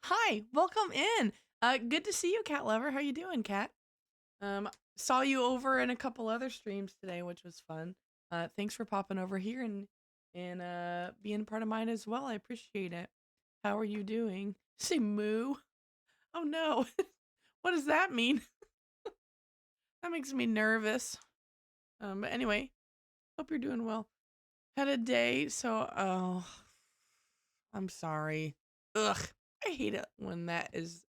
Hi, welcome in. Good to see you, cat lover. How you doing, cat? Um, Saw you over in a couple other streams today, which was fun. Thanks for popping over here and being part of mine as well. I appreciate it. How are you doing? Say moo. Oh no. What does that mean? That makes me nervous. But anyway, hope you're doing well. Had a day, so I'm sorry. Ugh, I hate it when that is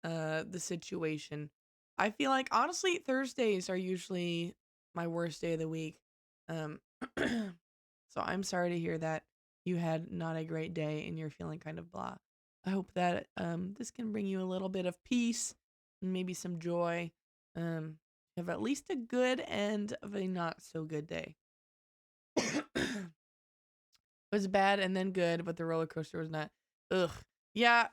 the situation. I feel like honestly Thursdays are usually my worst day of the week. Um so I'm sorry to hear that you had not a great day and you're feeling kind of blah. I hope that this can bring you a little bit of peace and maybe some joy. Have at least a good end of a not so good day. It was bad and then good, but the roller coaster was not. Ugh. Yeah,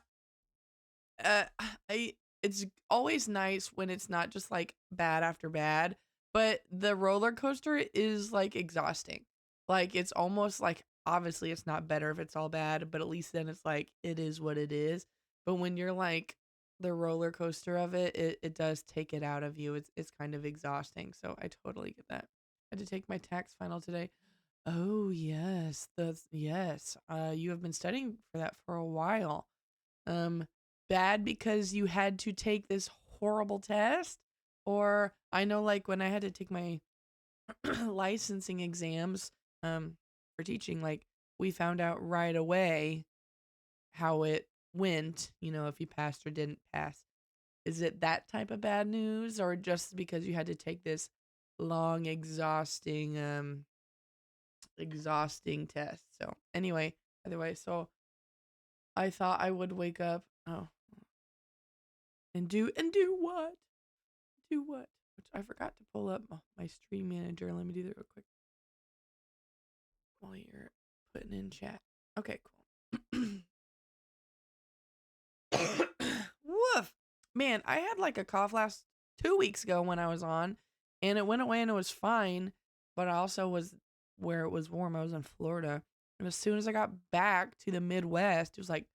uh I it's always nice when it's not just like bad after bad, but the roller coaster is like exhausting. Like it's almost like obviously it's not better if it's all bad, but at least then it's like it is what it is. But when you're like the roller coaster of it does take it out of you. It's kind of exhausting. So I totally get that. I had to take my tax final today. Oh yes, that's yes. You have been studying for that for a while. Um, Bad because you had to take this horrible test? Or I know like when I had to take my licensing exams for teaching, like we found out right away how it went, if you passed or didn't pass. Is it that type of bad news or just because you had to take this long exhausting test? So, anyway, either way, so I thought I would wake up. Oh, and do what? Do what? Which I forgot to pull up my stream manager. Let me do that real quick while you're putting in chat. Okay, cool. Woof. Man, I had like a cough last 2 weeks ago when I was on, and it went away and it was fine. But I also was where it was warm. I was in Florida, and as soon as I got back to the Midwest, it was like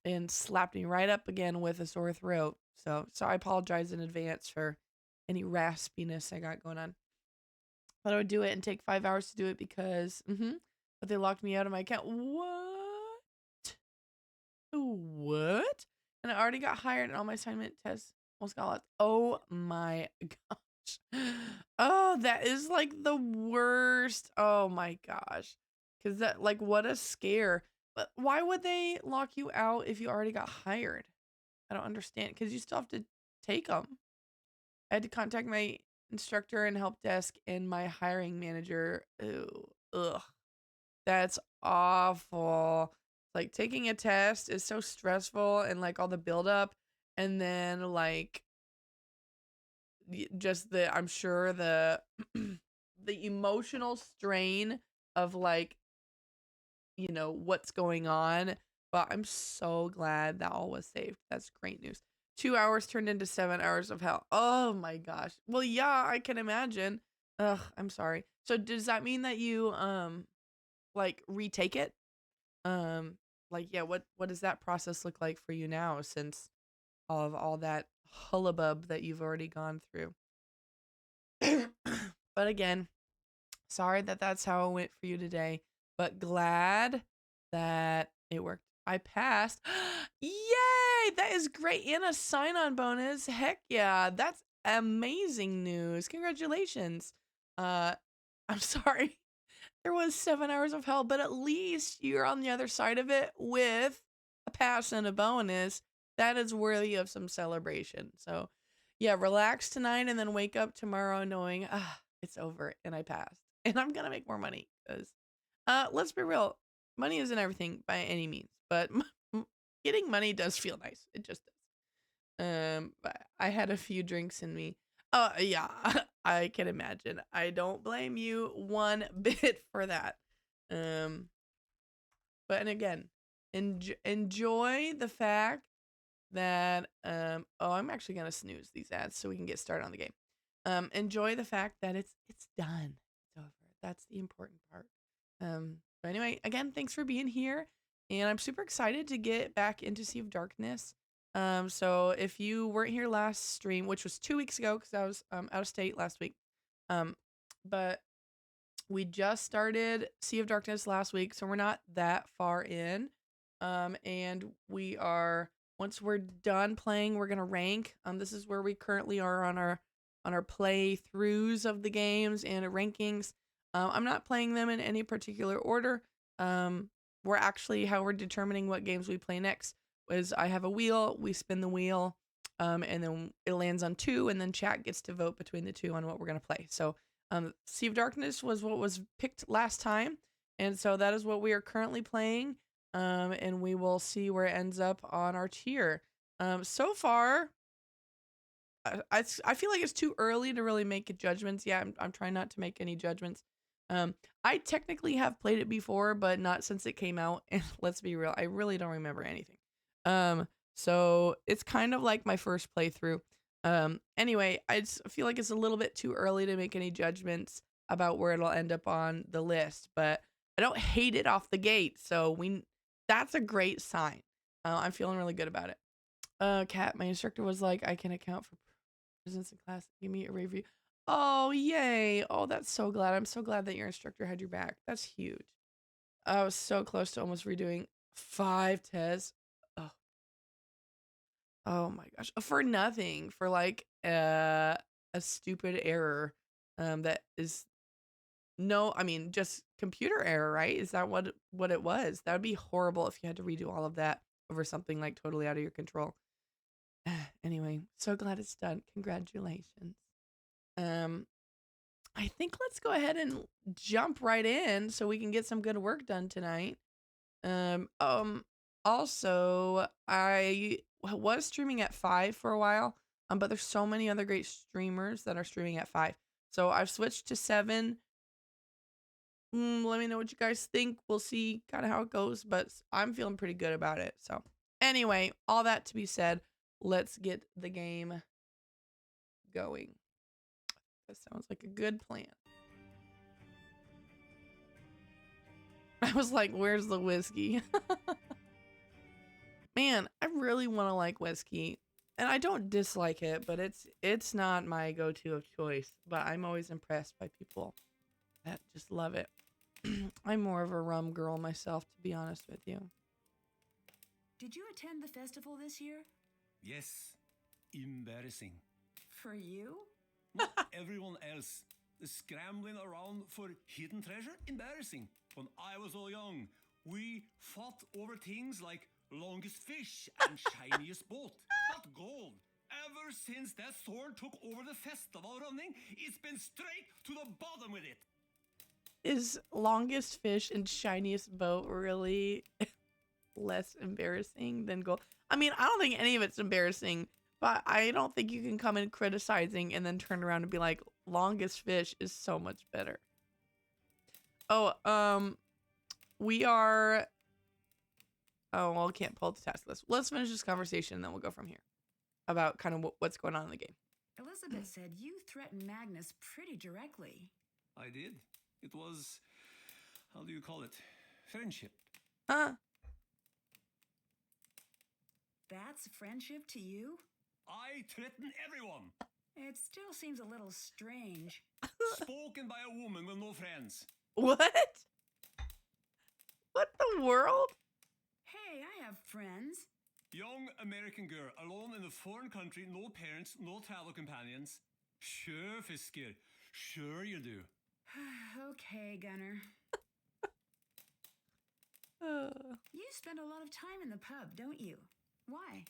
and slapped me right up again with a sore throat. So I apologize in advance for any raspiness I got going on. But I would do it and take 5 hours to do it because, but they locked me out of my account. What? What? And I already got hired and all my assignment tests almost got left. Oh my gosh. Oh, that is like the worst. Oh my gosh. Cause that, like, what a scare. But why would they lock you out if you already got hired? I don't understand. Cause you still have to take them. I had to contact my instructor and help desk and my hiring manager. Ew, ugh, that's awful. Like taking a test is so stressful and like all the buildup, and then like just I'm sure the the emotional strain of like what's going on. But I'm so glad that all was saved. That's great news. 2 hours turned into 7 hours of hell. Oh my gosh. Well, yeah, I can imagine. Ugh, I'm sorry. So does that mean that you like retake it? Um like yeah, what does that process look like for you now since all that hullabub that you've already gone through? But again, sorry that that's how it went for you today, but glad that it worked. I passed. Yay! That is great. And a sign on bonus. Heck yeah. That's amazing news. Congratulations. Uh, I'm sorry. There was 7 hours of hell, but at least you're on the other side of it with a pass and a bonus. That is worthy of some celebration. So, yeah, relax tonight and then wake up tomorrow knowing, it's over and I passed. And I'm going to make more money because, let's be real, money isn't everything by any means, but getting money does feel nice. It just does. But I had a few drinks in me. Oh, yeah, I can imagine. I don't blame you one bit for that. Um, but and again, enjoy the fact that oh, I'm actually gonna snooze these ads so we can get started on the game. Enjoy the fact that it's done. It's over. That's the important part. But anyway, again, thanks for being here. and I'm super excited to get back into Sea of Darkness. So if you weren't here last stream, which was 2 weeks ago, because I was out of state last week, um, but we just started Sea of Darkness last week, so we're not that far in. And we are once we're done playing, we're gonna rank. This is where we currently are on our playthroughs of the games and rankings. I'm not playing them in any particular order. We're actually how we're determining what games we play next is I have a wheel, we spin the wheel, and then it lands on two, and then chat gets to vote between the two on what we're gonna play. So Sea of Darkness was what was picked last time, and so that is what we are currently playing. And we will see where it ends up on our tier. So far, I feel like it's too early to really make judgments. Yeah, I'm trying not to make any judgments. I technically have played it before, but not since it came out. And let's be real, I really don't remember anything. So it's kind of like my first playthrough. Anyway, I just feel like it's a little bit too early to make any judgments about where it'll end up on the list, but I don't hate it off the gate. So that's a great sign. I'm feeling really good about it. Kat, my instructor was like, I can account for presence in class. Give me a review. Oh, yay. Oh, that's so glad. I'm so glad that your instructor had your back. That's huge. I was so close to almost redoing 5 tests. Oh, oh my gosh. For nothing. For like a stupid error. That is no, I mean just computer error, right? Is that what it was? That would be horrible if you had to redo all of that over something like totally out of your control. Anyway, so glad it's done. Congratulations. Um, I think let's go ahead and jump right in so we can get some good work done tonight. Um, um, Also, I was streaming at 5 for a while, but there's so many other great streamers that are streaming at 5. So I've switched to 7. Let me know what you guys think. We'll see kind of how it goes, but I'm feeling pretty good about it. So anyway, all that to be said, let's get the game going. That sounds like a good plan. I was like, where's the whiskey? Man, I really want to like whiskey. And I don't dislike it, but it's not my go-to of choice. But I'm always impressed by people that just love it. I'm more of a rum girl myself, to be honest with you. Did you attend the festival this year? Yes. Embarrassing. For you? Not everyone else. The scrambling around for hidden treasure? Embarrassing. When I was all young, we fought over things like longest fish and shiniest boat. Not gold. Ever since that sword took over the festival running, it's been straight to the bottom with it. Is longest fish and shiniest boat really less embarrassing than gold? I mean, I don't think any of it's embarrassing, but I don't think you can come in criticizing and then turn around and be like, longest fish is so much better. Oh, we are. Oh, well, I can't pull up the task list. Let's finish this conversation and then we'll go from here about kind of what's going on in the game. Elisabet said you threatened Magnus pretty directly. I did. It was, how do you call it? Friendship. That's friendship to you? I threaten everyone. It still seems a little strange. Spoken by a woman with no friends. What? What the world? Hey, I have friends. Young American girl, alone in a foreign country, no parents, no travel companions. Sure, Fisker. Sure you do. Okay, Gunnar. You spend a lot of time in the pub, don't you? Why?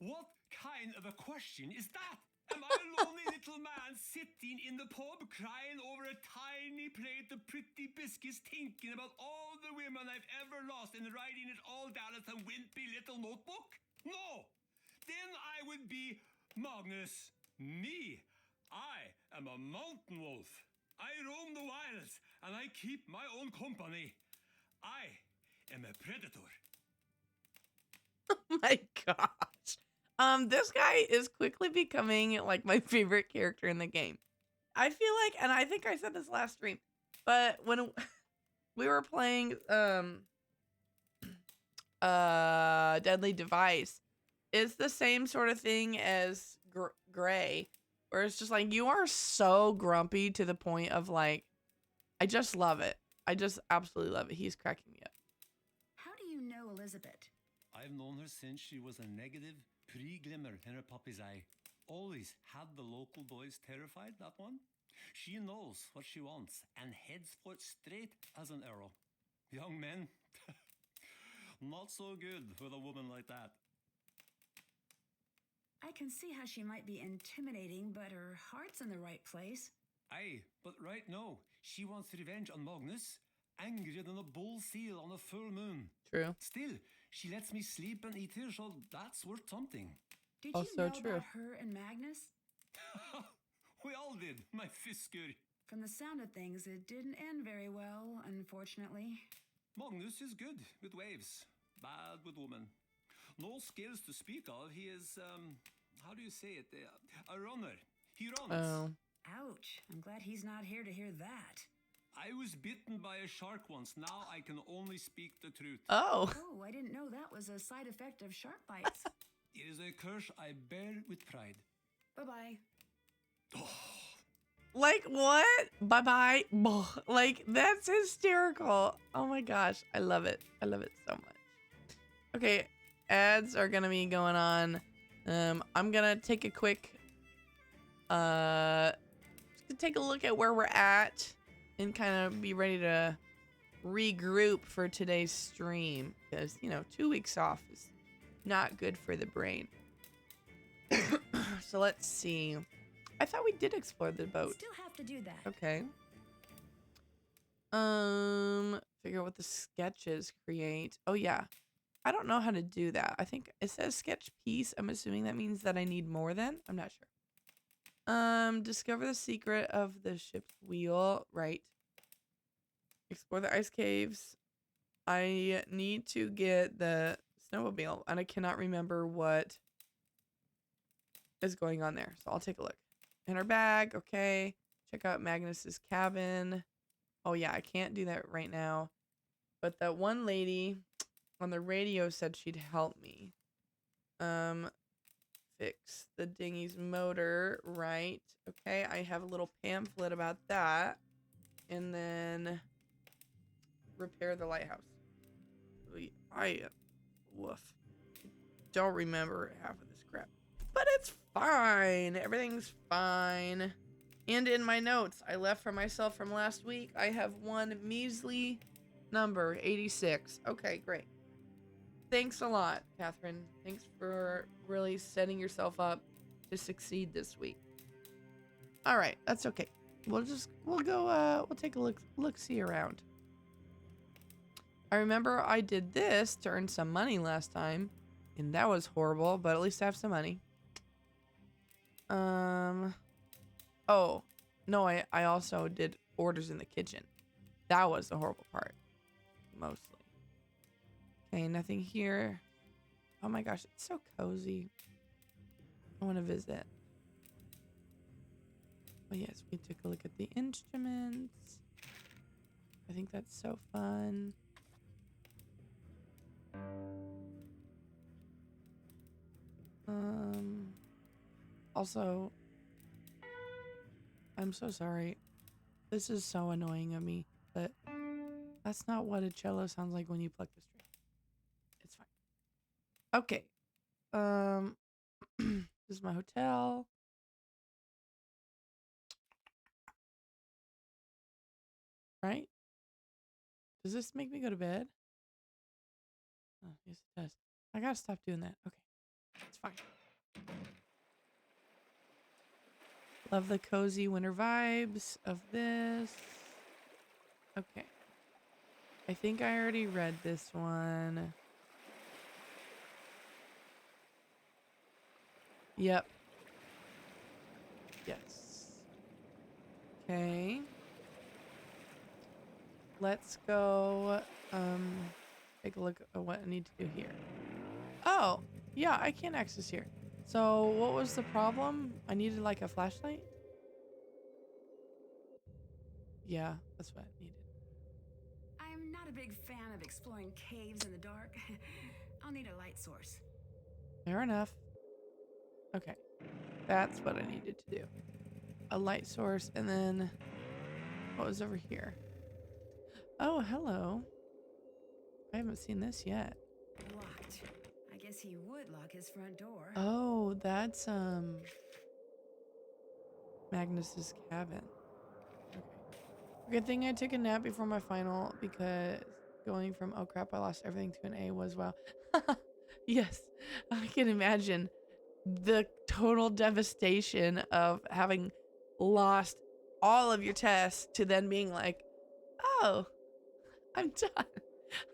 What kind of a question is that? Am I a lonely little man sitting in the pub crying over a tiny plate of pretty biscuits thinking about all the women I've ever lost and writing it all down in some wimpy little notebook? No! Then I would be Magnus. Me. I am a mountain wolf. I roam the wilds and I keep my own company. I am a predator. Oh my gosh. This guy is quickly becoming like my favorite character in the game. I feel like, and I think I said this last stream, but when we were playing deadly device is the same sort of thing as Gray, where it's just like you are so grumpy to the point of like, I just love it. I just absolutely love it. He's cracking me up. How do you know Elisabet? I've known her since she was a negative pre-glimmer in her puppy's eye. Always had the local boys terrified, that one. She knows what she wants and heads for it straight as an arrow. Young men, not so good with a woman like that. I can see how she might be intimidating, but her heart's in the right place. Aye, but right now, she wants revenge on Magnus, angrier than a bull seal on a full moon. True. Still, she lets me sleep and eat her, so that's worth something. Did Also you know true. about her and Magnus? We all did, my Fisker. From the sound of things, it didn't end very well, unfortunately. Magnus is good with waves, bad with women. No skills to speak of. He is, how do you say it? A runner. He runs. Oh. Ouch. I'm glad he's not here to hear that. I was bitten by a shark once. Now I can only speak the truth. Oh. Oh, I didn't know that was a side effect of shark bites. It is a curse I bear with pride. Bye-bye. Oh, Like what? Bye-bye. Like that's hysterical. Oh my gosh. I love it. I love it so much. Okay. Ads are going to be going on. I'm going to take a quick take a look at where we're at and kind of be ready to regroup for today's stream because, you know, 2 weeks off is not good for the brain. So let's see. I thought we did explore the boat. Still have to do that. Okay. Figure out what the sketches create. Oh yeah. I don't know how to do that. I think it says sketch piece. I'm assuming that means that I need more than. I'm not sure. Discover the secret of the ship's wheel. Right. Explore the ice caves. I need to get the snowmobile, and I cannot remember what is going on there. So I'll take a look. In her bag. Okay. Check out Magnus's cabin. Oh yeah, I can't do that right now. But that one lady on the radio said she'd help me. Fix the dinghy's motor, right? Okay, I have a little pamphlet about that. And then repair the lighthouse. Woof. Don't remember half of this crap. But it's fine. Everything's fine. And in my notes I left for myself from last week, I have one measly number, 86. Okay, great. Thanks a lot, Catherine. Thanks for really setting yourself up to succeed this week. All right, that's okay. We'll take a look-see around. I remember I did this to earn some money last time, and that was horrible, but at least I have some money. Oh, no, I also did orders in the kitchen. That was the horrible part, mostly. Okay, nothing here. Oh my gosh, it's so cozy. I want to visit. Oh yes, we took a look at the instruments. I think that's so fun. Also, I'm so sorry. This is so annoying of me, but that's not what a cello sounds like when you pluck the string. It's fine. Okay. This is my hotel. Right? Does this make me go to bed? Oh, yes, it does. I gotta stop doing that. Okay. It's fine. Love the cozy winter vibes of this. Okay. I think I already read this one. Yep. Yes. Okay. Let's go take a look at what I need to do here. Oh, yeah, I can access here. So what was the problem? I needed like a flashlight? Yeah, that's what I needed. I'm not not a big fan of exploring caves in the dark. I'll need a light source. Fair enough. Okay. That's what I needed to do. A light source, and then what was over here? Oh, hello. I haven't seen this yet. Locked. I guess he would lock his front door. Oh, that's Magnus's cabin. Okay. Good thing I took a nap before my final, because going from oh crap I lost everything to an A was wow. Yes, I can imagine the total devastation of having lost all of your tests to then being like, oh, I'm done.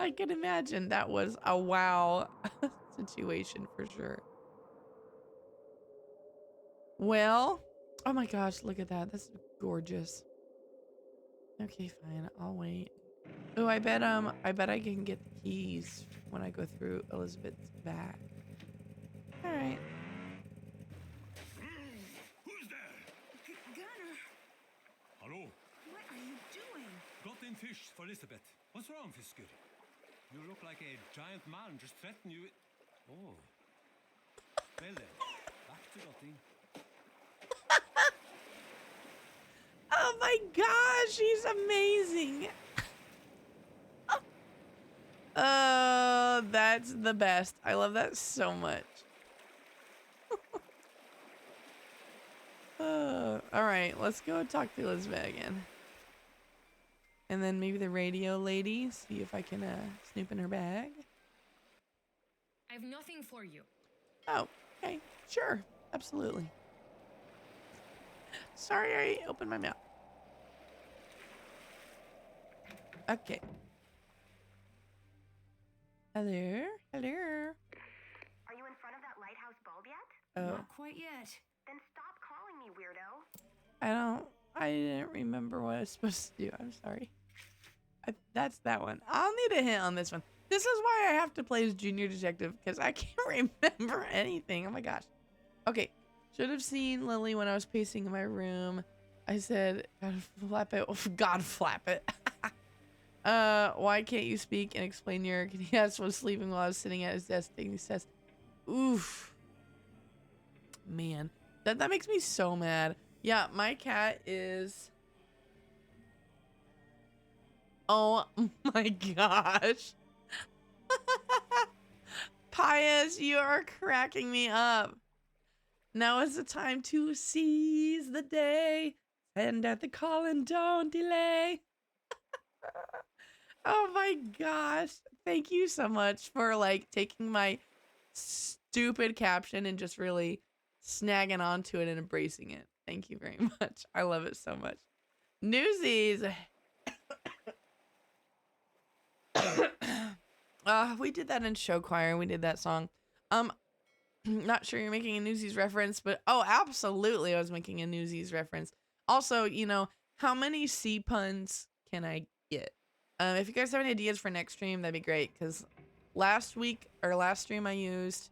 I can imagine that was a wow situation for sure. Well, oh my gosh, look at that. That's gorgeous. Okay, fine. I'll wait. Oh, I bet I can get the keys when I go through Elisabet's bag. All right. Who's there? Gunnar, Hello. what are you doing? Got in fish for Elisabet. What's wrong, Fisker? You look like a giant man just threatened you. Oh. Well then, back to Gotting. Oh my gosh, she's amazing. Oh, that's the best. I love that so much. All right, let's go talk to Elisabet again. And then maybe the radio lady, see if I can snoop in her bag. I have nothing for you. Oh, okay, sure, absolutely. Sorry, I opened my mouth. Okay. Hello, hello. Are you in front of that lighthouse bulb yet? Oh, Not quite yet. Then stop calling me, weirdo. I didn't remember what I was supposed to do. I'm sorry. That's that one. I'll need a hint on this one. This is why I have to play as Junior Detective, because I can't remember anything. Oh my gosh. Okay. Should have seen Lily when I was pacing in my room. I said, God flap it. Oh, God flap it. Why can't you speak and explain your yes was sleeping while I was sitting at his desk taking these tests. Oof. Man. That makes me so mad. Yeah, my cat is... Oh my gosh. Pius, you are cracking me up. Now is the time to seize the day. Send out the call and don't delay. Oh my gosh. Thank you so much for like taking my stupid caption and just really snagging onto it and embracing it. Thank you very much. I love it so much. Newsies. We did that in show choir. We did that song. Not sure you're making a Newsies reference, but oh, absolutely, I was making a Newsies reference. Also, you know, how many C puns can I get? If you guys have any ideas for next stream, that'd be great. Because last stream I used,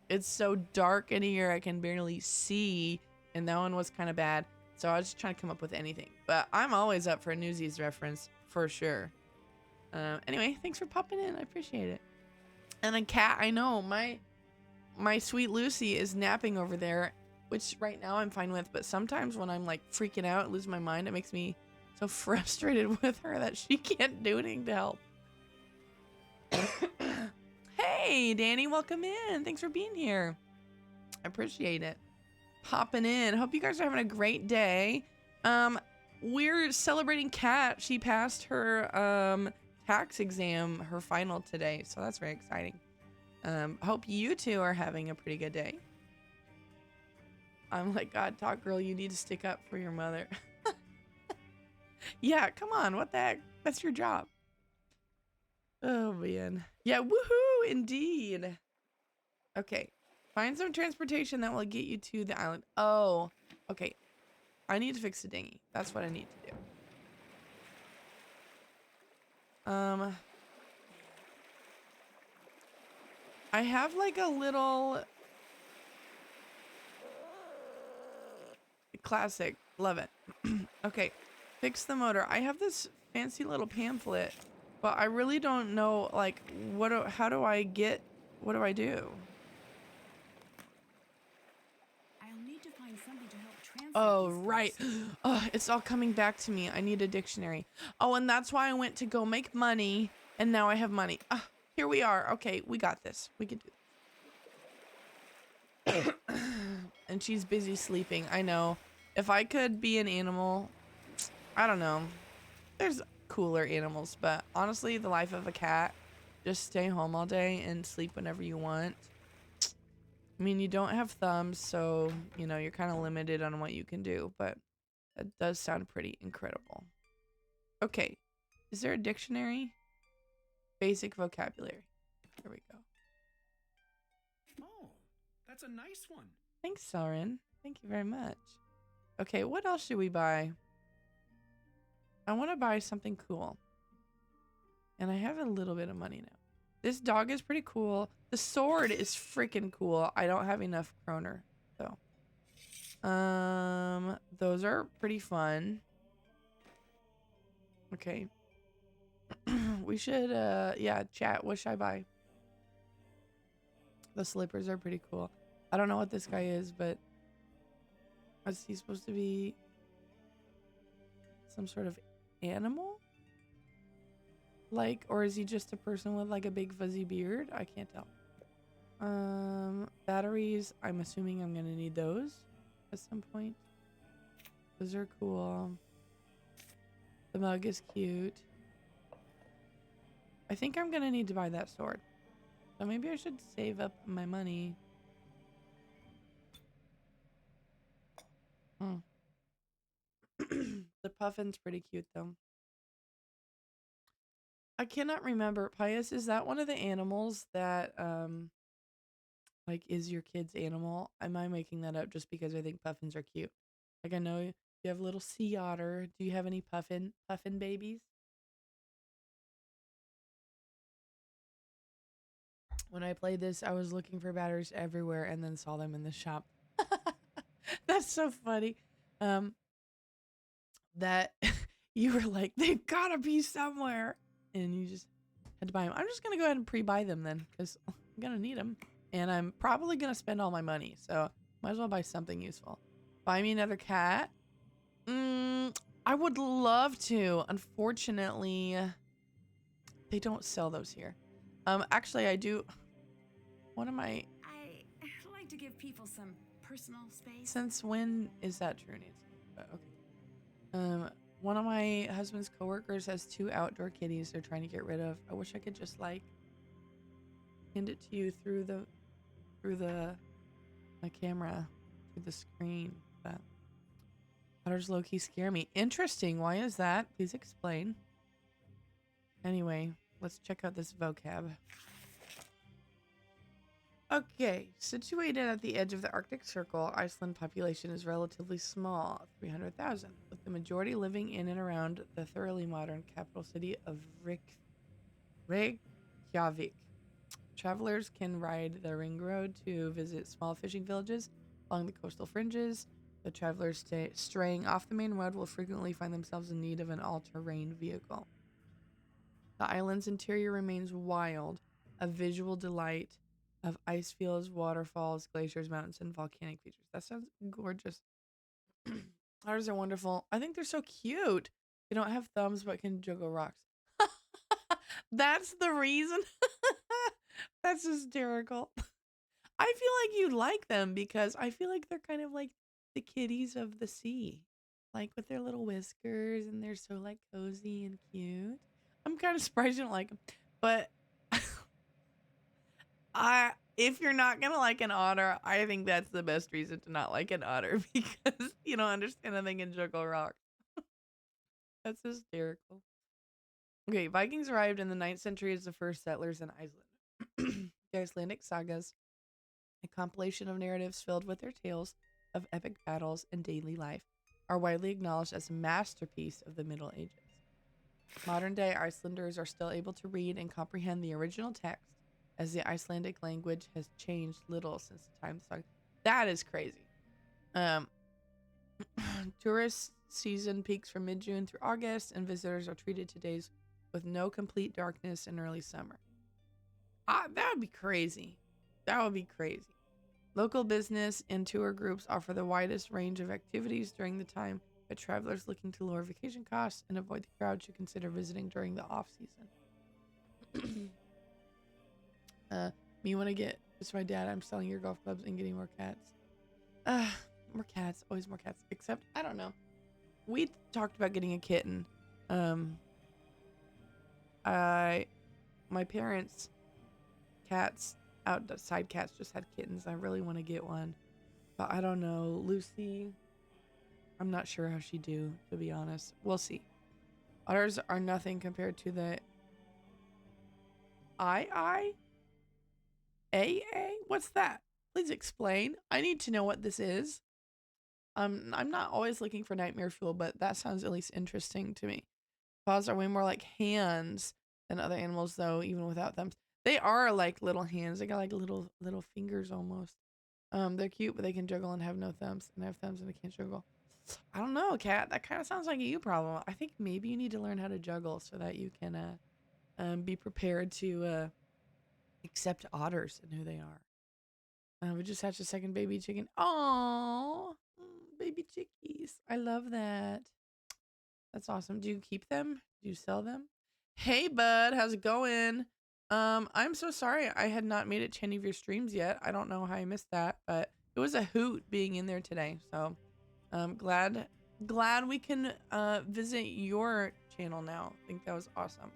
it's so dark in here I can barely see, and that one was kind of bad. So I was just trying to come up with anything. But I'm always up for a Newsies reference for sure. Anyway, thanks for popping in. I appreciate it. And then Cat, I know my sweet Lucy is napping over there, which right now I'm fine with. But sometimes when I'm like freaking out, lose my mind, it makes me so frustrated with her that she can't do anything to help. Hey, Danny, welcome in. Thanks for being here. I appreciate it. Popping in. Hope you guys are having a great day. We're celebrating Kat. She passed her tax exam, her final today, so that's very exciting. Hope you two are having a pretty good day. I'm like, God, talk girl, you need to stick up for your mother. Yeah, come on, what the heck? That's your job. Oh man. Yeah, woohoo, indeed. Okay. Find some transportation that will get you to the island. Oh, okay. I need to fix the dinghy. That's what I need to do. I have like a little classic. Love it. Okay. Fix the motor. I have this fancy little pamphlet But I really don't know, like, how do I get, what do I do? I'll need to find something to help translate Oh, these right. first. Oh, it's all coming back to me. I need a dictionary. Oh, and that's why I went to go make money, and now I have money. Here we are. Okay, we got this. We can do this. And she's busy sleeping. I know. If I could be an animal, I don't know. There's cooler animals, but honestly, the life of a cat, just stay home all day and sleep whenever you want. I mean, you don't have thumbs, so, you know, you're kind of limited on what you can do, but that does sound pretty incredible. Okay, is there a dictionary? Basic vocabulary. There we go. Oh, that's a nice one. Thanks, Soren. Thank you very much. Okay, what else should we buy? I want to buy something cool. And I have a little bit of money now. This dog is pretty cool. The sword is freaking cool. I don't have enough kroner, though. Those are pretty fun. Okay. We should, yeah, chat. What should I buy? The slippers are pretty cool. I don't know what this guy is, but is he supposed to be some sort of animal? Like, or is he just a person with like a big fuzzy beard? I can't tell. Batteries. I'm assuming I'm gonna need those at some point. Those are cool. The mug is cute. I think I'm gonna need to buy that sword. So maybe I should save up my money. Hmm. The puffin's pretty cute though. I cannot remember. Pius, is that one of the animals that like is your kid's animal? Am I making that up just because I think puffins are cute? Like I know you have a little sea otter. Do you have any puffin babies? When I played this, I was looking for batteries everywhere and then saw them in the shop. That's so funny. That you were like, they've got to be somewhere, and you just had to buy them. I'm just gonna go ahead and pre-buy them then, because I'm gonna need them, and I'm probably gonna spend all my money, so might as well buy something useful. Buy me another cat. I would love to. Unfortunately, they don't sell those here. Actually, I do. One of my. I like to give people some personal space. Since when is that true, Nancy? But okay. One of my husband's coworkers has 2 outdoor kitties they're trying to get rid of. I wish I could just like hand it to you through the camera, through the screen, but otters low-key scare me. Interesting. Why is that? Please explain. Anyway, let's check out this vocab. Okay, situated at the edge of the Arctic Circle, Iceland's population is relatively small, 300,000, with the majority living in and around the thoroughly modern capital city of Reykjavik. Travelers can ride the ring road to visit small fishing villages along the coastal fringes. The travelers straying off the main road will frequently find themselves in need of an all-terrain vehicle. The island's interior remains wild, a visual delight of ice fields, waterfalls, glaciers, mountains, and volcanic features. That sounds gorgeous. Otters are wonderful. I think they're so cute. They don't have thumbs but can juggle rocks. That's the reason. That's hysterical. I feel like you like them because I feel like they're kind of like the kitties of the sea. Like with their little whiskers and they're so like cozy and cute. I'm kind of surprised you don't like them. But if you're not gonna like an otter, I think that's the best reason to not like an otter because you don't understand that they can juggle rock. That's hysterical. Okay, Vikings arrived in the 9th century as the first settlers in Iceland. The Icelandic sagas, a compilation of narratives filled with their tales of epic battles and daily life, are widely acknowledged as a masterpiece of the Middle Ages. Modern day Icelanders are still able to read and comprehend the original text, as the Icelandic language has changed little since the time of the saga. That is crazy. Tourist season peaks from mid-June through August, and visitors are treated to days with no complete darkness in early summer. That would be crazy. That would be crazy. Local business and tour groups offer the widest range of activities during the time, but travelers looking to lower vacation costs and avoid the crowd should consider visiting during the off-season. Me want to get, it's my dad, I'm selling your golf clubs and getting more cats. More cats, always more cats. Except, I don't know. We talked about getting a kitten. My parents' cats, outside cats, just had kittens. I really want to get one, but I don't know. Lucy, I'm not sure how she'd do, to be honest. We'll see. Otters are nothing compared to the AA? What's that? Please explain. I need to know what this is. I'm not always looking for nightmare fuel, but that sounds at least interesting to me. Paws are way more like hands than other animals, though, even without them. They are like little hands. They got like little fingers almost. They're cute, but they can juggle and have no thumbs, and have thumbs and they can't juggle. I don't know, Cat. That kind of sounds like a you problem. I think maybe you need to learn how to juggle so that you can be prepared to accept otters and who they are. We just hatched a second baby chicken. Oh, baby chickies. I love that. That's awesome. Do you keep them? Do you sell them? Hey, bud. How's it going? I'm so sorry I had not made it to any of your streams yet. I don't know how I missed that, but it was a hoot being in there today. So glad we can visit your channel now. I think that was awesome.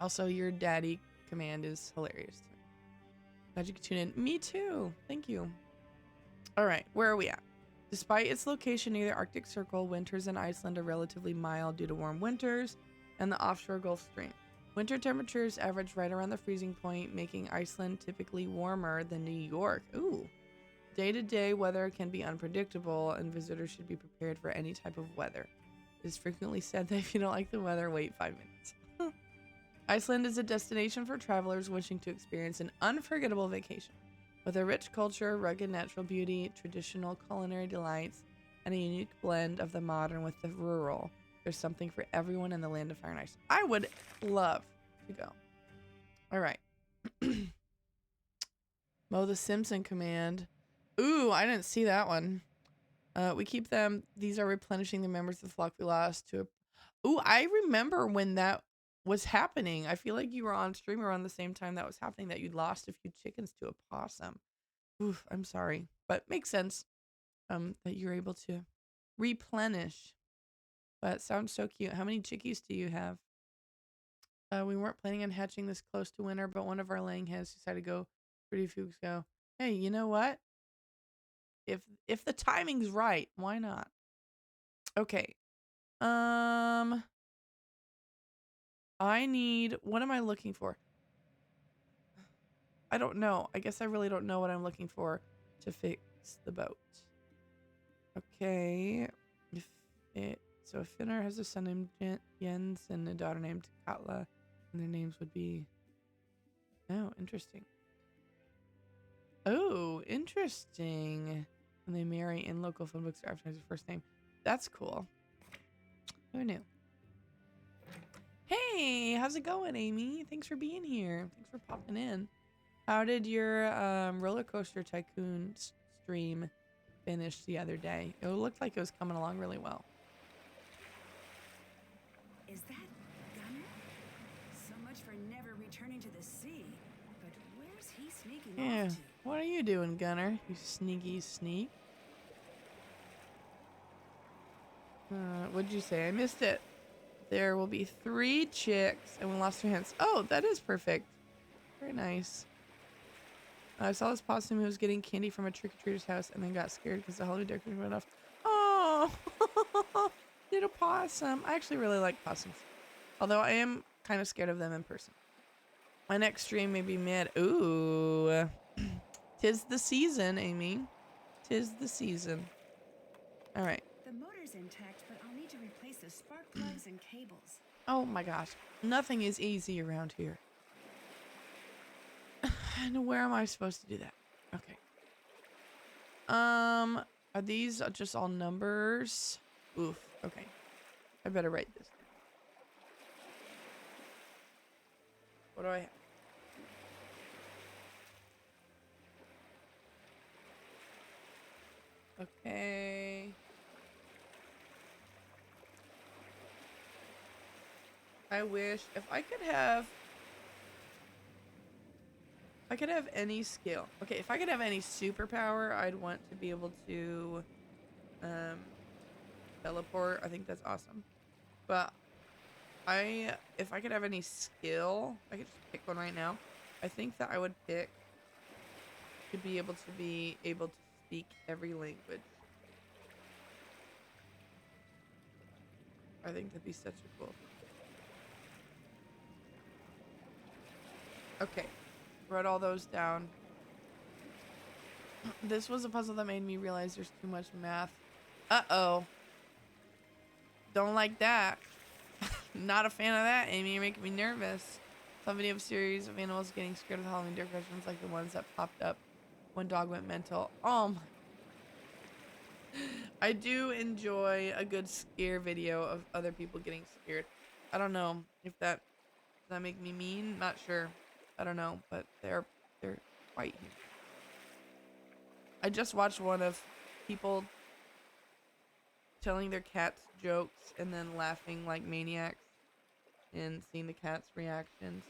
Also, your daddy command is hilarious. Glad you could tune in. Me too. Thank you. All right, where are we at? Despite its location near the Arctic Circle, winters in Iceland are relatively mild due to warm winters and the offshore Gulf Stream. Winter temperatures average right around the freezing point, making Iceland typically warmer than New York. Ooh. Day-to-day weather can be unpredictable, and visitors should be prepared for any type of weather. It is frequently said that if you don't like the weather, wait 5 minutes. Iceland is a destination for travelers wishing to experience an unforgettable vacation. With a rich culture, rugged natural beauty, traditional culinary delights, and a unique blend of the modern with the rural, there's something for everyone in the land of fire and ice. I would love to go. All right. Mow the Simpson command. Ooh, I didn't see that one. We keep them. These are replenishing the members of the flock we lost to. Ooh, I remember when that was happening. I feel like you were on stream around the same time that was happening, that you'd lost a few chickens to a possum. Oof, I'm sorry, but makes sense that you're able to replenish. But sounds so cute. How many chickies do you have? We weren't planning on hatching this close to winter, but one of our laying hens decided to go pretty few weeks ago. Hey, you know what? If the timing's right, why not? Okay. I need, what am I looking for? I don't know. I guess I really don't know what I'm looking for to fix the boat. Okay. So a Finner has a son named Jens and a daughter named Katla, and their names would be, oh, interesting. Oh, interesting. When they marry in local phone books after his first name. That's cool. Who knew? Hey, how's it going, Amy? Thanks for being here. Thanks for popping in. How did your roller coaster tycoon stream finish the other day? It looked like it was coming along really well. Is that Gunnar? So much for never returning to the sea. But where's he sneaking Yeah, off to? what are you doing, Gunnar? You sneaky sneak. What'd you say? I missed it. There will be 3 chicks, and we lost 2 hens. Oh, that is perfect. Very nice. I saw this possum who was getting candy from a trick-or-treater's house and then got scared because the holiday decoration went off. Oh, little possum. I actually really like possums, although I am kind of scared of them in person. My next stream may be mid. Ooh. 'Tis the season, Amy. 'Tis the season. All right. The motor's intact, but I'll need to replace the spark plugs and cables. Oh my gosh. Nothing is easy around here. And where am I supposed to do that? Okay. Are these just all numbers? Oof. Okay. I better write this. What do I have? Okay. I wish if I could have any skill. Okay, if I could have any superpower, I'd want to be able to teleport. I think that's awesome. But if I could have any skill, I could just pick one right now. I think that I would pick to be able to speak every language. I think that'd be such a cool. Okay, wrote all those down. This was a puzzle that made me realize there's too much math. Uh-oh. Don't like that. Not a fan of that, Amy. You're making me nervous. Some video of a series of animals getting scared of the Halloween decorations like the ones that popped up when dog went mental. Oh my. I do enjoy a good scare video of other people getting scared. I don't know if does that make me mean? Not sure. I don't know, but they're quite huge. I just watched one of people telling their cats jokes and then laughing like maniacs and seeing the cat's reactions.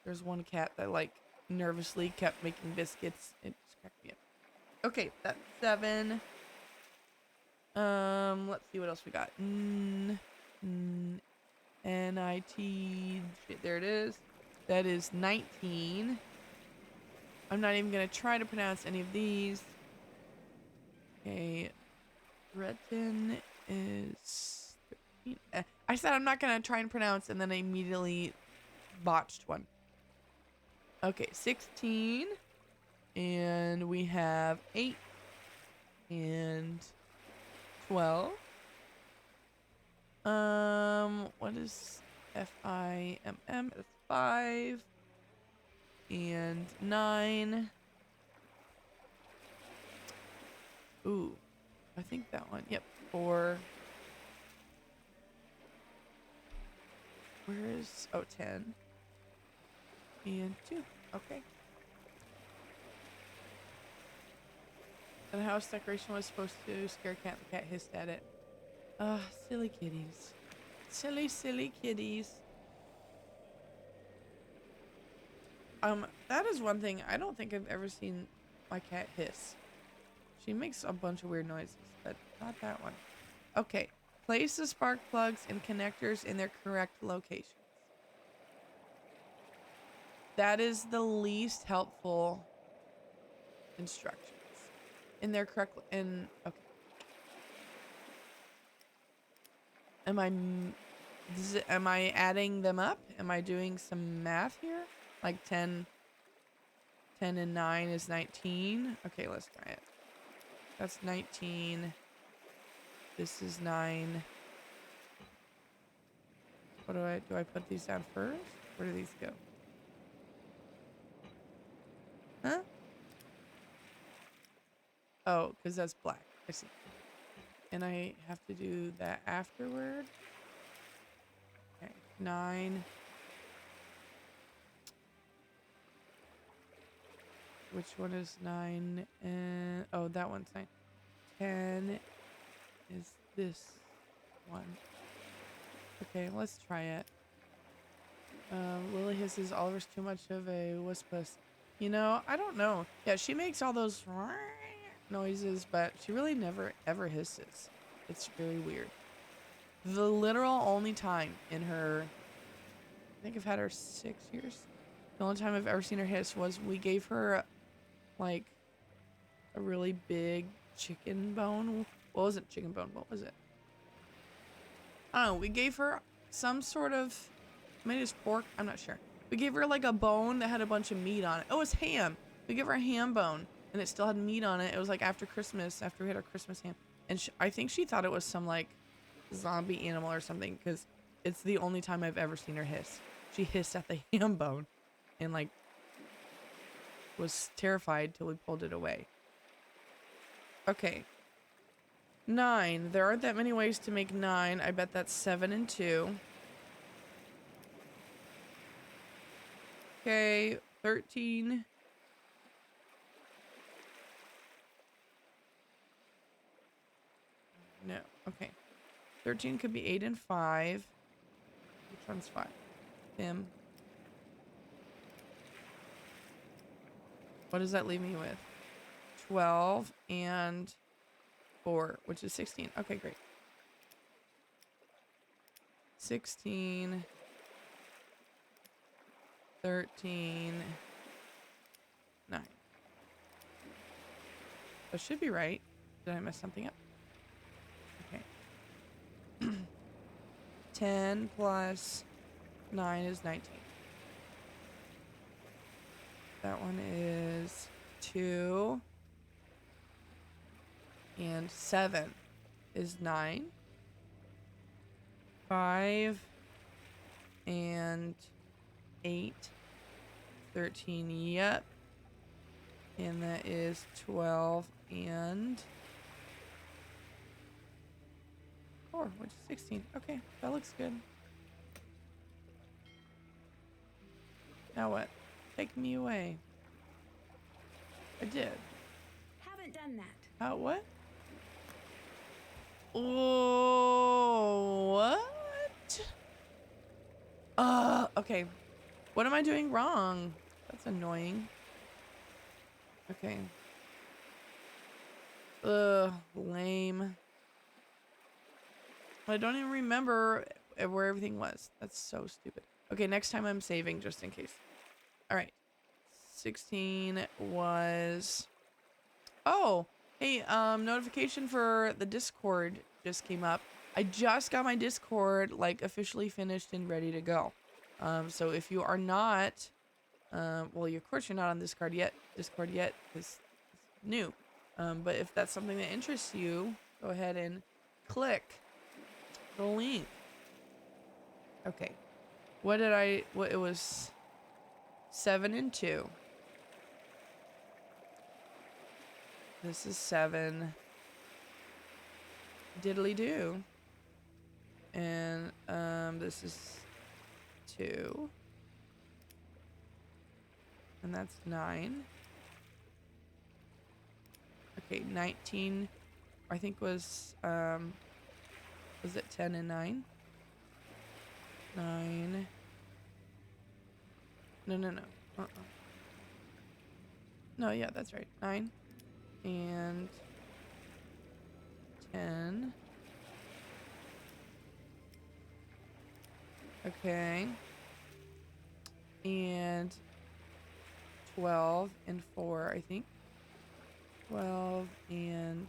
There's one cat that like nervously kept making biscuits. It just cracked me up. Okay, that's 7. Let's see what else we got. N-I-T. There it is. That is 19. I'm not even gonna try to pronounce any of these. Okay. Retin is 13. I said I'm not gonna try and pronounce, and then I immediately botched one. Okay, 16. And we have 8 and 12. What is F-I-M-M? That's 5 and 9. Ooh, I think that one. Yep, 4. Where is 10 and 2. Okay. And the house decoration was supposed to scare a cat. The cat hissed at it. Silly kitties. Silly kitties. That is one thing I don't think I've ever seen my cat hiss. She makes a bunch of weird noises, but not that one. Okay. Place the spark plugs and connectors in their correct locations. That is the least helpful instructions. In their correct okay. Am I adding them up? Am I doing some math here? Like 10 and 9 is 19. Okay, let's try it. That's 19. This is 9. What do I put these down first? Where do these go? Huh? Oh, because that's black. I see. And I have to do that afterward. Okay, 9. Which one is 9? Oh, that one's 9. 10 is this one. Okay, let's try it. Lily hisses, Oliver's too much of a wusspuss. You know, I don't know. Yeah, she makes all those noises, but she really never ever hisses. It's very weird. The literal only time in her, I think I've had her 6 years. The only time I've ever seen her hiss was we gave her like a really big chicken bone. What was it? Chicken bone. What was it? I don't know. We gave her some sort of, maybe it's pork. I'm not sure. We gave her like a bone that had a bunch of meat on it. Oh, it's ham. We gave her a ham bone and it still had meat on it. It was like after Christmas, after we had our Christmas ham. And I think she thought it was some like zombie animal or something because it's the only time I've ever seen her hiss. She hissed at the ham bone and like was terrified till we pulled it away. Okay. 9. There aren't that many ways to make 9. I bet that's 7 and 2. Okay, 13. No, okay. 13 could be 8 and 5. Which one's 5? Him. What does that leave me with? 12 and 4, which is 16. Okay, great. 16, 13, 9. That should be right. Did I mess something up? Okay. 10 plus 9 is 19. That one is 2. And 7 is 9. 5 and 8. 13, yep. And that is 12 and 4, which is 16. Okay, that looks good. Now what? Take me away. I did. Haven't done that. What? Oh, what? Okay. What am I doing wrong? That's annoying. Okay. Lame. I don't even remember where everything was. That's so stupid. Okay, next time I'm saving just in case. All right. 16 was... Oh, hey, notification for the Discord just came up. I just got my Discord, like, officially finished and ready to go. So if you are not... well, of course you're not on Discord yet, because it's new. But if that's something that interests you, go ahead and click the link. Okay. What it was 7 and 2. This is 7. Diddly do. And this is 2. And that's 9. Okay, 19 I think was it 10 and 9? 9. No. No, yeah, that's right. 9 and 10. Okay. And 12 and 4, I think. 12 and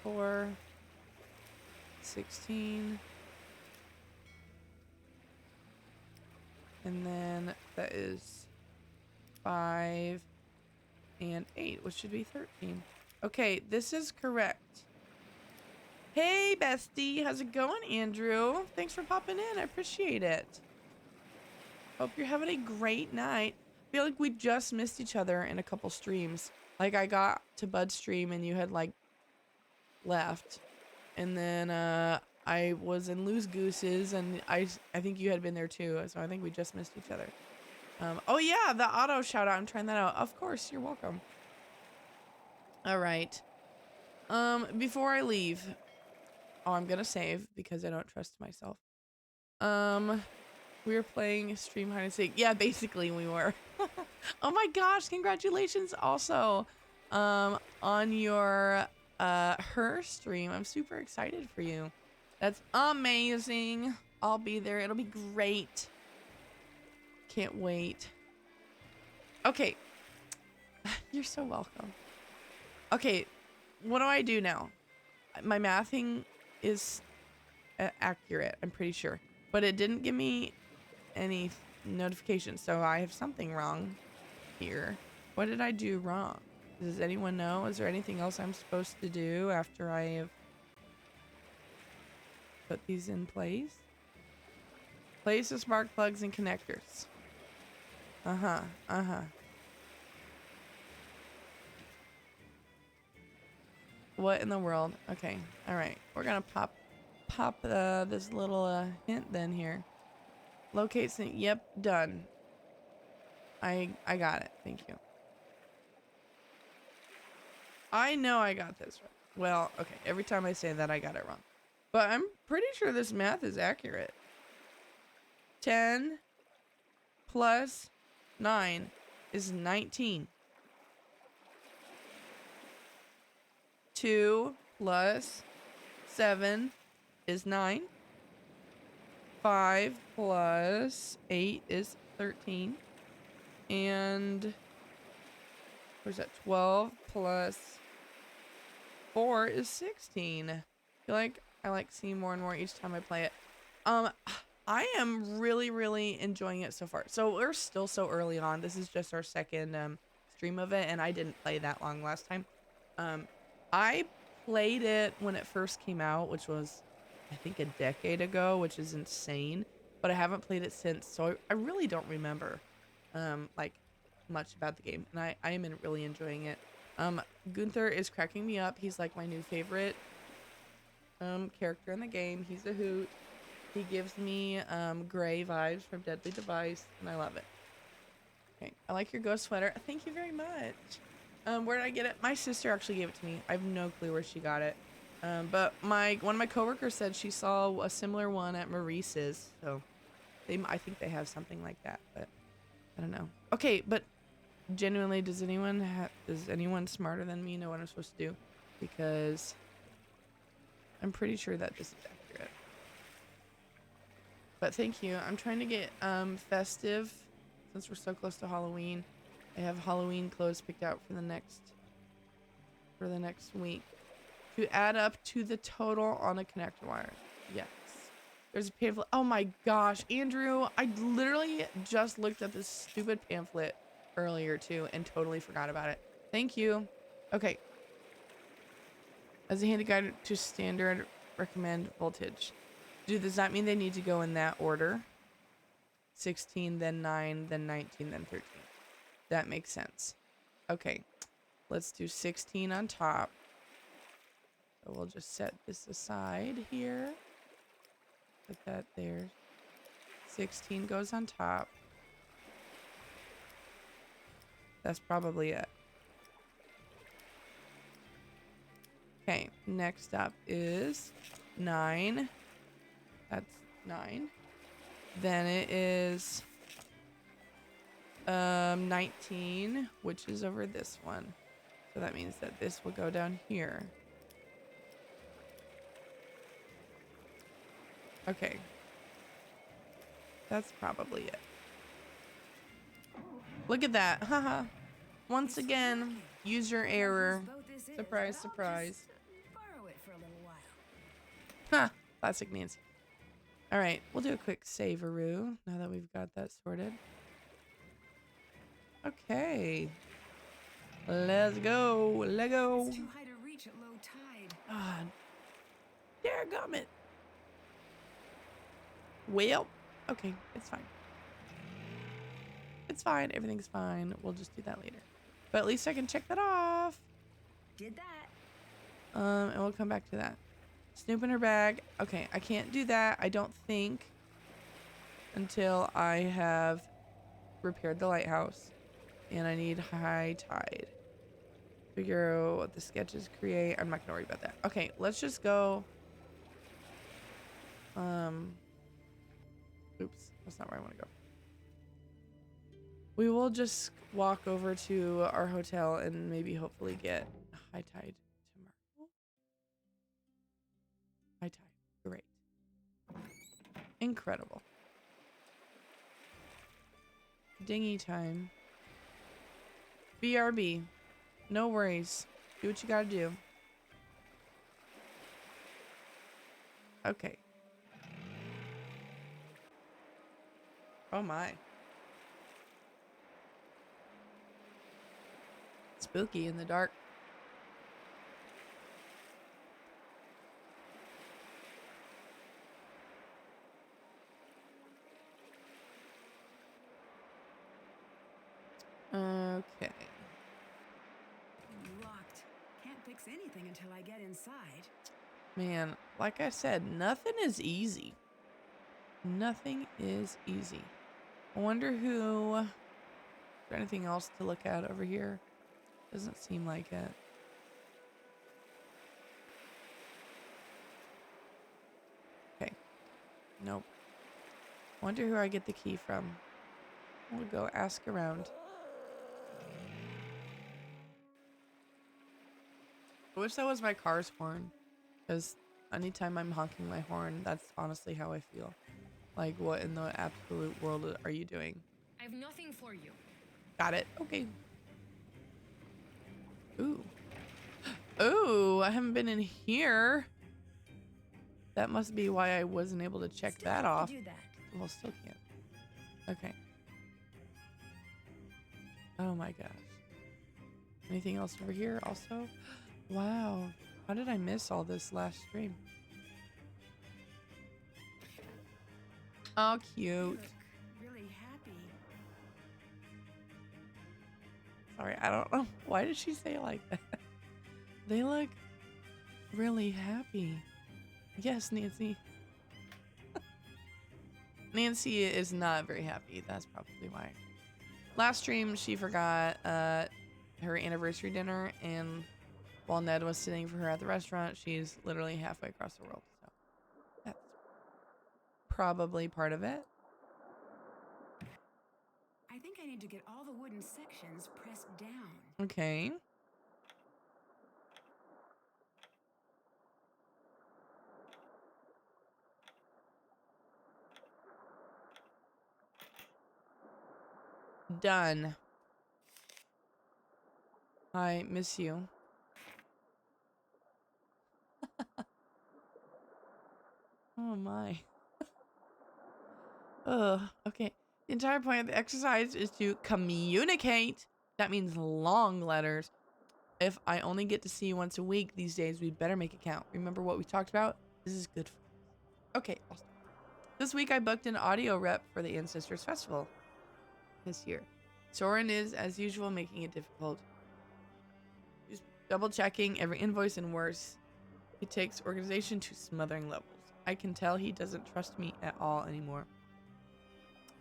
4. 16. And then that is 5 and 8, which should be 13. Okay, this is correct. Hey, bestie. How's it going, Andrew? Thanks for popping in. I appreciate it. Hope you're having a great night. I feel like we just missed each other in a couple streams. Like, I got to Bud's stream and you had, like, left. And then, I was in Loose Gooses and I think you had been there too. So I think we just missed each other. Oh yeah, the auto shout out. I'm trying that out. Of course, you're welcome. All right. Before I leave, I'm gonna save because I don't trust myself. We were playing stream hide and seek. Yeah, basically we were. Oh my gosh, congratulations also on your her stream. I'm super excited for you. That's amazing. I'll be there. It'll be great. Can't wait. Okay. You're so welcome. Okay, what do I do now? My mathing is accurate, I'm pretty sure. But it didn't give me any notifications, so I have something wrong here. What did I do wrong? Does anyone know? Is there anything else I'm supposed to do after I have put these in place? Place the spark plugs and connectors. What in the world? Okay. All right. We're gonna pop this little hint then here. Locate sync. Yep, done. I got it. Thank you. I know I got this right. Well, okay. Every time I say that, I got it wrong. But I'm pretty sure this math is accurate. 10 plus 9 is 19. 2 plus 7 is 9. 5 plus 8 is 13. And where's that? 12 plus 4 is 16. I feel like I like seeing more and more each time I play it. I am really enjoying it so far. So we're still so early on. This is just our second stream of it, and I didn't play that long last time. I played it when it first came out, which was I think a decade ago, which is insane. But I haven't played it since, so I really don't remember like much about the game, and I am really enjoying it. Gunther is cracking me up. He's like my new favorite character in the game. He's a hoot. He gives me Gray vibes from Deadly Device, and I love it. Okay, I like your ghost sweater. Thank you very much. Where did I get it? My sister actually gave it to me. I have no clue where she got it. But one of my coworkers said she saw a similar one at Maurice's, so I think they have something like that, but I don't know. Okay, but genuinely, does anyone smarter than me know what I'm supposed to do? Because I'm pretty sure that this is accurate. But thank you. I'm trying to get festive since we're so close to Halloween. I have Halloween clothes picked out for the next week to add up to the total on a connector wire. Yes. There's a pamphlet. Oh my gosh, Andrew, I literally just looked at this stupid pamphlet earlier too and totally forgot about it. Thank you. Okay. As a handy guide to standard, recommend voltage. Does that mean they need to go in that order? 16, then 9, then 19, then 13. That makes sense. Okay. Let's do 16 on top. So we'll just set this aside here. Put that there. 16 goes on top. That's probably it. Okay, next up is 9. That's 9. Then it is 19, which is over this one. So that means that this will go down here. Okay. That's probably it. Look at that. Haha. Once again, user error. Surprise, surprise. Borrow it for a little while. Ha! Classic Nancy. Alright, we'll do a quick save-a-roo now that we've got that sorted. Okay. Let's go. Lego. It's too high to reach at low tide. Ah, dadgummit. Well, okay, it's fine. It's fine. Everything's fine. We'll just do that later. But at least I can check that off. Did that. And we'll come back to that. Snoop in her bag. Okay, I can't do that, I don't think, until I have repaired the lighthouse. And I need high tide. Figure out what the sketches create. I'm not gonna worry about that. Okay, let's just go. Oops, that's not where I want to go. We will just walk over to our hotel and maybe hopefully get a high tide tomorrow. High tide. Great. Incredible. Dinghy time. BRB. No worries. Do what you gotta do. Okay. Oh my. Spooky in the dark. Okay. Locked. Can't pick fix anything until I get inside. Man, like I said, nothing is easy. Nothing is easy. I wonder who... Is there anything else to look at over here? Doesn't seem like it. Okay. Nope. Wonder who I get the key from. We'll go ask around. I wish that was my car's horn. Because anytime I'm honking my horn, that's honestly how I feel. Like, what in the absolute world are you doing? I've nothing for you. Got it. Okay. Ooh. Ooh, I haven't been in here. That must be why I wasn't able to check Still that have to off. do that. Well, still can't. Okay. Oh my gosh. Anything else over here also? Wow. How did I miss all this last stream? Oh, You cute. look really happy. Sorry, I don't know. Why did she say it like that? They look really happy. Yes, Nancy. Nancy is not very happy. That's probably why. Last stream, she forgot her anniversary dinner, and while Ned was sitting for her at the restaurant, she's literally halfway across the world. So that's probably part of it. I think I need to get all the wooden sections pressed down. Okay. Done. I miss you. Oh my. Ugh. Okay. The entire point of the exercise is to communicate. That means long letters. If I only get to see you once a week these days, we better make it count. Remember what we talked about? This is good. Okay. Awesome. This week I booked an audio rep for the Ancestors Festival this year. Soren is, as usual, making it difficult. He's double checking every invoice and worse. He takes organization to smothering levels. I can tell he doesn't trust me at all anymore.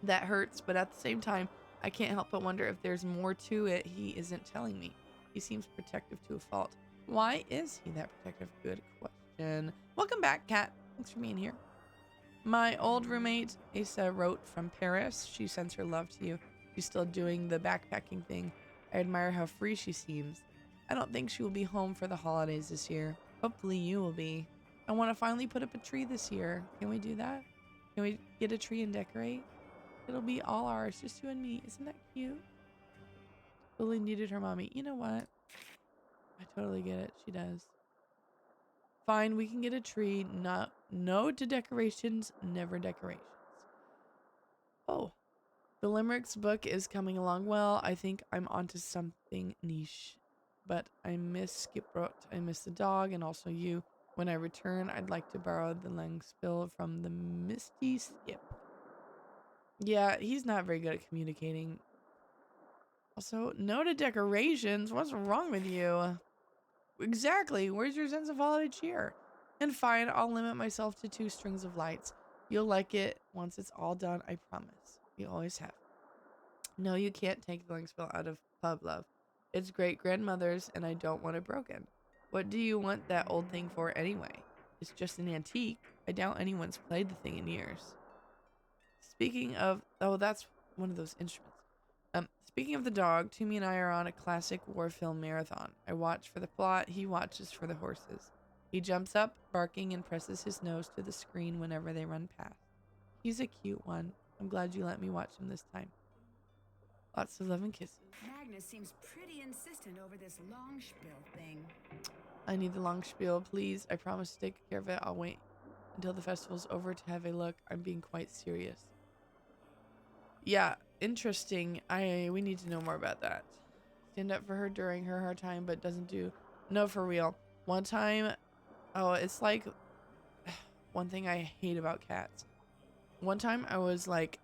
That hurts, but at the same time, I can't help but wonder if there's more to it he isn't telling me. He seems protective to a fault. Why is he that protective? Good question. Welcome back, Kat. Thanks for being here. My old roommate, Asa, wrote from Paris. She sends her love to you. She's still doing the backpacking thing. I admire how free she seems. I don't think she will be home for the holidays this year. Hopefully you will be. I want to finally put up a tree this year. Can we do that? Can we get a tree and decorate? It'll be all ours, just you and me. Isn't that cute? Lily needed her mommy. You know what? I totally get it. She does. Fine, we can get a tree. No to decorations, never decorations. Oh, the Limericks book is coming along well. I think I'm onto something niche. But I miss Skipbrot. I miss the dog and also you. When I return, I'd like to borrow the Langspill from the Misty Skip. Yeah, he's not very good at communicating. Also, no to decorations. What's wrong with you? Exactly. Where's your sense of holiday cheer? And fine, I'll limit myself to 2 strings of lights. You'll like it once it's all done, I promise. You always have. No, you can't take the Langspill out of pub love. It's great grandmother's and I don't want it broken. What do you want that old thing for anyway? It's just an antique. I doubt anyone's played the thing in years. Speaking of... Oh, that's one of those instruments. Speaking of the dog, Toomey and I are on a classic war film marathon. I watch for the plot, he watches for the horses. He jumps up, barking, and presses his nose to the screen whenever they run past. He's a cute one. I'm glad you let me watch him this time. Lots of love and kisses. Magnus seems pretty insistent over this long spiel thing. I need the long spiel, please. I promise to take care of it. I'll wait until the festival's over to have a look. I'm being quite serious. Yeah, interesting. We need to know more about that. Stand up for her during her hard time, but doesn't do... No, for real. One time... Oh, it's like... One thing I hate about cats. One time I was like...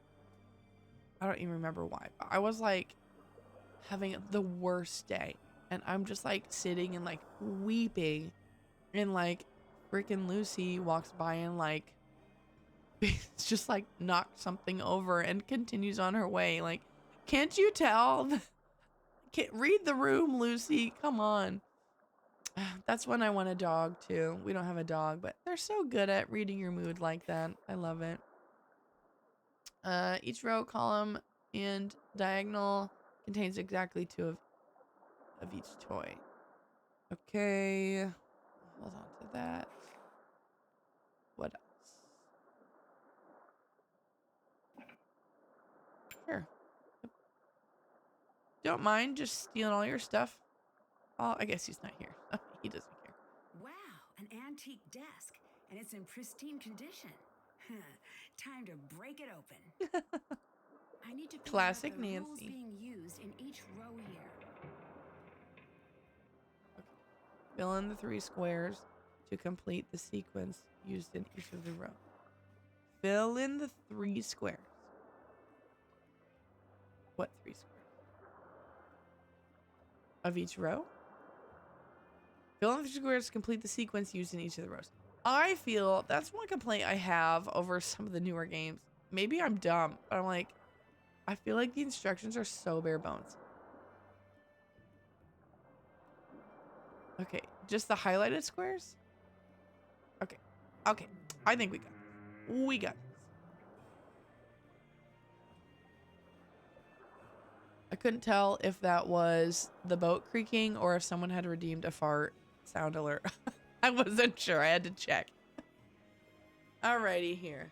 I don't even remember why, but I was like... having the worst day. And I'm just like sitting and like weeping. And like freaking Lucy walks by and like it's just like knocks something over and continues on her way. Like, can't you tell? Can't read the room, Lucy. Come on. That's when I want a dog too. We don't have a dog, but they're so good at reading your mood like that. I love it. Each row, column, and diagonal contains exactly 2 of each toy. Okay. Hold on to that. What else? Sure. Yep. Don't mind just stealing all your stuff. Oh, I guess he's not here. He doesn't care. Wow, an antique desk, and it's in pristine condition. Time to break it open. I need to figure Classic out the rules Nancy. being used in each row here. Fill in the 3 squares to complete the sequence used in each of the rows. Fill in the 3 squares. What 3 squares? Of each row? Fill in the 3 squares to complete the sequence used in each of the rows. I feel that's one complaint I have over some of the newer games. Maybe I'm dumb, but I'm like, I feel like the instructions are so bare bones. Okay, just the highlighted squares? Okay. Okay. I think we got this. We got this. I couldn't tell if that was the boat creaking or if someone had redeemed a fart sound alert. I wasn't sure. I had to check. Alrighty here.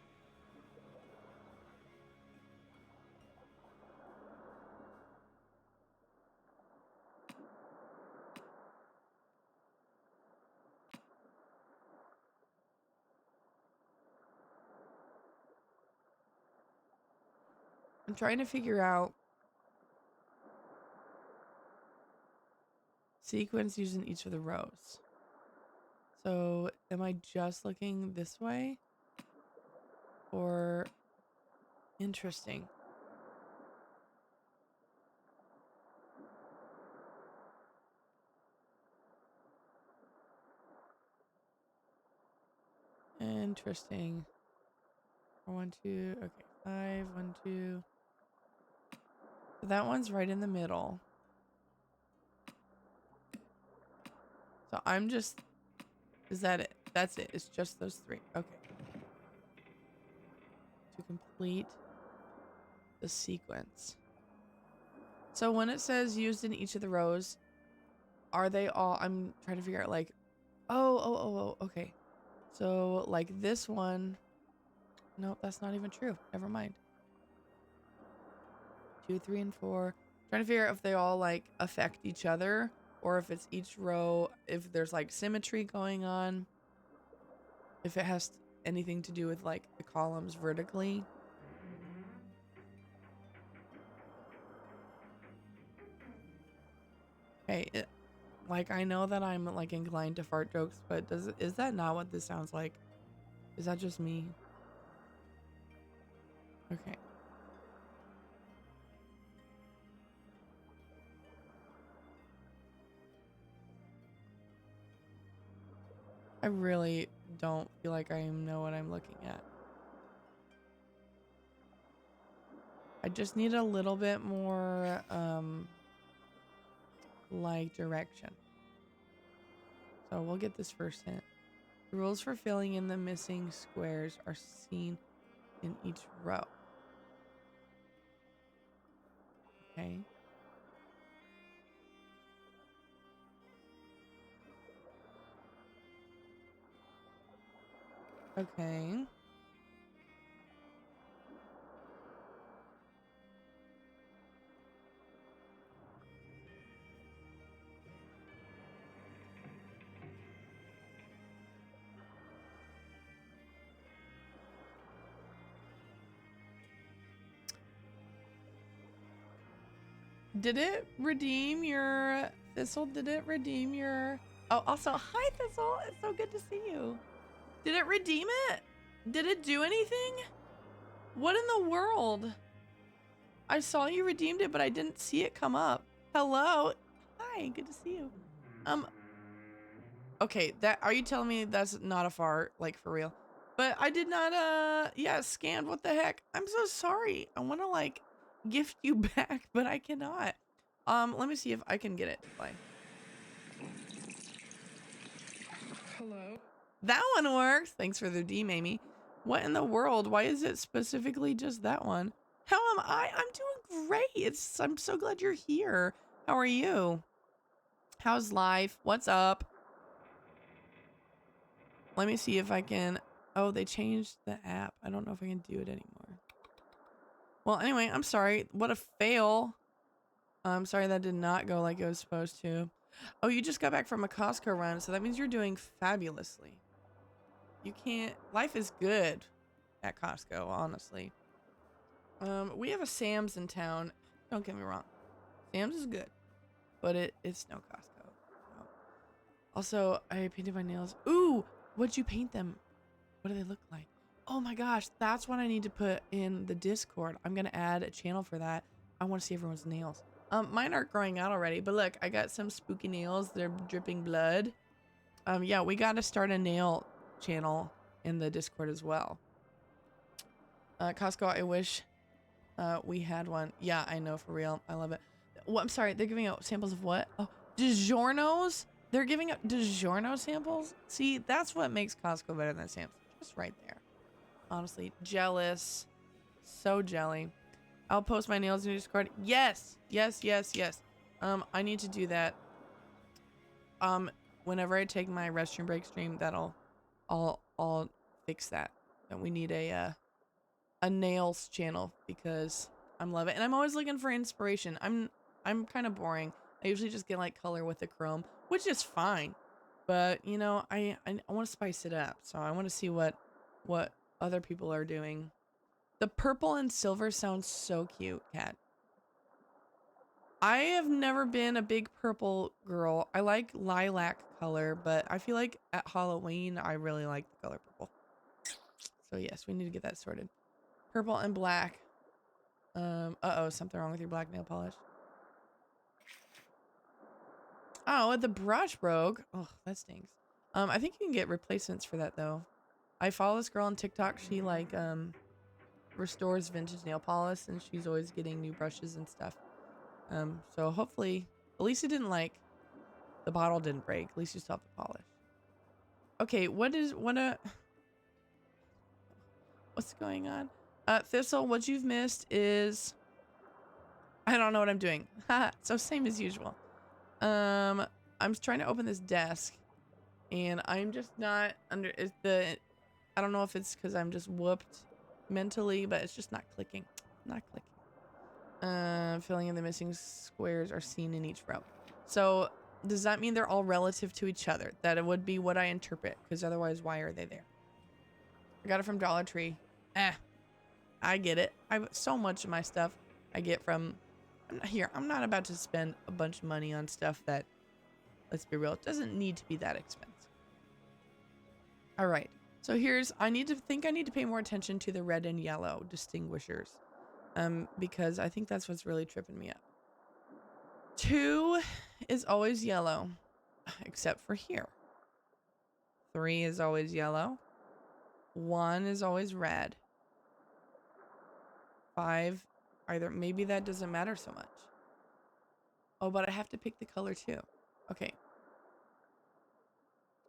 I'm trying to figure out sequence using each of the rows. So am I just looking this way? Or interesting. Interesting. 1, 2, okay. 5, 1, 2. So that one's right in the middle. So I'm just, is that it? That's it. It's just those 3. Okay. To complete the sequence. So when it says used in each of the rows, are they all, I'm trying to figure out like, oh, okay. So like this one, no, that's not even true. Never mind. 2, 3, and 4. Trying to figure out if they all like affect each other or if it's each row, if there's like symmetry going on, if it has anything to do with like the columns vertically. Okay, like I know that I'm like inclined to fart jokes, but is that not what this sounds like? Is that just me? Okay. I really don't feel like I know what I'm looking at. I just need a little bit more like direction. So we'll get this first hint. The rules for filling in the missing squares are seen in each row. Okay. Okay. Did it redeem your Thistle? Did it redeem your... Oh, also, hi Thistle. It's so good to see you. Did it redeem it? Did it do anything? What in the world? I saw you redeemed it, but I didn't see it come up. Hello? Hi, good to see you. Um, okay, that are you telling me that's not a fart, like for real? But I did not yeah, scanned. What the heck? I'm so sorry. I want to like gift you back, but I cannot. Let me see if I can get it to play. Hello? That one works. Thanks for the D, Mamie. What in the world? Why is it specifically just that one? How am I? I'm doing great. I'm so glad you're here. How are you? How's life? What's up? Let me see if I can. Oh, they changed the app. I don't know if I can do it anymore. Well, anyway, I'm sorry. What a fail. I'm sorry that did not go like it was supposed to. Oh, you just got back from a Costco run, so that means you're doing fabulously. You can't. Life is good at Costco, honestly. We have a Sam's in town. Don't get me wrong. Sam's is good, but it's no Costco. No. Also, I painted my nails. Ooh, what'd you paint them? What do they look like? Oh my gosh, that's what I need to put in the Discord. I'm gonna add a channel for that. I want to see everyone's nails. Mine aren't growing out already, but look, I got some spooky nails. They're dripping blood. Yeah, we gotta start a nail channel in the Discord as well. Costco, I wish we had one. Yeah, I know, for real. I love it. Well, I'm sorry, they're giving out samples of what? Oh, DiGiorno's? They're giving out DiGiorno samples? See, that's what makes Costco better than Sam's. Just right there. Honestly, jealous. So jelly. I'll post my nails in Discord. Yes, yes, yes, yes. I need to do that. Whenever I take my restroom break stream, I'll fix that. And we need a nails channel because I'm loving it. And I'm always looking for inspiration. I'm kind of boring. I usually just get like color with the chrome, which is fine. But you know, I want to spice it up. So I want to see what other people are doing. The purple and silver sounds so cute, Kat. I have never been a big purple girl. I like lilac color, but I feel like at Halloween, I really like the color purple. So yes, we need to get that sorted. Purple and black. Uh-oh, something wrong with your black nail polish. Oh, the brush broke. Oh, that stinks. I think you can get replacements for that though. I follow this girl on TikTok. She like restores vintage nail polish and she's always getting new brushes and stuff. So hopefully, at least it didn't like, the bottle didn't break. At least you still have the polish. Okay, what's going on? Thistle, what you've missed is, I don't know what I'm doing. So same as usual. I'm trying to open this desk and I'm just not under, I don't know if it's because I'm just whooped mentally, but it's just not clicking. Not clicking. Filling in the missing squares are seen in each row. So does that mean they're all relative to each other? That it would be what I interpret, because otherwise why are they there? I got it from Dollar Tree. I get it. So much of my stuff I get from, I'm not about to spend a bunch of money on stuff that, let's be real, it doesn't need to be that expensive. All right. So I need to pay more attention to the red and yellow distinguishers. Because I think that's what's really tripping me up. 2 is always yellow, except for here. 3 is always yellow. 1 is always red. 5, maybe that doesn't matter so much. Oh, but I have to pick the color too. Okay.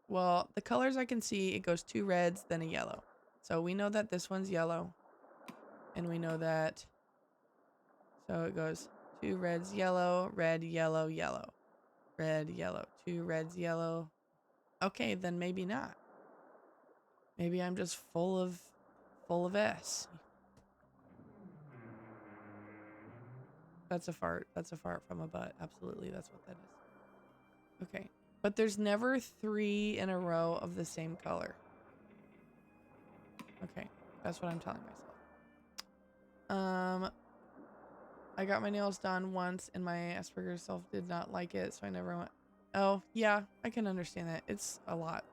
Well, the colors I can see, it goes 2 reds, then a yellow. So we know that this one's yellow. And we know that, so it goes 2 reds, yellow, red, yellow, yellow. Red, yellow, 2 reds, yellow. Okay, then maybe not. Maybe I'm just full of S. That's a fart. That's a fart from a butt. Absolutely, that's what that is. Okay. But there's never 3 in a row of the same color. Okay. That's what I'm telling myself. I got my nails done once and my Asperger's self did not like it, so I never went. Oh, yeah, I can understand that. It's a lot.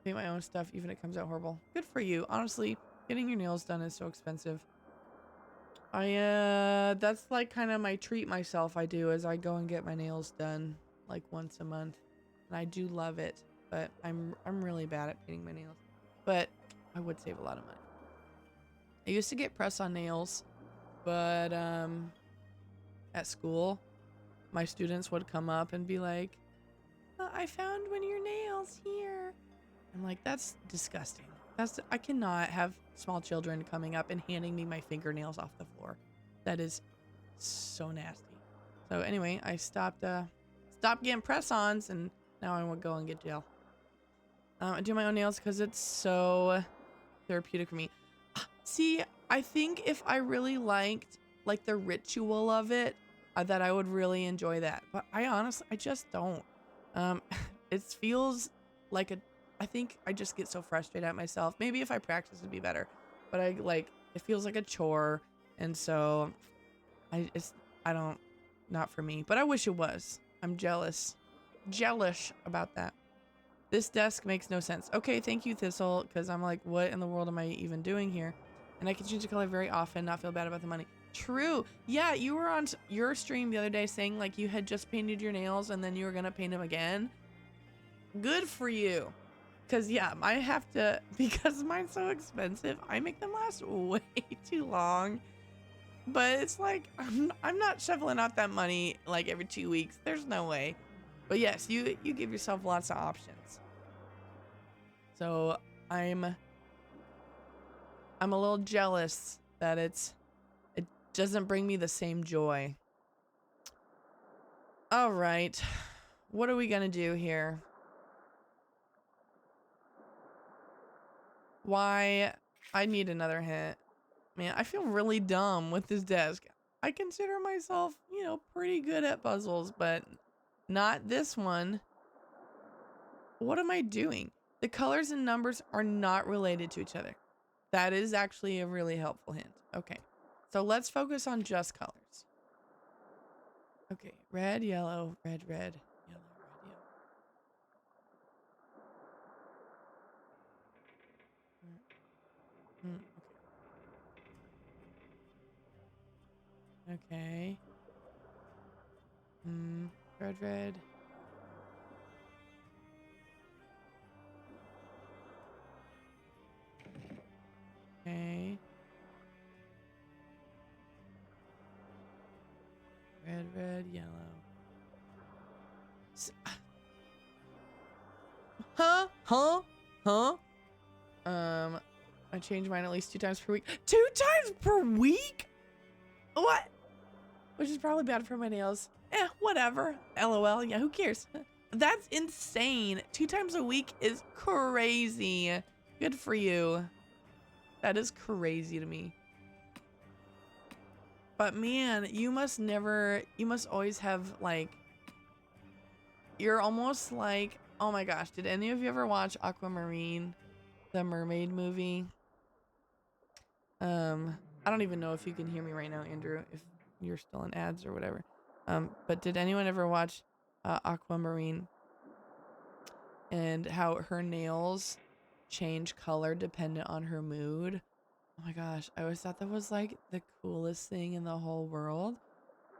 Paint my own stuff, even if it comes out horrible. Good for you. Honestly, getting your nails done is so expensive. That's like kind of my treat myself I do as I go and get my nails done. like once a month, and I do love it. But I'm really bad at painting my nails. But I would save a lot of money. I used to get press-on nails, but at school, my students would come up and be like, I found one of your nails here. I'm like, that's disgusting. I cannot have small children coming up and handing me my fingernails off the floor. That is so nasty. So anyway, I stopped getting press-ons, and now I will go and get gel. I do my own nails because it's so therapeutic for me. See, I think if I really liked like the ritual of it, that I would really enjoy that. But I just don't. It feels like I think I just get so frustrated at myself. Maybe if I practice it'd be better. But it feels like a chore, and so not for me. But I wish it was. I'm jealous about that. This desk makes no sense. Okay, thank you, Thistle, because I'm like, what in the world am I even doing here? And I can change the color very often, not feel bad about the money. True. Yeah, you were on your stream the other day saying like you had just painted your nails and then you were gonna paint them again. Good for you. Because yeah, I have to, because mine's so expensive, I make them last way too long. But it's like, I'm not shoveling out that money like every 2 weeks. There's no way. But yes, you give yourself lots of options. So I'm a little jealous that it doesn't bring me the same joy. All right, what are we gonna do here? Why? I need another hint. Man, I feel really dumb with this desk. I consider myself, pretty good at puzzles, but not this one. What am I doing? The colors and numbers are not related to each other. That is actually a really helpful hint. Okay, so let's focus on just colors. Okay, red, yellow, red, yellow, red, yellow. Okay. Red. Okay. Red, yellow. Huh? I change mine at least 2 times per week. 2 times per week? What? Which is probably bad for my nails. Whatever. LOL. Yeah, who cares? That's insane. 2 times a week is crazy. Good for you. That is crazy to me. But man, you must always have like, you're almost like, oh my gosh, did any of you ever watch Aquamarine, the mermaid movie? I don't even know if you can hear me right now, Andrew, if you're still in ads or whatever. But did anyone ever watch Aquamarine and how her nails change color dependent on her mood? Oh my gosh, I always thought that was like the coolest thing in the whole world.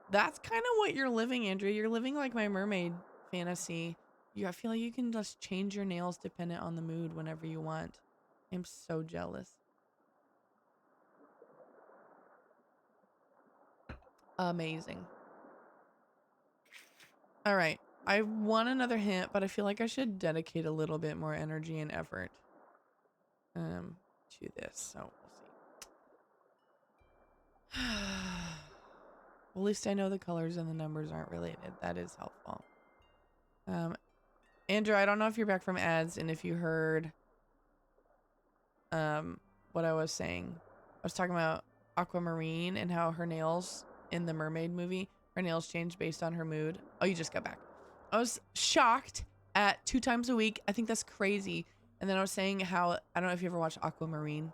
That's kind of what you're living, Andrew. You're living like my mermaid fantasy. I feel like you can just change your nails dependent on the mood whenever you want. I'm so jealous. Amazing. All right. I want another hint, but I feel like I should dedicate a little bit more energy and effort to this. So we'll see. Well, at least I know the colors and the numbers aren't related. That is helpful. Andrew, I don't know if you're back from ads and if you heard what I was saying. I was talking about Aquamarine and how her nails in the mermaid movie, her nails change based on her mood. Oh, you just got back. I was shocked at 2 times a week. I think that's crazy. And then I was saying how, I don't know if you ever watched Aquamarine,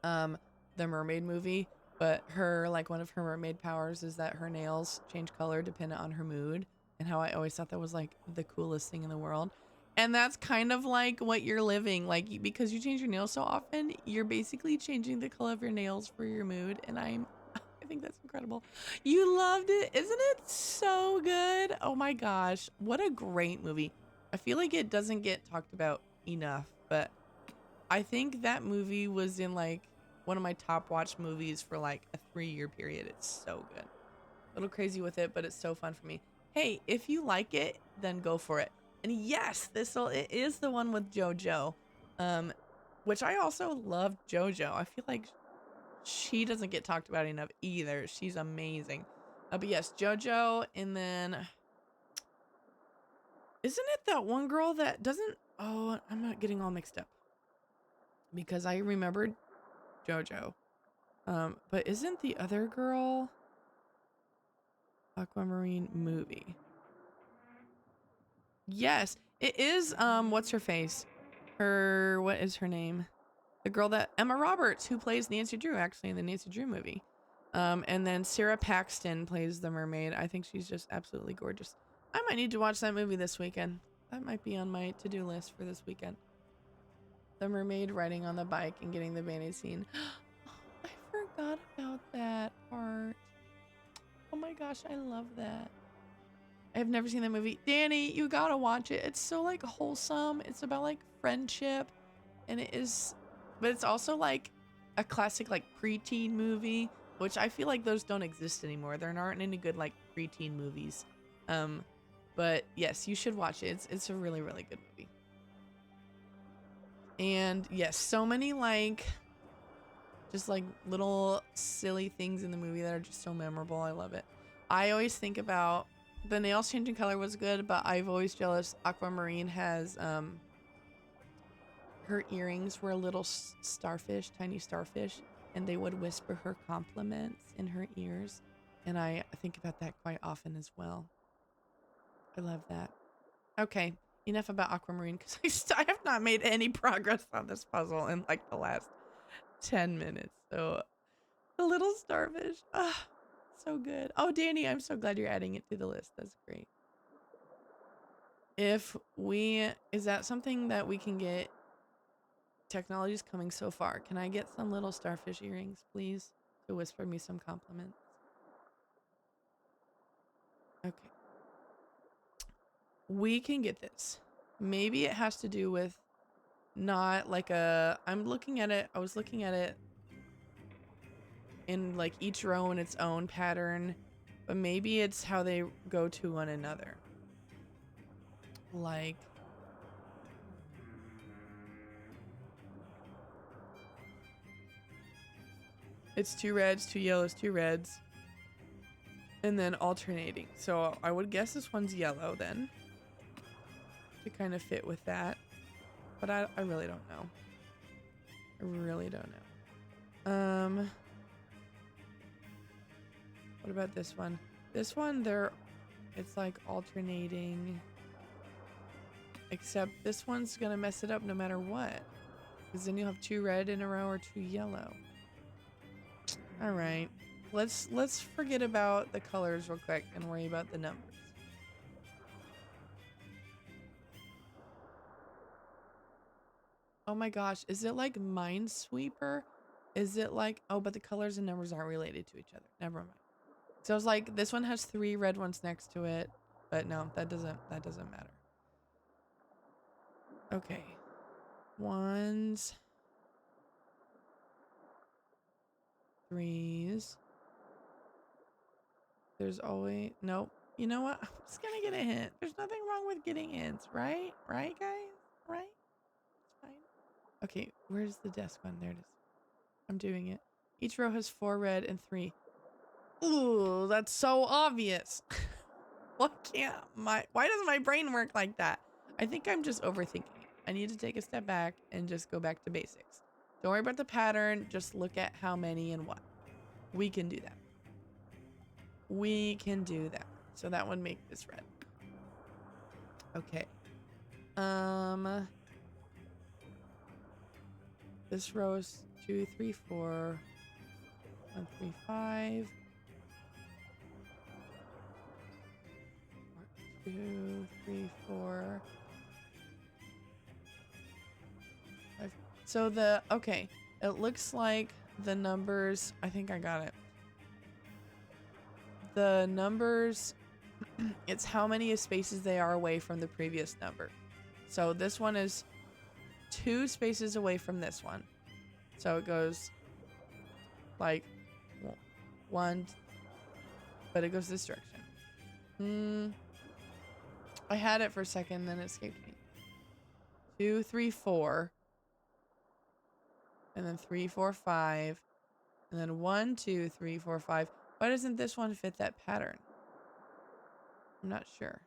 the mermaid movie, but one of her mermaid powers is that her nails change color dependent on her mood, and how I always thought that was like the coolest thing in the world. And that's kind of like what you're living, like, because you change your nails so often, you're basically changing the color of your nails for your mood. And I think that's incredible. You loved it. Isn't it so good? Oh my gosh. What a great movie. I feel like it doesn't get talked about enough, but I think that movie was in like one of my top watched movies for like a 3-year period. It's so good. A little crazy with it, but it's so fun for me. Hey, if you like it, then go for it. And yes, it is the one with JoJo, which I also love JoJo. I feel like she doesn't get talked about enough either. She's amazing. But yes, JoJo, and then isn't it that one girl that doesn't? Oh, I'm not getting all mixed up because I remembered JoJo. But isn't the other girl Aquamarine movie? Yes, it is. What's her face? What is her name? The girl that Emma Roberts, who plays Nancy Drew, actually in the Nancy Drew movie. And then Sarah Paxton plays the mermaid. I think she's just absolutely gorgeous. I might need to watch that movie this weekend. That might be on my to-do list for this weekend. The mermaid riding on the bike and getting the band-aid scene. Oh, I forgot about that part. Oh my gosh, I love that. I have never seen that movie. Danny, you gotta watch it. It's so like wholesome. It's about like friendship, and but it's also like a classic like preteen movie, which I feel like those don't exist anymore. There aren't any good like preteen movies. But yes, you should watch it. It's a really, really good movie. And yes, so many like just like little silly things in the movie that are just so memorable. I love it. I always think about the nails changing color was good, but I've always jealous. Aquamarine has her earrings were a little starfish, tiny starfish, and they would whisper her compliments in her ears. And I think about that quite often as well. I love that. Okay, enough about Aquamarine because I have not made any progress on this puzzle in like the last 10 minutes. So the little starfish. Ah, so good. Oh, Danny, I'm so glad you're adding it to the list. That's great. Is that something that we can get? Technology's coming so far. Can I get some little starfish earrings, please? To whisper me some compliments. Okay. We can get this. Maybe it has to do with not like I was looking at it in like each row in its own pattern, but maybe it's how they go to one another. Like it's 2 reds, 2 yellows, 2 reds, and then alternating. So I would guess this one's yellow then to kind of fit with that, but I really don't know. I really don't know. What about this one? This one, it's like alternating, except this one's gonna mess it up no matter what, because then you'll have 2 red in a row or 2 yellow. All right, let's forget about the colors real quick and worry about the numbers. Oh my gosh, is it like Minesweeper? Is it like, oh, but the colors and numbers aren't related to each other. Never mind. So I was like, this one has 3 red ones next to it, but no, that doesn't matter. Okay. Ones. 3s. There's always, nope. You know what? I'm just gonna get a hint. There's nothing wrong with getting hints, right? Right, guys? Right? It's fine. Okay, where's the desk one? There it is. I'm doing it. Each row has 4 red and 3. Ooh, that's so obvious. Why doesn't my brain work like that? I think I'm just overthinking it. I need to take a step back and just go back to basics. Don't worry about the pattern. Just look at how many and what. We can do that. We can do that. So that would make this red. Okay. This row is 2, 3, 4, 1, 3, 5. 2, 3, 4, 5. So okay. It looks like the numbers, I think I got it. the numbers, it's how many spaces they are away from the previous number. So this one is 2 spaces away from this one. So it goes like 1, but it goes this direction. I had it for a second, then it escaped me. 2, 3, 4. And then 3, 4, 5. And then 1, 2, 3, 4, 5. Why doesn't this one fit that pattern? I'm not sure.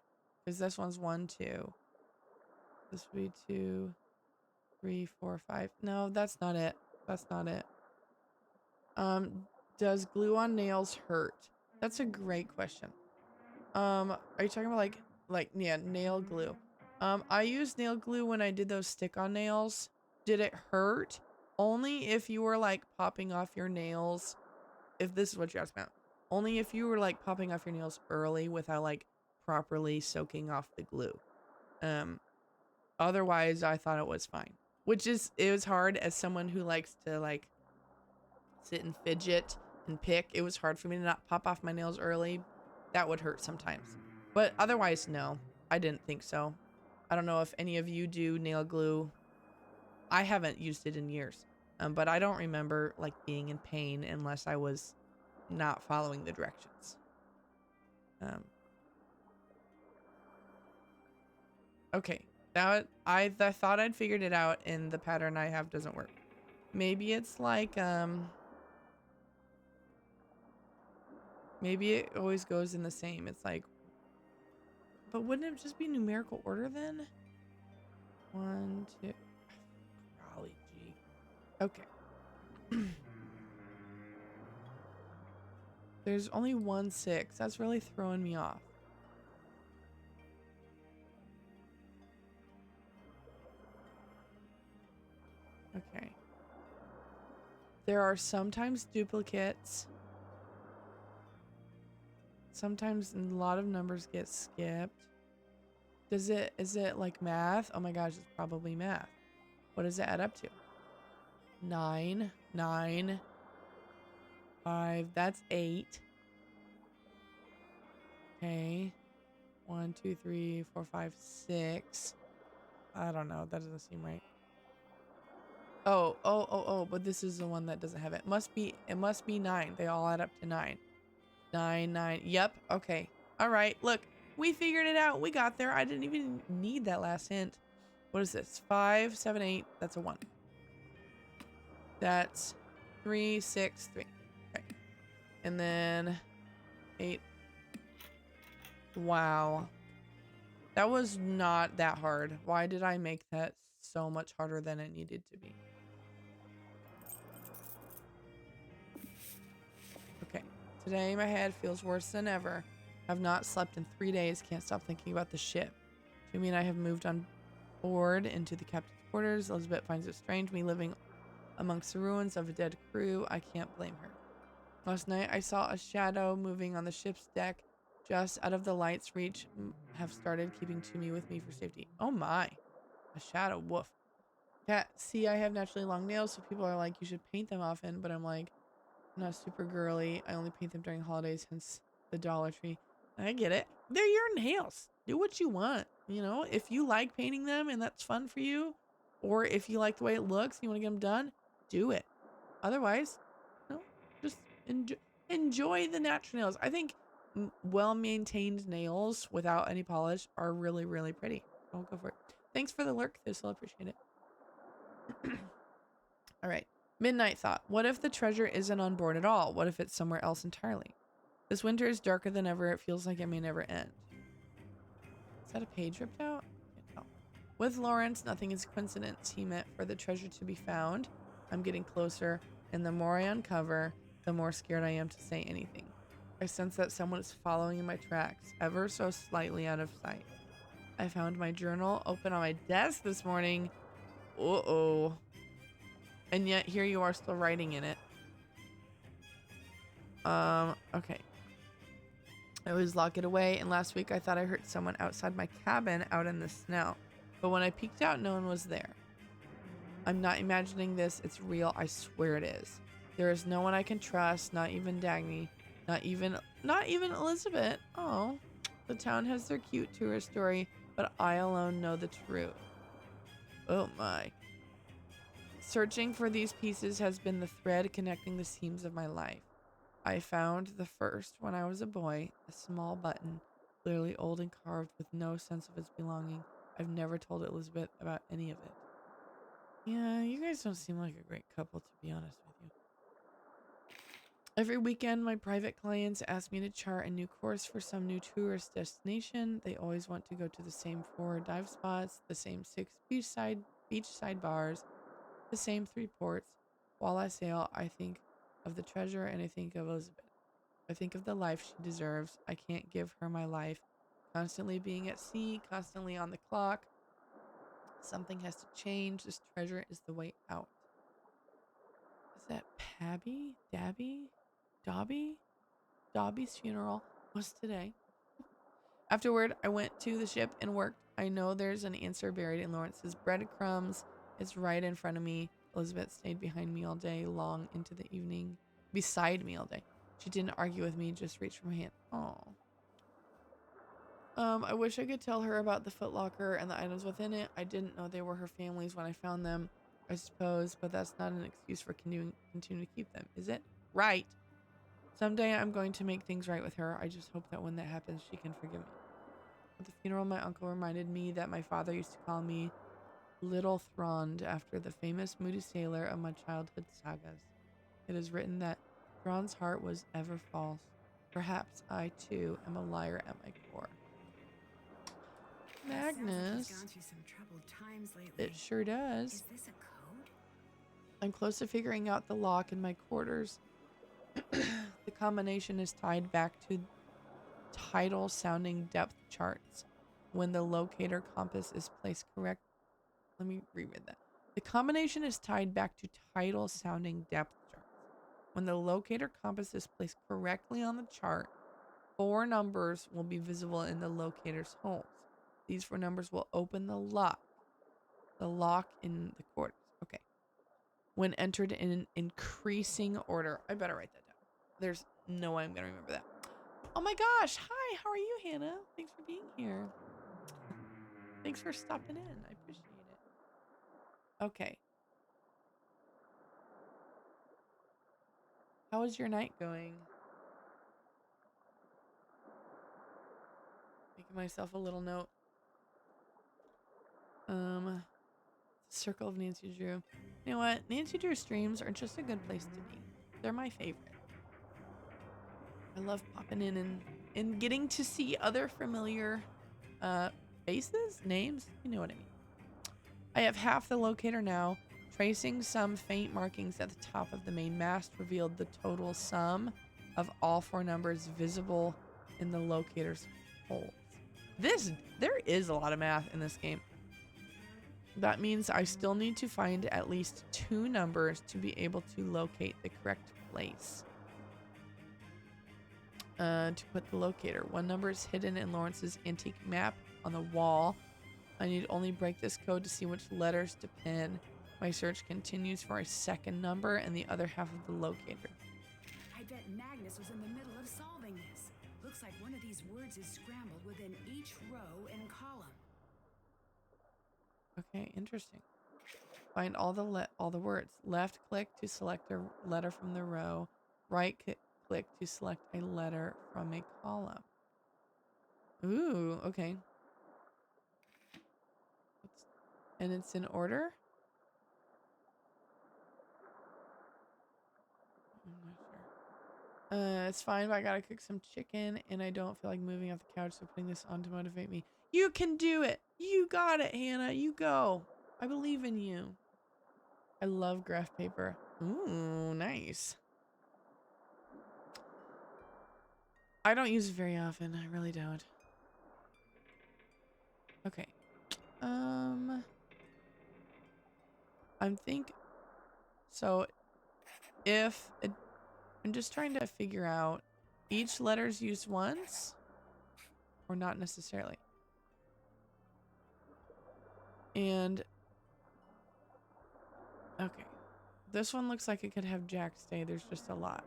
Because this one's 1, 2. This would be 2, 3, 4, 5. No, that's not it. That's not it. Does glue on nails hurt? That's a great question. Are you talking about yeah, nail glue? I used nail glue when I did those stick-on nails. Did it hurt? Only if you were like popping off your nails. If this is what you're asking about. Only if you were like popping off your nails early without like properly soaking off the glue. Otherwise I thought it was fine. It was hard as someone who likes to like sit and fidget and pick. It was hard for me to not pop off my nails early. That would hurt sometimes. But otherwise, no, I didn't think so. I don't know if any of you do nail glue. I haven't used it in years. But I don't remember like being in pain unless I was not following the directions. Okay. I thought I'd figured it out, and the pattern I have doesn't work. Maybe it's like, maybe it always goes in the same. It's like, but wouldn't it just be numerical order then? 1, 2. Golly gee. Okay. There's only 1 6. That's really throwing me off. Okay. There are sometimes duplicates. Sometimes a lot of numbers get skipped. Is it like math? Oh my gosh, it's probably math. What does it add up to? 9, 9, 5, that's 8. Okay. 1, 2, 3, 4, 5, 6. I don't know. That doesn't seem right. Oh, but this is the one that doesn't have it. It must be 9. They all add up to 9. 9, 9. Yep. Okay. All right. Look, we figured it out. We got there. I didn't even need that last hint. What is this? 5, 7, 8. That's a 1. That's 3, 6, 3. Okay. And then 8. Wow. That was not that hard. Why did I make that so much harder than it needed to be? Okay. Today my head feels worse than ever. I've not slept in 3 days. Can't stop thinking about the ship. Jimmy and I have moved on board into the captain's quarters. Elisabet finds it strange me living amongst the ruins of a dead crew. I can't blame her. Last night I saw a shadow moving on the ship's deck. Just out of the light's reach, have started keeping to me with me for safety. Oh my. A shadow. Woof. Cat, see, I have naturally long nails, so people are like, you should paint them often, but I'm like, I'm not super girly. I only paint them during holidays, hence the Dollar Tree. I get it. They're your nails. Do what you want. You know, if you like painting them and that's fun for you, or if you like the way it looks and you want to get them done, do it. Otherwise, you know, just enjoy the natural nails. I think well-maintained nails without any polish are really, really pretty. I'll go for it. Thanks for the lurk, Thistle. Appreciate it. All right. Midnight thought. What if the treasure isn't on board at all? What if it's somewhere else entirely? This winter is darker than ever. It feels like it may never end. Is that a page ripped out? Can't tell. With Lawrence, nothing is coincidence. He meant for the treasure to be found. I'm getting closer, and the more I uncover, the more scared I am to say anything. I sense that someone is following in my tracks, ever so slightly out of sight. I found my journal open on my desk this morning. Uh-oh. And yet here you are still writing in it. Okay. I always lock it away, and last week I thought I heard someone outside my cabin out in the snow. But when I peeked out, no one was there. I'm not imagining this. It's real. I swear it is. There is no one I can trust, not even Dagny. Not even Elisabet. Oh, the town has their cute tourist story, but I alone know the truth. Oh my. Searching for these pieces has been the thread connecting the seams of my life. I found the first when I was a boy, a small button, clearly old and carved with no sense of its belonging. I've never told Elisabet about any of it. Yeah, you guys don't seem like a great couple, to be honest with you. Every weekend, my private clients ask me to chart a new course for some new tourist destination. They always want to go to the same 4 dive spots, the same 6 beachside bars, the same 3 ports. While I sail, I think of the treasure and I think of Elisabet. I think of the life she deserves. I can't give her my life. Constantly being at sea, constantly on the clock. Something has to change. This treasure is the way out. Is that Pabby? Dabby? Dobby? Dobby's funeral was today. Afterward, I went to the ship and worked. I know there's an answer buried in Lawrence's breadcrumbs. It's right in front of me. Elisabet stayed behind me all day, long into the evening. Beside me all day. She didn't argue with me, just reached for my hand. Oh. I wish I could tell her about the footlocker and the items within it. I didn't know they were her family's when I found them, I suppose, but that's not an excuse for continue to keep them, is it? Right. Someday I'm going to make things right with her. I just hope that when that happens, she can forgive me. At the funeral, my uncle reminded me that my father used to call me Little Thrond after the famous moody sailor of my childhood sagas. It is written that Thrond's heart was ever false. Perhaps I, too, am a liar at my core. Magnus. Sounds like he's gone through some troubled times lately. It sure does. Is this a code? I'm close to figuring out the lock in my quarters. The combination is tied back to tidal sounding depth charts. When the locator compass is placed correct. Let me reread that. The combination is tied back to tidal sounding depth charts. When the locator compass is placed correctly on the chart, 4 numbers will be visible in the locator's holes. These 4 numbers will open the lock in the quarters. Okay. When entered in an increasing order. I better write that down. There's no way I'm going to remember that. Oh my gosh. Hi, how are you, Hannah? Thanks for being here. Thanks for stopping in. I appreciate it. Okay. How is your night going? Making myself a little note. Circle of Nancy Drew. You know what? Nancy Drew streams are just a good place to be. They're my favorite. I love popping in and getting to see other familiar faces, names. You know what I mean. I have half the locator now. Tracing some faint markings at the top of the main mast revealed the total sum of all 4 numbers visible in the locator's holes. There is a lot of math in this game. That means I still need to find at least 2 numbers to be able to locate the correct place. To put the locator. 1 number is hidden in Lawrence's antique map on the wall. I need only break this code to see which letters to pin. My search continues for a 2nd number and the other half of the locator. I bet Magnus was in the middle of solving this. Looks like one of these words is scrambled within each row and column. Okay, interesting. Find all the words. Left click to select a letter from the row. Right click to select a letter from a column. Ooh, okay. And it's in order? I'm not sure. It's fine, but I gotta cook some chicken and I don't feel like moving off the couch, so putting this on to motivate me. You can do it! You got it, Hannah. You go. I believe in you. I love graph paper. Ooh, nice. I don't use it very often. I really don't. Okay. I'm so if it, I'm just trying to figure out each letter's used once or not necessarily. And okay. This one looks like it could have Jack stay. There's just a lot.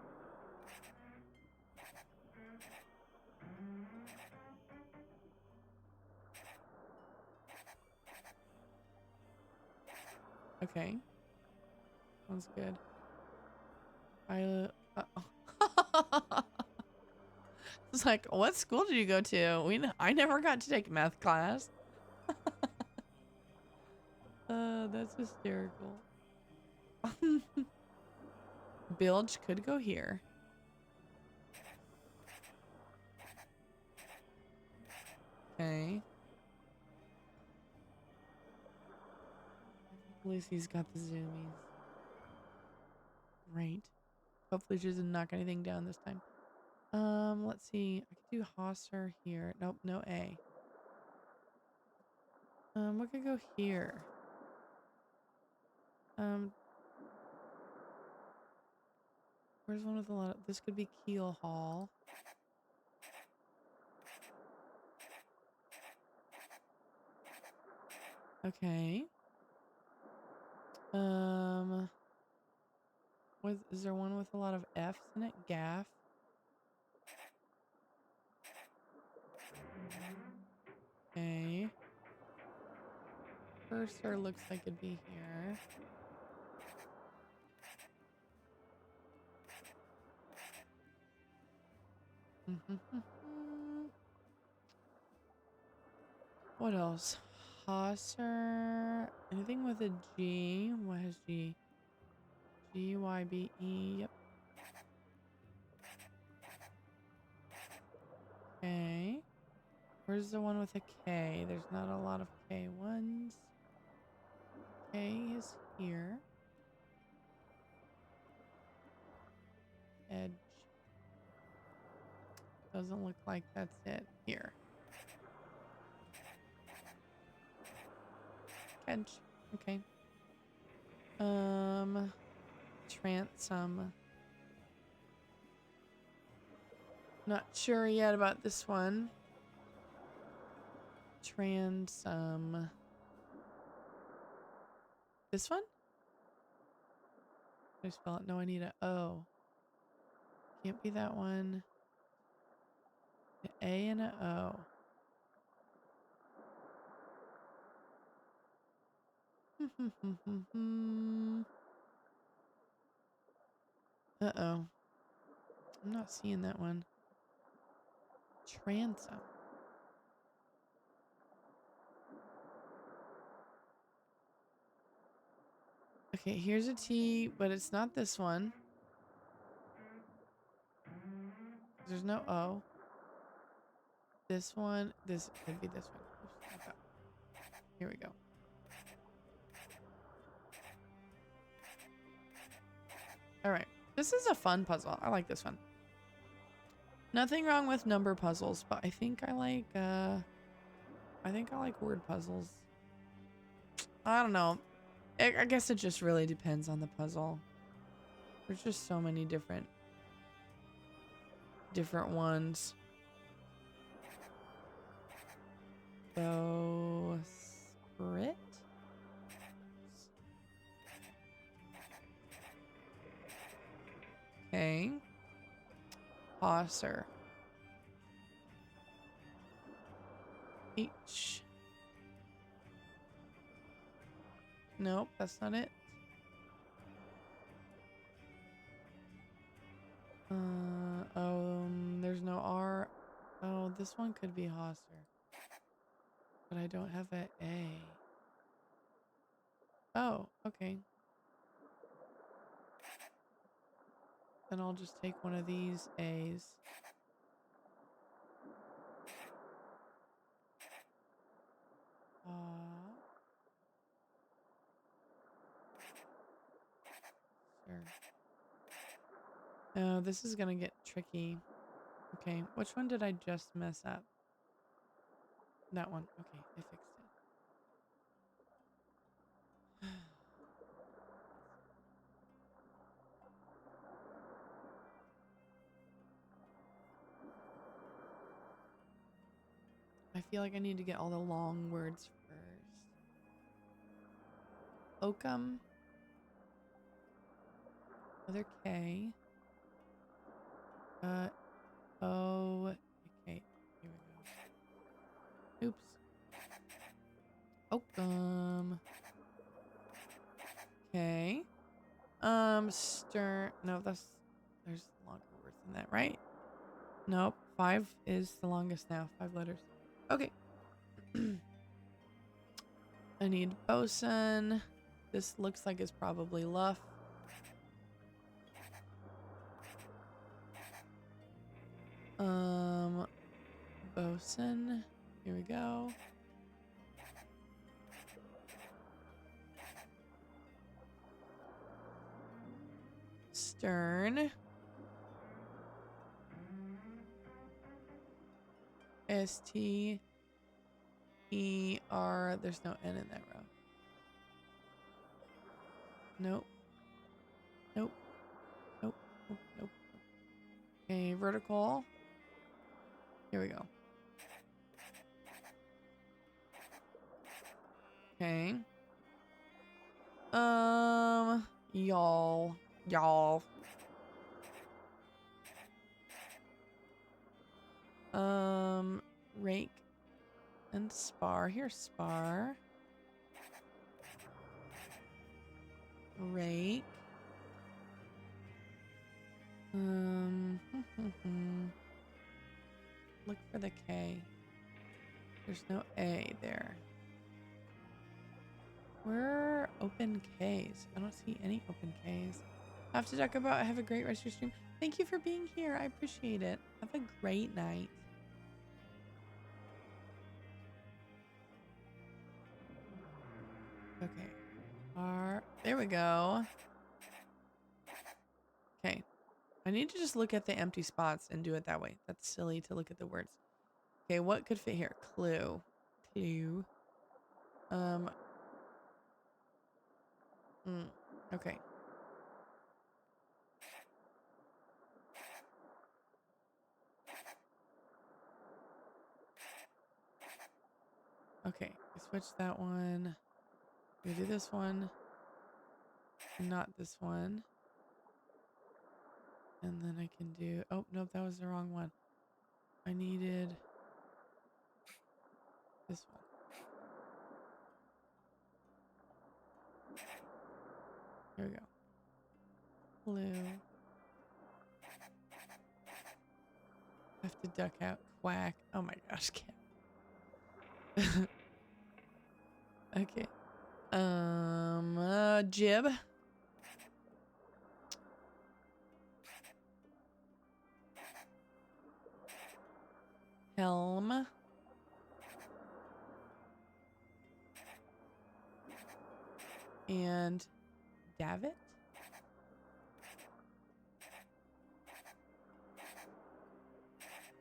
Okay. Sounds good. It's like, what school did you go to? I never got to take math class. That's hysterical. Bilge could go here. Okay. Lucy's got the zoomies. Right. Hopefully she doesn't knock anything down this time. Let's see. I could do Hosser here. Nope, no A. We could go here. Where's one with a lot of, this could be Keel Hall. Okay. Is there one with a lot of F's in it? Gaff. Okay. Cursor looks like it'd be here. What else? Hosser. Anything with a G? What has G? G-Y-B-E. Yep. Okay. Where's the one with a K? There's not a lot of K ones. K is here. Edge. Doesn't look like that's it. Here. Edge. Okay. Transom. Not sure yet about this one. Transom. This one? Can I spell it? No, I need a O. Can't be that one. An A and a O. Uh-oh. I'm not seeing that one. Transom. Okay, here's a T, but it's not this one. There's no O. This one. This could be this one. Oops, okay. Here we go. All right. This is a fun puzzle. I like this one. Nothing wrong with number puzzles, but I think I like word puzzles. I don't know. I guess it just really depends on the puzzle. There's just so many different ones. So Sprit. Okay. Hosser. H. Nope, that's not it. There's no R. Oh, this one could be Hosser. But I don't have an A. Oh, okay. Then I'll just take one of these A's. Sure. Oh, this is gonna get tricky. Okay, which one did I just mess up? That one. Okay, I fixed it. I feel like I need to get all the long words first. Oakum. Another K. O. Okay, here we go. Oops. Oakum. Stern. No, there's longer words than that, right? Nope. 5 is the longest now. 5 letters. Okay. I need bosun. This looks like it's probably luff. Bosun. Here we go. Stern. STER. There's no N in that row. Nope. Nope. Nope. Nope. Nope. Okay, vertical. Here we go. Okay. Y'all. Rake and spar. Here's spar. Rake. Look for the K. There's no A there. Where are open Ks? I don't see any open Ks. Have to talk about. Have a great rest of your stream. Thank you for being here. I appreciate it. Have a great night. Okay. There we go. Okay. I need to just look at the empty spots and do it that way. That's silly to look at the words. Okay, what could fit here? Clue. Okay. Okay, I switched that one. We do this one. Not this one. And then I can do... Oh, nope, that was the wrong one. I needed this one. Here we go. Blue. Have to duck out. Quack. Oh my gosh, can't. Okay. Jib. Helm. And davit.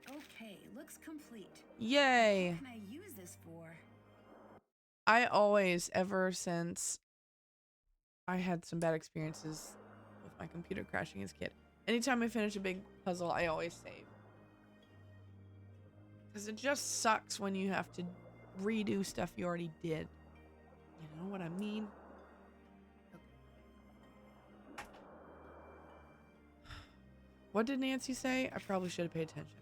Okay, looks complete. Yay. What can I use this for? I always, ever since I had some bad experiences with my computer crashing as a kid, anytime I finish a big puzzle, I always save. Because it just sucks when you have to redo stuff you already did. You know what I mean? Okay. What did Nancy say? I probably should have paid attention.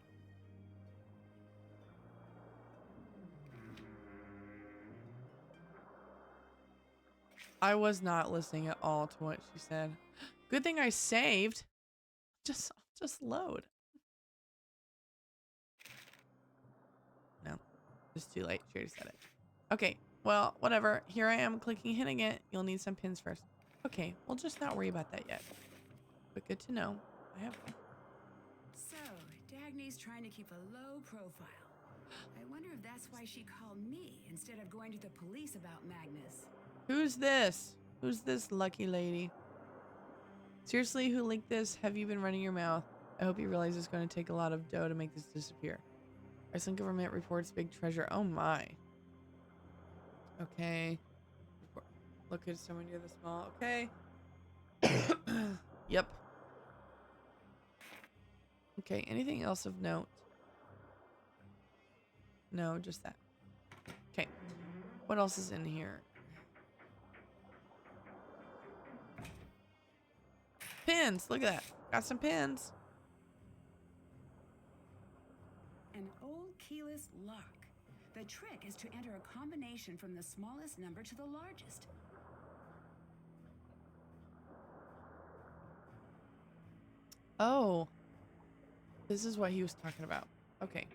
I was not listening at all to what she said. Good thing I saved. Just load. No, it's too late. She already said it. Okay, well, whatever. Here I am clicking hit again. You'll need some pins first. Okay, we'll just not worry about that yet. But good to know. I have one. So, Dagny's trying to keep a low profile. I wonder if that's why she called me instead of going to the police about Magnus. Who's this? Who's this lucky lady? Seriously, who leaked this? Have you been running your mouth? I hope you realize it's going to take a lot of dough to make this disappear. Iceland government reports big treasure. Oh my. Okay. Look at someone near the small. Okay. Yep. Okay, anything else of note? No, just that. Okay. What else is in here? Pins! Look at that. Got some pins. An old keyless lock. The trick is to enter a combination from the smallest number to the largest. Oh, this is what he was talking about. Okay.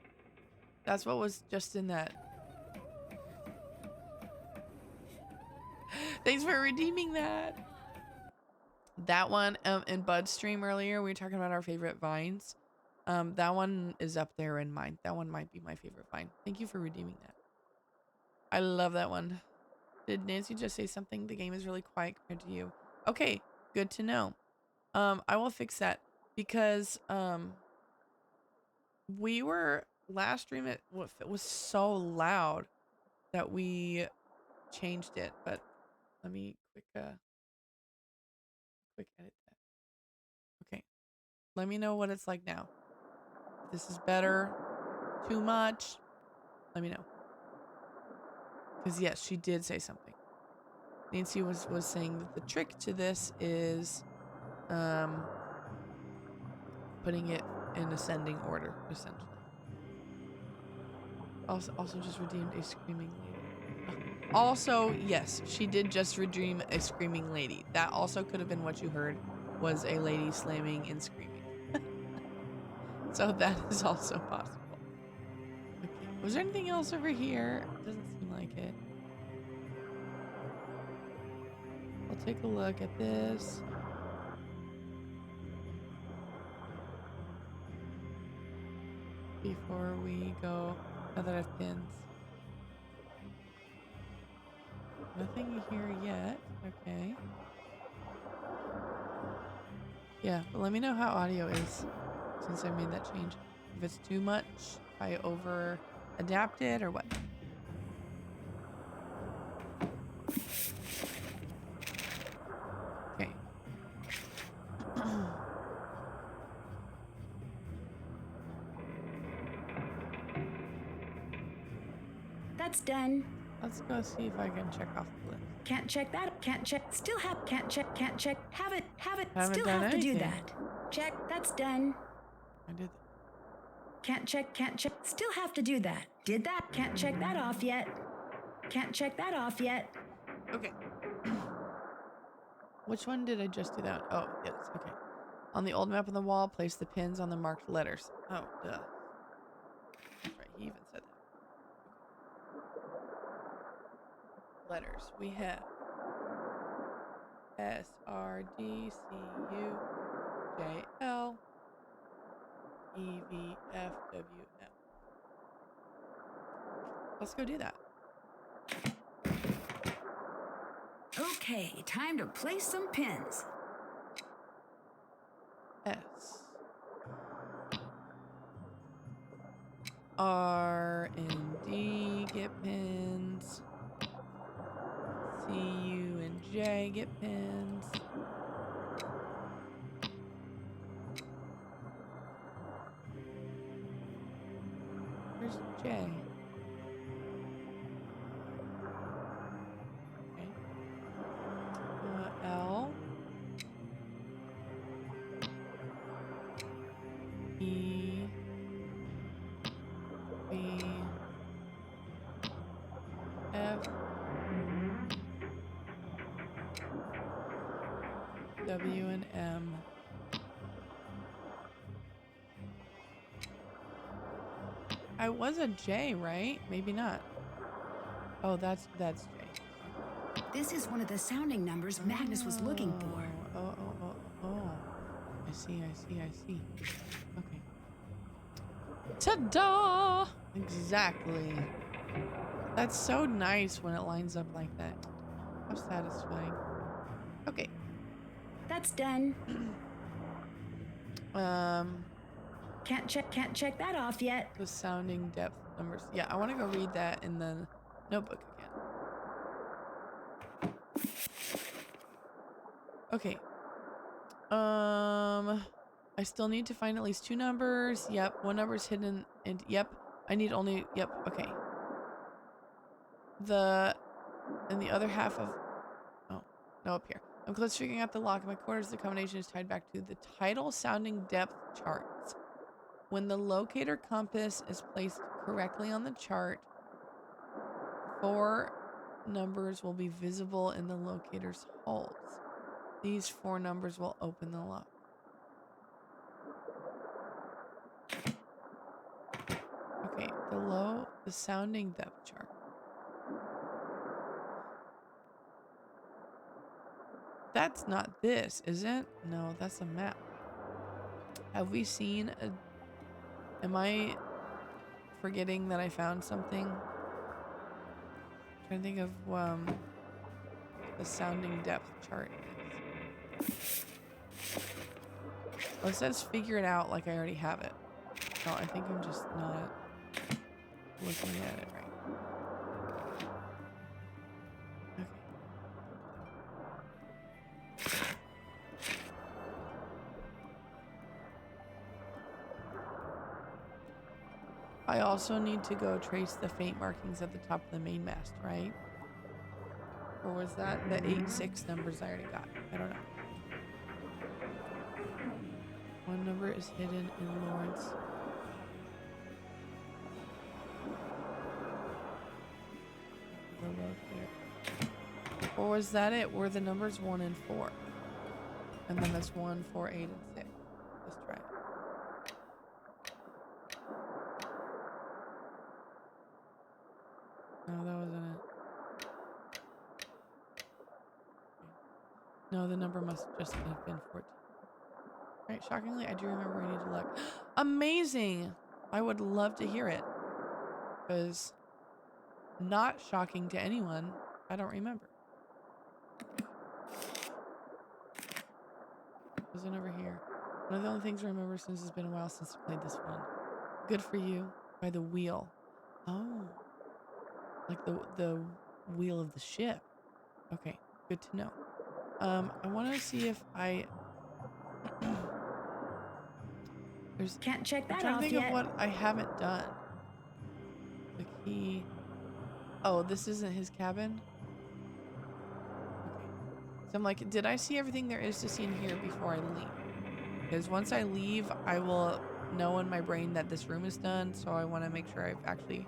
That's what was just in that. Thanks for redeeming that. That one in Bud's stream earlier, we were talking about our favorite vines. That one is up there in mine. That one might be my favorite vine. Thank you for redeeming that. I love that one. Did Nancy just say something? The game is really quiet compared to you. Okay, good to know. I will fix that because we were last stream it was so loud that we changed it, but let me quick edit that. Okay. Let me know what it's like now. If this is better, too much, let me know. Because yes, she did say something. Nancy was saying that the trick to this is putting it in ascending order, essentially. Also just redeemed a screaming lady. Also, yes, she did just redeem a screaming lady. That also could have been what you heard, was a lady slamming and screaming. So that is also possible. Okay, was there anything else over here? Doesn't seem like it. I'll take a look at this. Before we go, now that I have pins. Nothing here yet. Okay. Yeah, but let me know how audio is since I made that change. If it's too much, if I over adapt it or what. Okay. That's done. Let's go see if I can check off the list. Can't check that. Can't check. Still have. Can't check. Can't check. Have it. Have it. Haven't Still done have to do anything. that. Check. That's done. I did. Can't check. Can't check. Still have to do that. Did that. Can't check that off yet. Can't check that off yet. Okay. Which one did I just do that? Oh, yes. Okay. On the old map on the wall, place the pins on the marked letters. Oh, duh. That's right. He even said that. Letters. We have S, R, D, C, U, J, L, E, V, F, W, M. Let's go do that. Okay, time to place some pins. S, R, and D get pins. C, U, and J get pins. Where's J? Okay. L, E, B, F, W, and M. I was a J, right? Maybe not. Oh, that's J. This is one of the sounding numbers Magnus was looking for. Oh. I see. Okay. Ta-da! Exactly. That's so nice when it lines up like that. How satisfying. Okay. That's done. Can't check that off yet. The sounding depth numbers. Yeah, I want to go read that in the notebook again. Okay. I still need to find at least 2 numbers. Yep, 1 number is hidden, and yep, I need only, yep, okay. And the other half of, oh, no, up here. I'm close to figuring out the lock in my quarters. The combination is tied back to the title sounding depth charts. When the locator compass is placed correctly on the chart, 4 numbers will be visible in the locator's holes. These 4 numbers will open the lock. The sounding depth chart. That's not this, is it? No, that's a map. Have we seen a... Am I forgetting that I found something? I'm trying to think of the sounding depth chart is. Oh, it says figure it out like I already have it. No, I think I'm just not looking at it right. Okay. I also need to go trace the faint markings at the top of the main mast, right? Or was that the 8-6 numbers I already got? I don't know. One number is hidden in Lawrence. Or was that it? Were the numbers 1 and 4? And then that's 1, 4, 8, and 6. Let's try it. No, that wasn't it. No, the number must just have been 14. Right, shockingly, I do remember I need to look. Amazing! I would love to hear it. Because not shocking to anyone, I don't remember. Wasn't over here. One of the only things I remember since it's been a while since I played this one. Good for you. By the wheel. Oh. Like the wheel of the ship. Okay, good to know. I want to see if I... Can't check I'm that trying to off think yet. of what I haven't done. The key... Oh, this isn't his cabin? Okay. So I'm like, did I see everything there is to see in here before I leave? Because once I leave, I will know in my brain that this room is done, so I want to make sure I've actually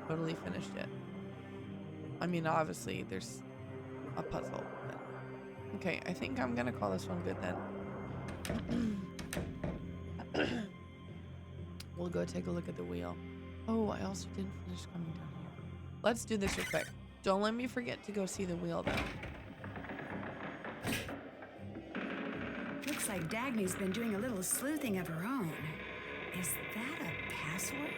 totally finished it. I mean, obviously, there's a puzzle. But... Okay, I think I'm gonna call this one good then. We'll go take a look at the wheel. Oh, I also didn't finish coming down here. Let's do this real quick. Don't let me forget to go see the wheel, though. Looks like Dagny's been doing a little sleuthing of her own. Is that a password?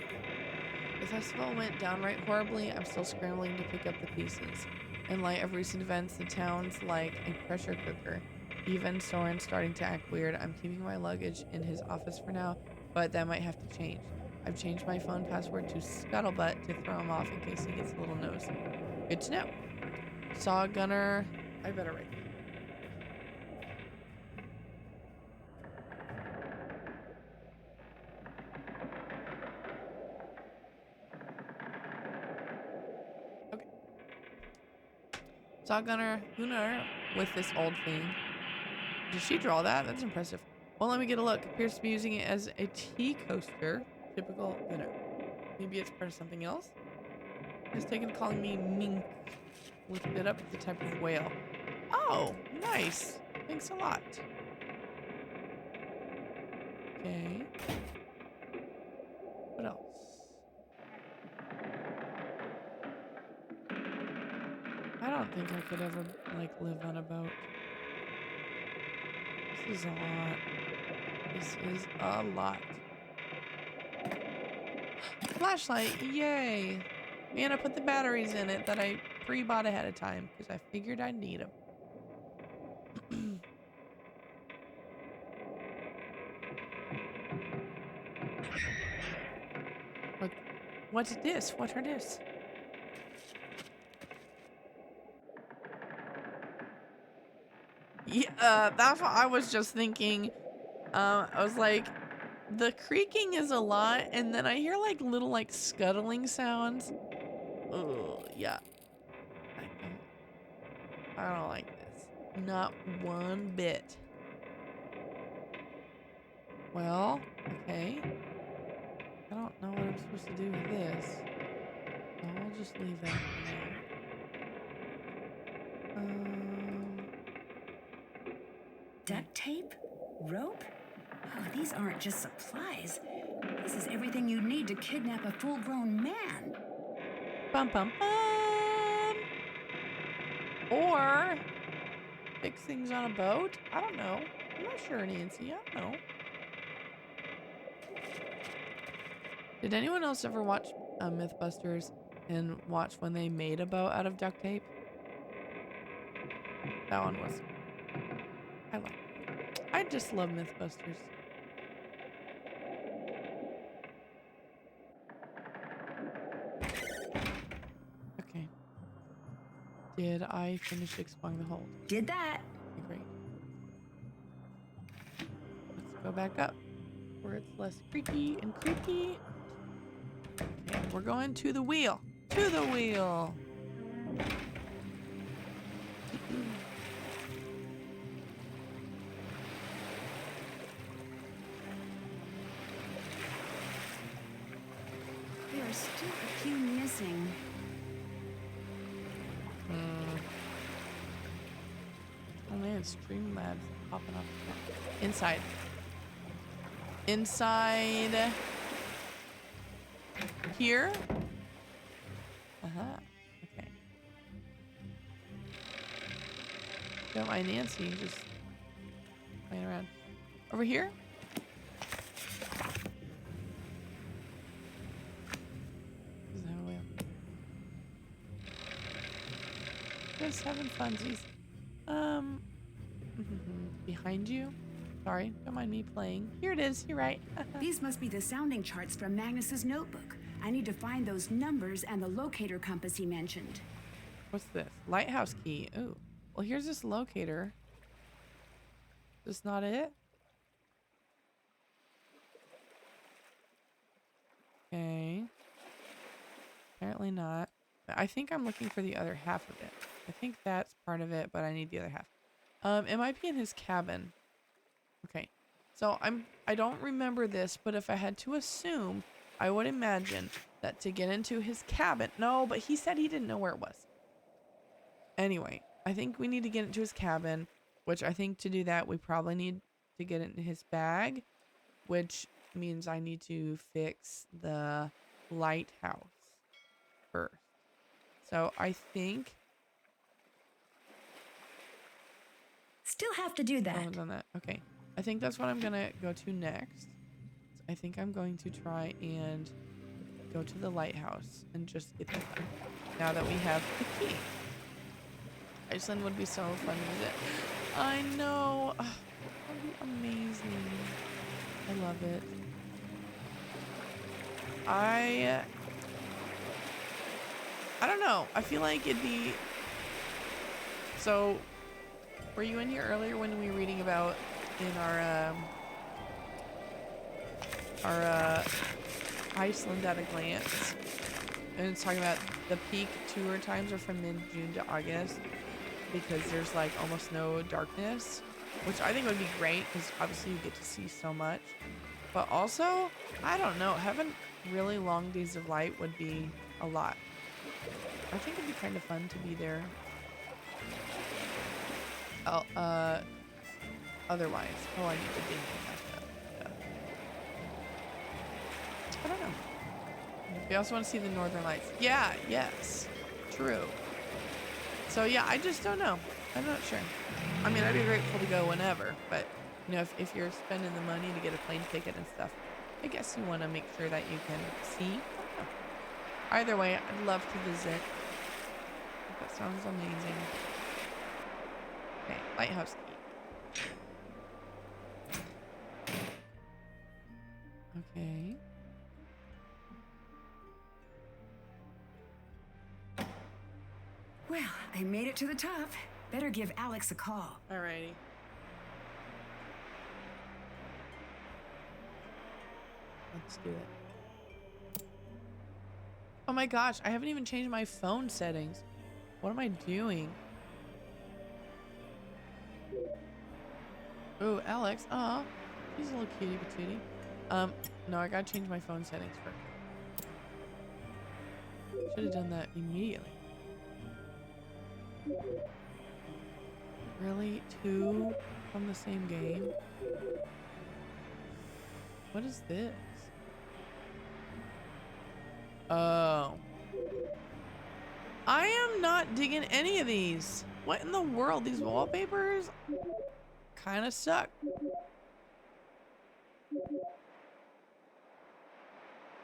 The festival went downright horribly. I'm still scrambling to pick up the pieces. In light of recent events, the town's like a pressure cooker. Even Soren's starting to act weird. I'm keeping my luggage in his office for now, but that might have to change. I've changed my phone password to Scuttlebutt to throw him off in case he gets a little nosy. Good to know. Saw Gunnar. I better write that. Saw Gunnar with this old thing. Did she draw that? That's impressive. Well, let me get a look. Appears to be using it as a tea coaster. Typical Gunnar. Maybe it's part of something else? It's taken calling me mink. Lifted it up to the type of whale. Oh, nice. Thanks a lot. Okay. What else? I don't think I could ever, like, live on a boat. This is a lot. This is a lot. Flashlight, yay! And I put the batteries in it that I pre-bought ahead of time because I figured I'd need them. What's this? What are this? Yeah, that's what I was just thinking. I was like, the creaking is a lot, and then I hear like little like scuttling sounds. Oh, yeah. I don't like this. Not one bit. Well, okay. I don't know what I'm supposed to do with this. So I'll just leave that for now. Duct tape? Rope? Oh, these aren't just supplies. This is everything you'd need to kidnap a full-grown man. Bum bum bum. Or fix things on a boat. I don't know. I'm not sure, Nancy. I don't know. Did anyone else ever watch Mythbusters and watch when they made a boat out of duct tape? That one was. I like it. I just love Mythbusters. Okay. Did I finish exploring the hold? Did that. Okay, great. Let's go back up where it's less creaky and creepy. Okay, we're going to the wheel. To the wheel. There are still a few missing. Oh man, Streamlabs popping up. Inside. Inside. Here. Okay. Got my Nancy just playing around. Over here. Doesn't have a wheel. Just having funsies. Behind you. Sorry, don't mind me playing. Here it is. You're right. These must be the sounding charts from Magnus's notebook. I need to find those numbers and the locator compass he mentioned. What's this? Lighthouse key. Ooh. Well, here's this locator. Is this not it? Okay. Apparently not. I think I'm looking for the other half of it. I think that's part of it, but I need the other half. It might be in his cabin. Okay. So I don't remember this, but if I had to assume, I would imagine that to get into his cabin. No, but he said he didn't know where it was. Anyway, I think we need to get into his cabin, which I think to do that, we probably need to get into his bag, which means I need to fix the lighthouse first. So I think... Still have to do that. I haven't done that. Okay. I think that's what I'm going to go to next. I think I'm going to try and go to the lighthouse and just get that done. Now that we have the key. Iceland would be so fun to visit. I know. That would be amazing. I love it. I don't know. I feel like it'd be... So, were you in here earlier when we were reading about in our Iceland at a glance? And it's talking about the peak tour times are from mid-June to August because there's like almost no darkness, which I think would be great because obviously you get to see so much. But also, I don't know, having really long days of light would be a lot. I think it'd be kind of fun to be there. Otherwise. Oh, I need to dig back up. I don't know. We also want to see the northern lights. Yeah, yes. True. So yeah, I just don't know. I'm not sure. I mean, I'd be grateful to go whenever, but you know, if you're spending the money to get a plane ticket and stuff, I guess you want to make sure that you can see. Either way, I'd love to visit. That sounds amazing. Okay, lighthouse key. Okay. Well, I made it to the top. Better give Alex a call. Alrighty. Let's do it. Oh my gosh, I haven't even changed my phone settings. What am I doing? Oh, Alex. Aw. He's a little cutie patootie. No, I gotta change my phone settings first. Should have done that immediately. Really? 2 from the same game? What is this? Oh. I am not digging any of these. What in the world? These wallpapers kind of suck.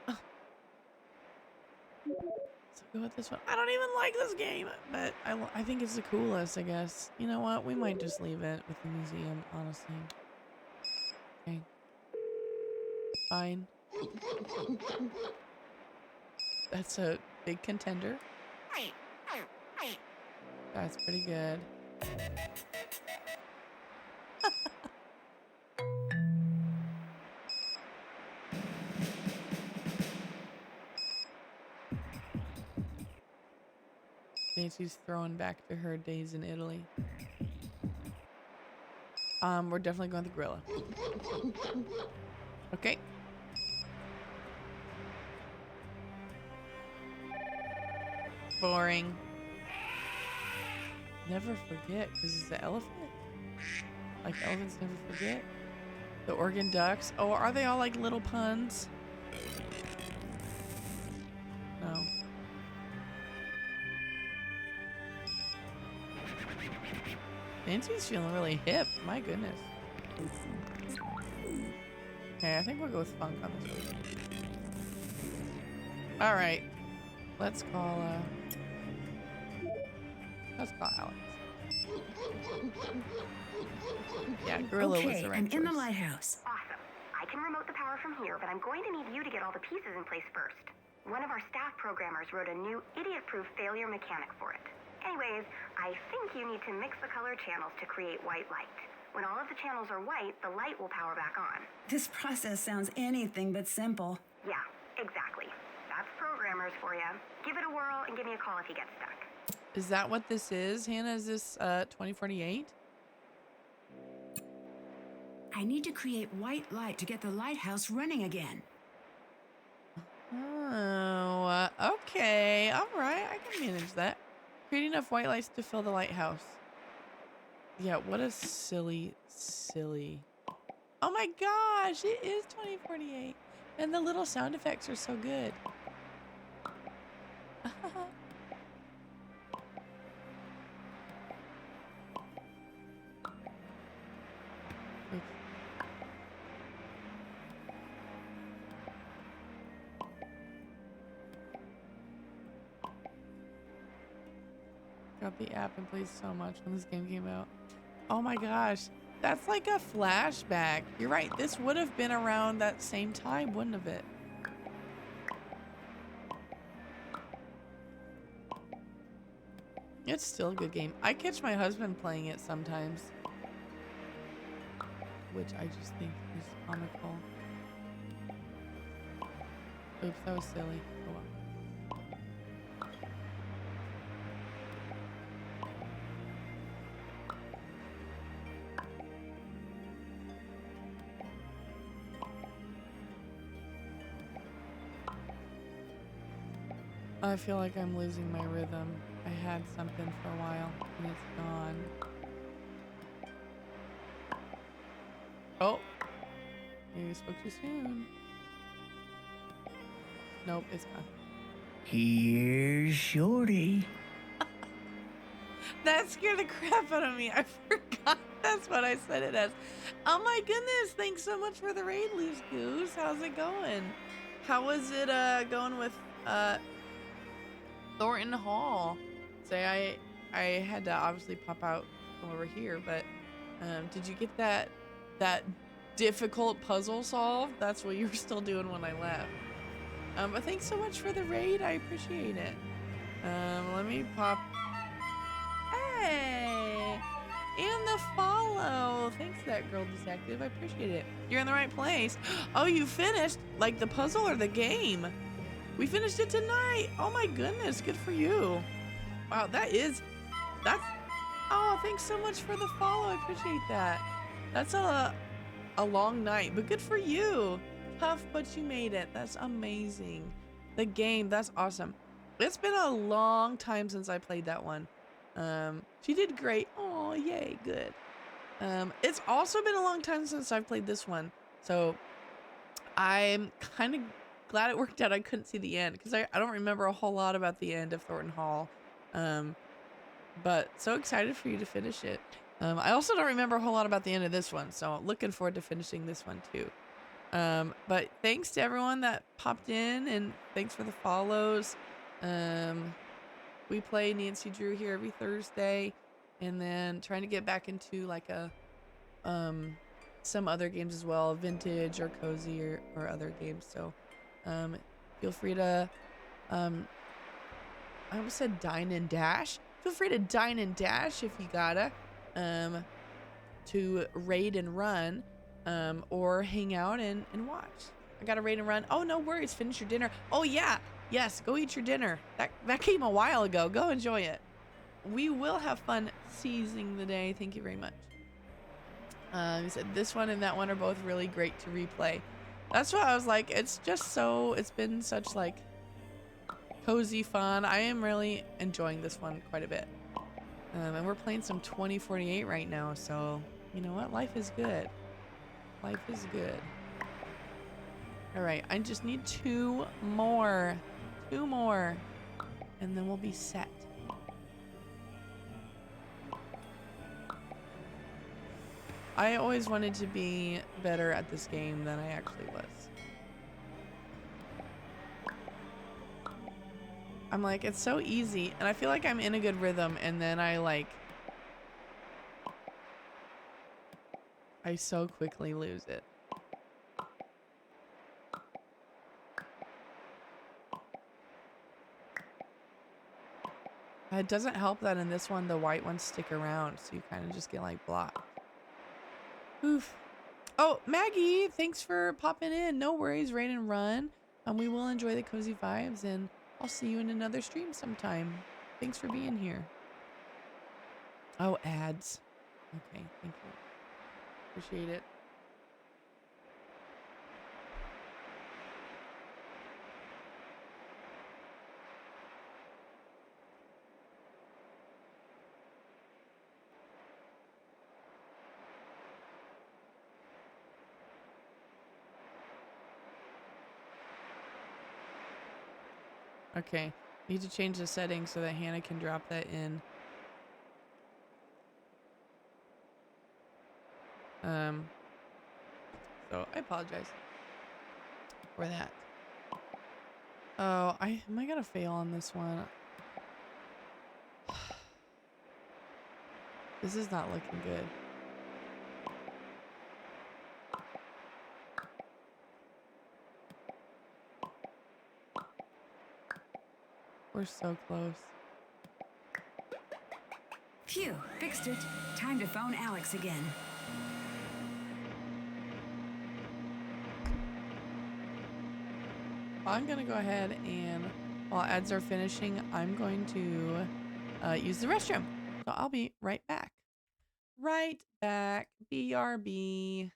So go with this one. I don't even like this game, but I think it's the coolest, I guess. You know what? We might just leave it with the museum, honestly. Okay. Fine. That's a big contender. That's pretty good. Nancy's throwing back to her days in Italy. We're definitely going with the gorilla. Okay. Boring. Never forget, because it's the elephant. Like elephants never forget. The Oregon ducks. Oh, are they all like little puns? No. Nancy's feeling really hip. My goodness. Okay, I think we'll go with funk on this one. All right. Let's call Alex. Yeah, gorilla was the right I'm choice. in the lighthouse. Awesome. I can remote the power from here, but I'm going to need you to get all the pieces in place first. One of our staff programmers wrote a new idiot-proof failure mechanic for it. Anyways, I think you need to mix the color channels to create white light. When all of the channels are white, the light will power back on. This process sounds anything but simple. Yeah, exactly. That's programmers for you. Give it a whirl and give me a call if you get stuck. Is that what this is, Hannah? Is this 2048? I need to create white light to get the lighthouse running again. Oh, okay. All right. I can manage that. Create enough white lights to fill the lighthouse. Yeah, what a silly. Oh my gosh, it is 2048. And the little sound effects are so good. Got the app in place so much when this game came out. Oh my gosh, that's like a flashback. You're right, this would have been around that same time, wouldn't have it? It's still a good game. I catch my husband playing it sometimes, which I just think is comical. Oops, that was silly. Oh well. I feel like I'm losing my rhythm. I had something for a while and it's gone. Oh, maybe I spoke too soon. Nope, it's gone. Here's Shorty. That scared the crap out of me. I forgot that's what I said it as. Oh my goodness, thanks so much for the raid, Loose Goose. How's it going? How was it going with Thornton Hall? Say I had to obviously pop out from over here, but did you get that difficult puzzle solved? That's what you were still doing when I left. But thanks so much for the raid. I appreciate it. Let me pop. Hey, and the follow. Thanks, that girl detective. I appreciate it. You're in the right place. Oh, you finished like the puzzle or the game? We finished it tonight. Oh my goodness, good for you. Wow, that's. Oh, thanks so much for the follow. I appreciate that. That's a long night, but good for you. Tough, but you made it. That's amazing. The game, that's awesome. It's been a long time since I played that one. She did great. Oh, yay, good. It's also been a long time since I've played this one, so I'm kind of glad it worked out. I couldn't see the end because I don't remember a whole lot about the end of Thornton Hall. But so excited for you to finish it. I also don't remember a whole lot about the end of this one, so looking forward to finishing this one too. But thanks to everyone that popped in, and thanks for the follows. We play Nancy Drew here every Thursday, and then trying to get back into like some other games as well, vintage or cozy or other games. So feel free to I almost said dine and dash. Feel free to dine and dash if you gotta, to raid and run, or hang out and watch. I gotta raid and run. Oh, no worries. Finish your dinner. Oh yeah, yes. Go eat your dinner. That came a while ago. Go enjoy it. We will have fun seizing the day. Thank you very much. He said this one and that one are both really great to replay. That's what I was like. It's been such like cozy fun. I am really enjoying this one quite a bit. And we're playing some 2048 right now, so you know what? Life is good. Life is good. All right, I just need two more, and then we'll be set. I always wanted to be better at this game than I actually was. I'm like, it's so easy, and I feel like I'm in a good rhythm, and then I so quickly lose it. It doesn't help that in this one, the white ones stick around, so you kind of just get like blocked. Oof. Oh, Maggie, thanks for popping in. No worries, raid and run. We will enjoy the cozy vibes, and I'll see you in another stream sometime. Thanks for being here. Oh, ads. Okay, thank you. Appreciate it. Okay, need to change the settings so that Hannah can drop that in. So I apologize for that. Oh, am I gonna fail on this one? This is not looking good. We're so close. Phew, fixed it. Time to phone Alex again. I'm gonna go ahead and while ads are finishing, I'm going to use the restroom. So I'll be right back. Right back. BRB.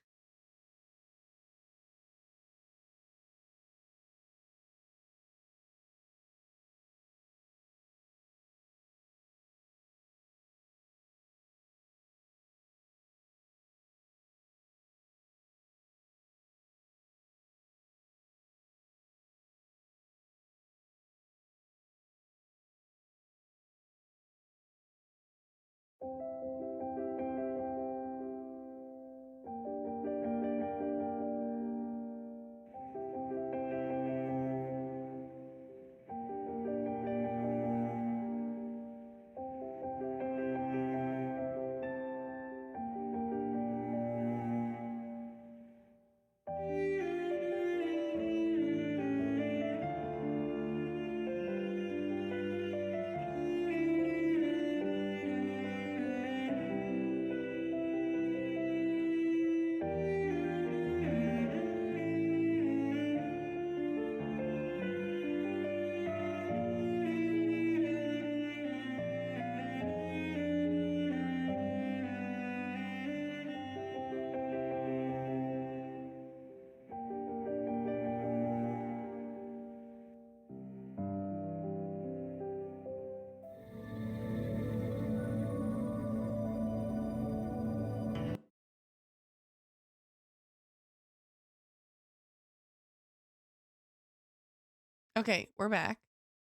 Okay, we're back.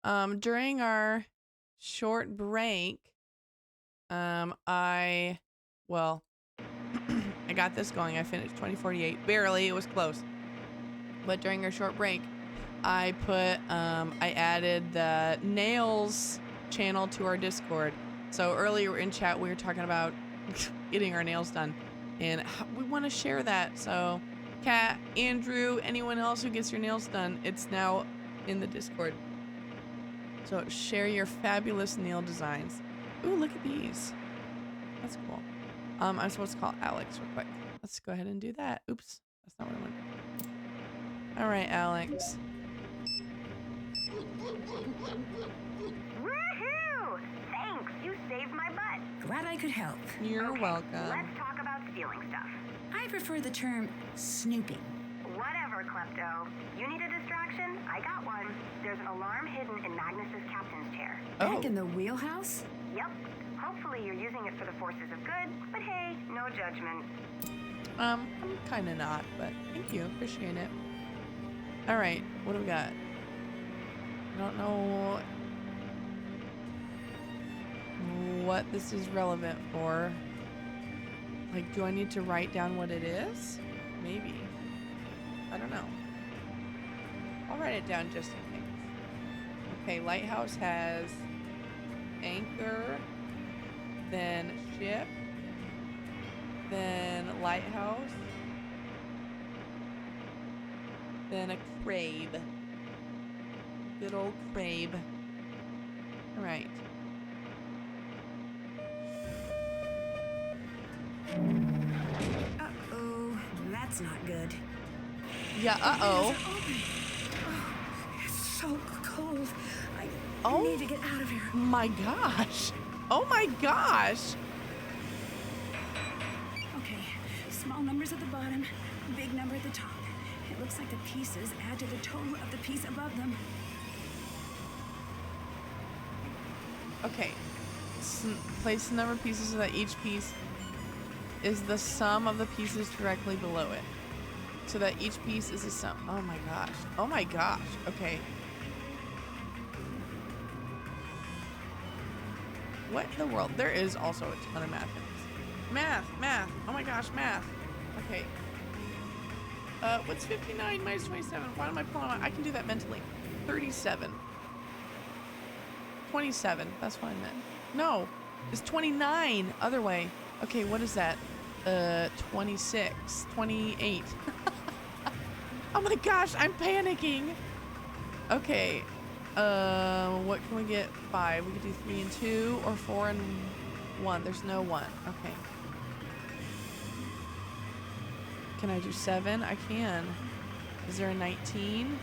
During our short break, I got this going. I finished 2048. Barely, it was close. But during our short break, I added the nails channel to our Discord. So earlier in chat, we were talking about getting our nails done, and we want to share that. So Kat, Andrew, anyone else who gets your nails done, it's now in the Discord. So share your fabulous nail designs. Ooh, look at these. That's cool. I'm supposed to call Alex real quick. Let's go ahead and do that. Oops, that's not what I wanted. All right, Alex. Woohoo! Thanks, you saved my butt. Glad I could help. You're welcome. Let's talk about stealing stuff. I prefer the term snooping. Whatever, Klepto. You need a distraction? I got one. There's an alarm hidden in Magnus's captain's chair. Back in the wheelhouse? Yep. Hopefully you're using it for the forces of good, but hey, no judgment. I'm kind of not, but thank you. Appreciate it. All right, what do we got? I don't know what this is relevant for. Like, do I need to write down what it is? Maybe. I don't know. I'll write it down just in case. Okay, lighthouse has anchor, then ship, then lighthouse, then a crab. Good old crab. All right. Uh-oh, that's not good. Yeah, uh-oh. It's so cold. I Oh. need to get out of here. My gosh. Oh my gosh. Okay, small numbers at the bottom, big number at the top. It looks like the pieces add to the total of the piece above them. Okay. Place the number of pieces so that each piece is the sum of the pieces directly below it. So that each piece is a sum. Oh my gosh. Oh my gosh. Okay. What in the world? There is also a ton of math in this. Math. Oh my gosh, math. Okay. What's 59 minus 27? Why am I pulling out? I can do that mentally. 37. 27. That's what I meant. No, it's 29. Other way. Okay, what is that? 26. 28. Oh my gosh, I'm panicking. Okay. What can we get? 5. We could do 3 and 2 or 4 and 1. There's no 1. Okay. Can I do 7? I can. Is there a 19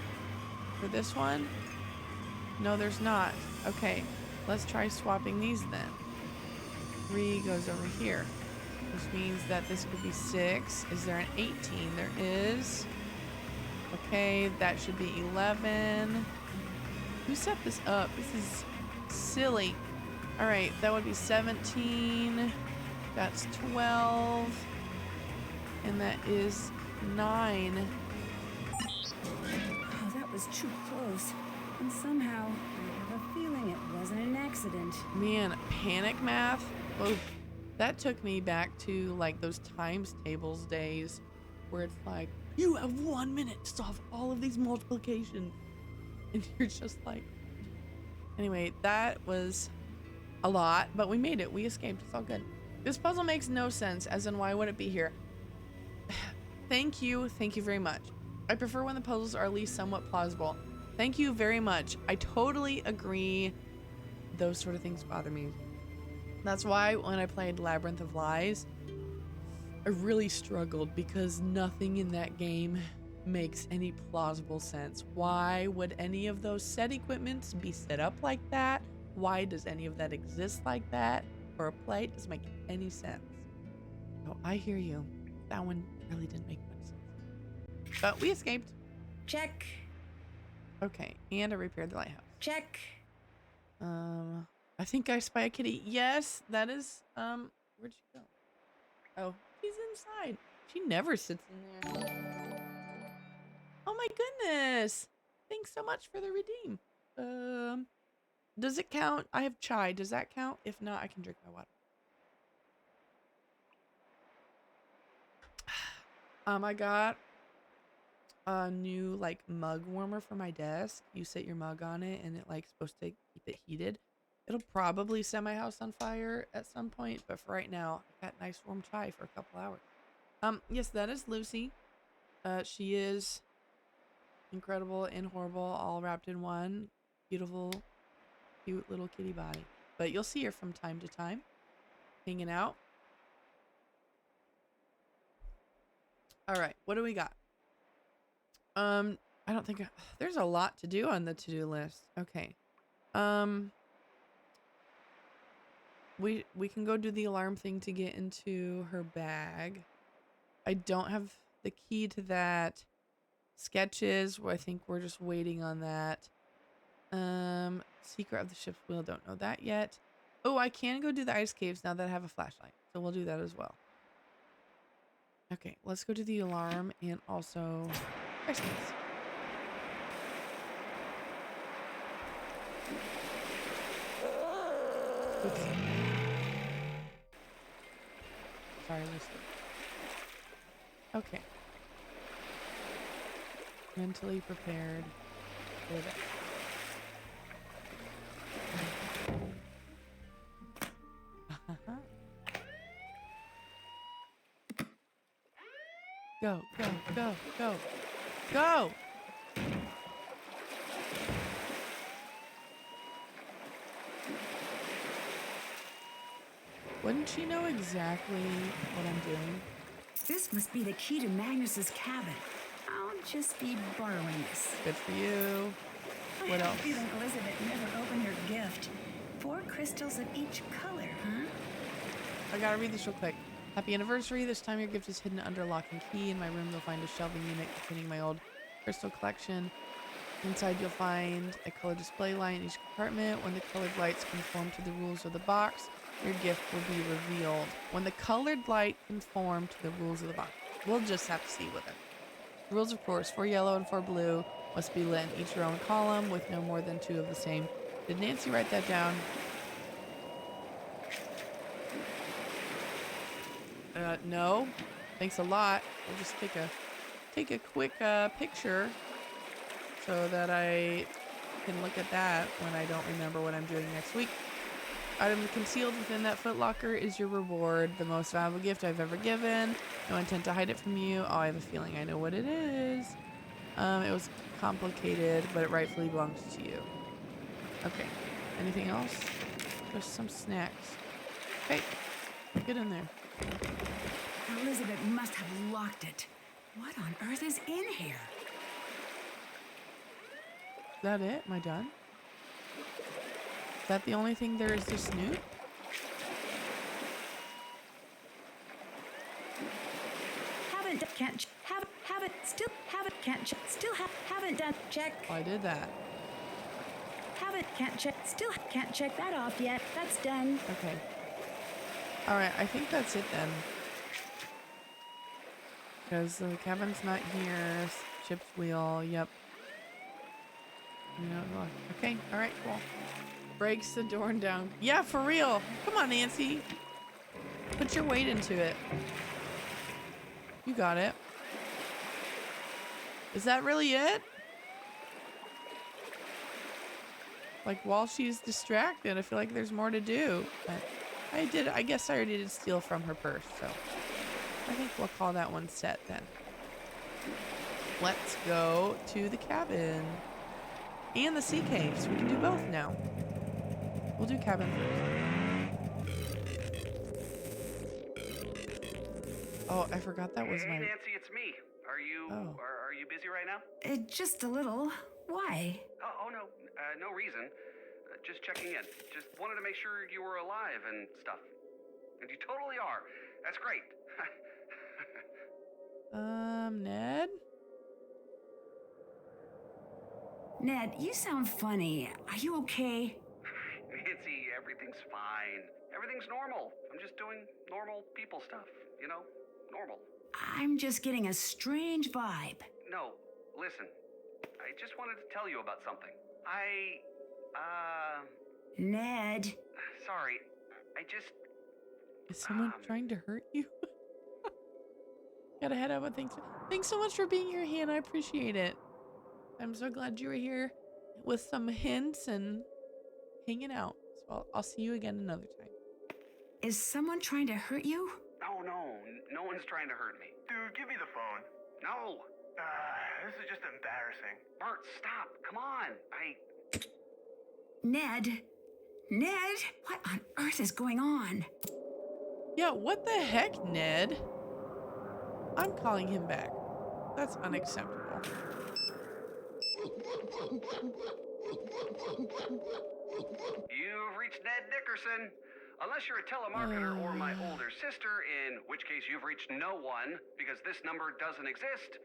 for this one? No, there's not. Okay, let's try swapping these then. 3 goes over here, which means that this could be 6. Is there an 18? There is. Okay, that should be 11. Who set this up? This is silly. All right, that would be 17. That's 12. And that is 9. Oh, that was too close. And somehow, I have a feeling it wasn't an accident. Man, panic math? Oof. That took me back to like those times tables days where it's like, you have 1 minute to solve all of these multiplications. And you're just like, anyway, that was a lot, but we made it. We escaped. It's all good. This puzzle makes no sense, as in why would it be here? Thank you very much. I prefer when the puzzles are at least somewhat plausible. Thank you very much. I totally agree. Those sort of things bother me. That's why when I played Labyrinth of Lies, I really struggled because nothing in that game makes any plausible sense. Why would any of those set equipments be set up like that? Why does any of that exist like that? For a play, it doesn't make any sense. So I hear you. That one really didn't make much sense. But we escaped. Check. Okay, and I repaired the lighthouse. Check. I think I spy a kitty. Yes, that is, where'd she go? Oh, she's inside. She never sits in there. Oh my goodness. Thanks so much for the redeem. Does it count? I have chai. Does that count? If not, I can drink my water. I got a new like mug warmer for my desk. You set your mug on it and it like supposed to keep it heated. It'll probably set my house on fire at some point, but for right now, I got nice warm chai for a couple hours. Yes, that is Lucy. She is incredible and horrible all wrapped in one. Beautiful, cute little kitty body. But you'll see her from time to time hanging out. All right, what do we got? I don't think there's a lot to do on the to-do list. Okay. We can go do the alarm thing to get into her bag. I don't have the key to that. Sketches, I think we're just waiting on that. Secret of the ship's wheel, don't know that yet. Oh, I can go do the ice caves now that I have a flashlight. So we'll do that as well. Okay, let's go to the alarm and also ice caves. Oops. Sorry, Lucy. Okay. Mentally prepared for that. Go, go, go, go, go! Wouldn't she know exactly what I'm doing? This must be the key to Magnus's cabin. I'll just be borrowing this. Good for you. What else? I have a feeling Elisabet never opened her gift. 4 crystals of each color, huh? I gotta read this real quick. Happy anniversary. This time your gift is hidden under lock and key. In my room, you'll find a shelving unit containing my old crystal collection. Inside, you'll find a color display light in each compartment. When the colored lights conform to the rules of the box, your gift will be revealed. When the colored light conform to the rules of the box. We'll just have to see with it. Rules, of course, 4 yellow and 4 blue must be lit in each row and column with no more than 2 of the same. Did Nancy write that down? No. Thanks a lot. We'll just take a quick picture so that I can look at that when I don't remember what I'm doing next week. Item concealed within that footlocker is your reward, the most valuable gift I've ever given. No intent to hide it from you. Oh, I have a feeling I know what it is. It was complicated, but it rightfully belongs to you. Okay. Anything else? Just some snacks. Okay. Get in there. Elisabet must have locked it. What on earth is in here? Is that it? Am I done? Is that the only thing there is to snoop? Haven't done, check. Oh, I did that. Can't check that off yet. That's done. Okay. Alright, I think that's it then. Because the cabin's not here. Ship's wheel, yep. Okay, alright, cool. Breaks the door down. Yeah, for real. Come on, Nancy. Put your weight into it. You got it. Is that really it? Like, while she's distracted, I feel like there's more to do. But I guess I already did steal from her purse, so I think we'll call that one set then. Let's go to the cabin. And the sea caves. We can do both now. We'll do cabin first. Oh, I forgot that was my... Hey, Nancy, it's me. Are you busy right now? Just a little. Why? Oh no, no reason. Just checking in. Just wanted to make sure you were alive and stuff. And you totally are. That's great. Ned? Ned, you sound funny. Are you okay? Nancy, everything's fine. Everything's normal. I'm just doing normal people stuff, you know? Normal. I'm just getting a strange vibe. No, listen. I just wanted to tell you about something. Ned. Sorry, I just... Is someone trying to hurt you? Gotta head out, but thanks so much for being here, Han. I appreciate it. I'm so glad you were here with some hints and hanging out. So I'll see you again another time. Is someone trying to hurt you? Oh, no one's trying to hurt me. Dude, give me the phone. No! This is just embarrassing. Bart, stop! Come on! Ned? Ned? What on earth is going on? Yeah, what the heck, Ned? I'm calling him back. That's unacceptable. You've reached Ned Dickerson. Unless you're a telemarketer or my older sister, in which case you've reached no one, because this number doesn't exist.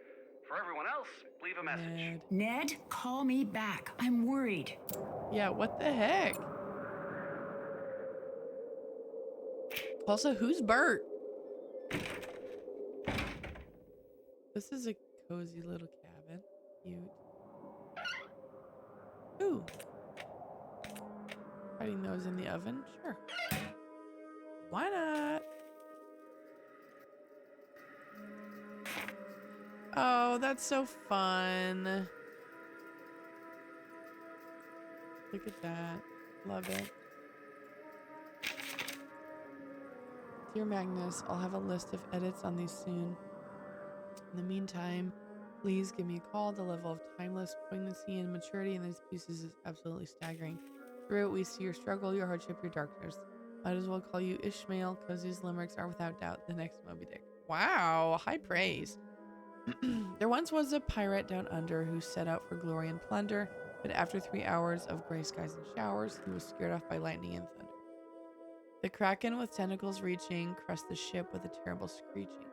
For everyone else, leave a message. Ned, call me back. I'm worried. Yeah, what the heck? Also, who's Bert? This is a cozy little cabin. Cute. Ooh. Hiding those in the oven? Sure. Why not? Oh, that's so fun. Look at that. Love it. Dear Magnus, I'll have a list of edits on these soon. In the meantime, please give me a call. The level of timeless poignancy and maturity in these pieces is absolutely staggering. Through it, we see your struggle, your hardship, your darkness. Might as well call you Ishmael, because these limericks are without doubt the next Moby Dick. Wow, high praise. There once was a pirate down under who set out for glory and plunder, but after 3 hours of gray skies and showers, he was scared off by lightning and thunder. The kraken with tentacles reaching crushed the ship with a terrible screeching,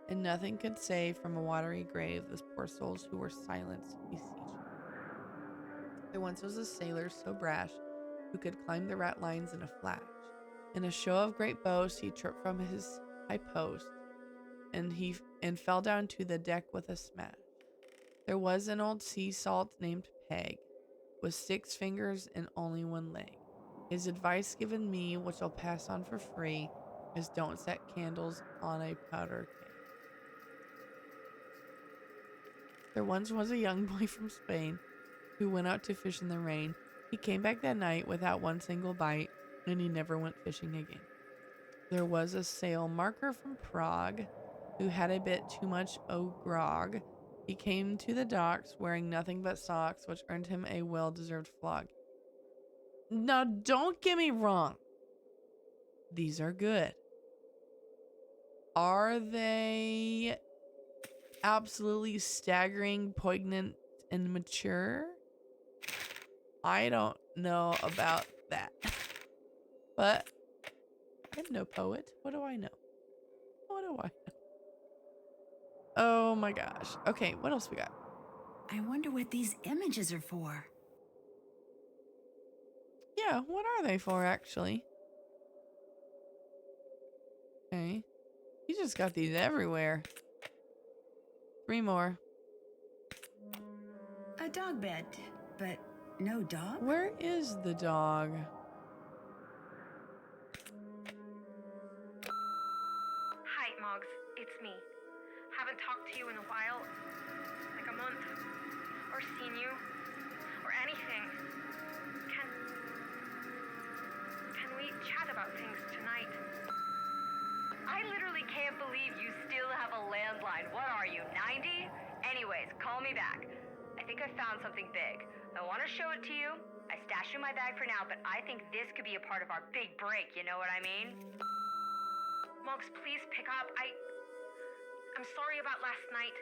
and nothing could save from a watery grave those poor souls who were silenced, beseeching. There once was a sailor so brash who could climb the rat lines in a flash. In a show of great boast, he tripped from his high post, and fell down to the deck with a smash. There was an old sea salt named Peg, with 6 fingers and only 1 leg. His advice given me, which I'll pass on for free, is don't set candles on a powder keg. There once was a young boy from Spain who went out to fish in the rain. He came back that night without one single bite, and he never went fishing again. There was a sail marker from Prague who had a bit too much grog. He came to the docks wearing nothing but socks, which earned him a well-deserved flog. Now, don't get me wrong. These are good. Are they absolutely staggering, poignant, and mature? I don't know about that. But I'm no poet. What do I know? What do I know? Oh my gosh. Okay, what else we got? I wonder what these images are for. Yeah, what are they for, actually? Okay. You just got these everywhere. 3 more. A dog bed, but no dog? Where is the dog? Hi, Moggs. It's me. Haven't talked to you in a while. Like a month. Or seen you. Or anything. Can we chat about things tonight? I literally can't believe you still have a landline. What are you, 90? Anyways, call me back. I think I found something big. I want to show it to you. I stashed it in my bag for now, but I think this could be a part of our big break, you know what I mean? Moggs, please pick up. I'm sorry about last night.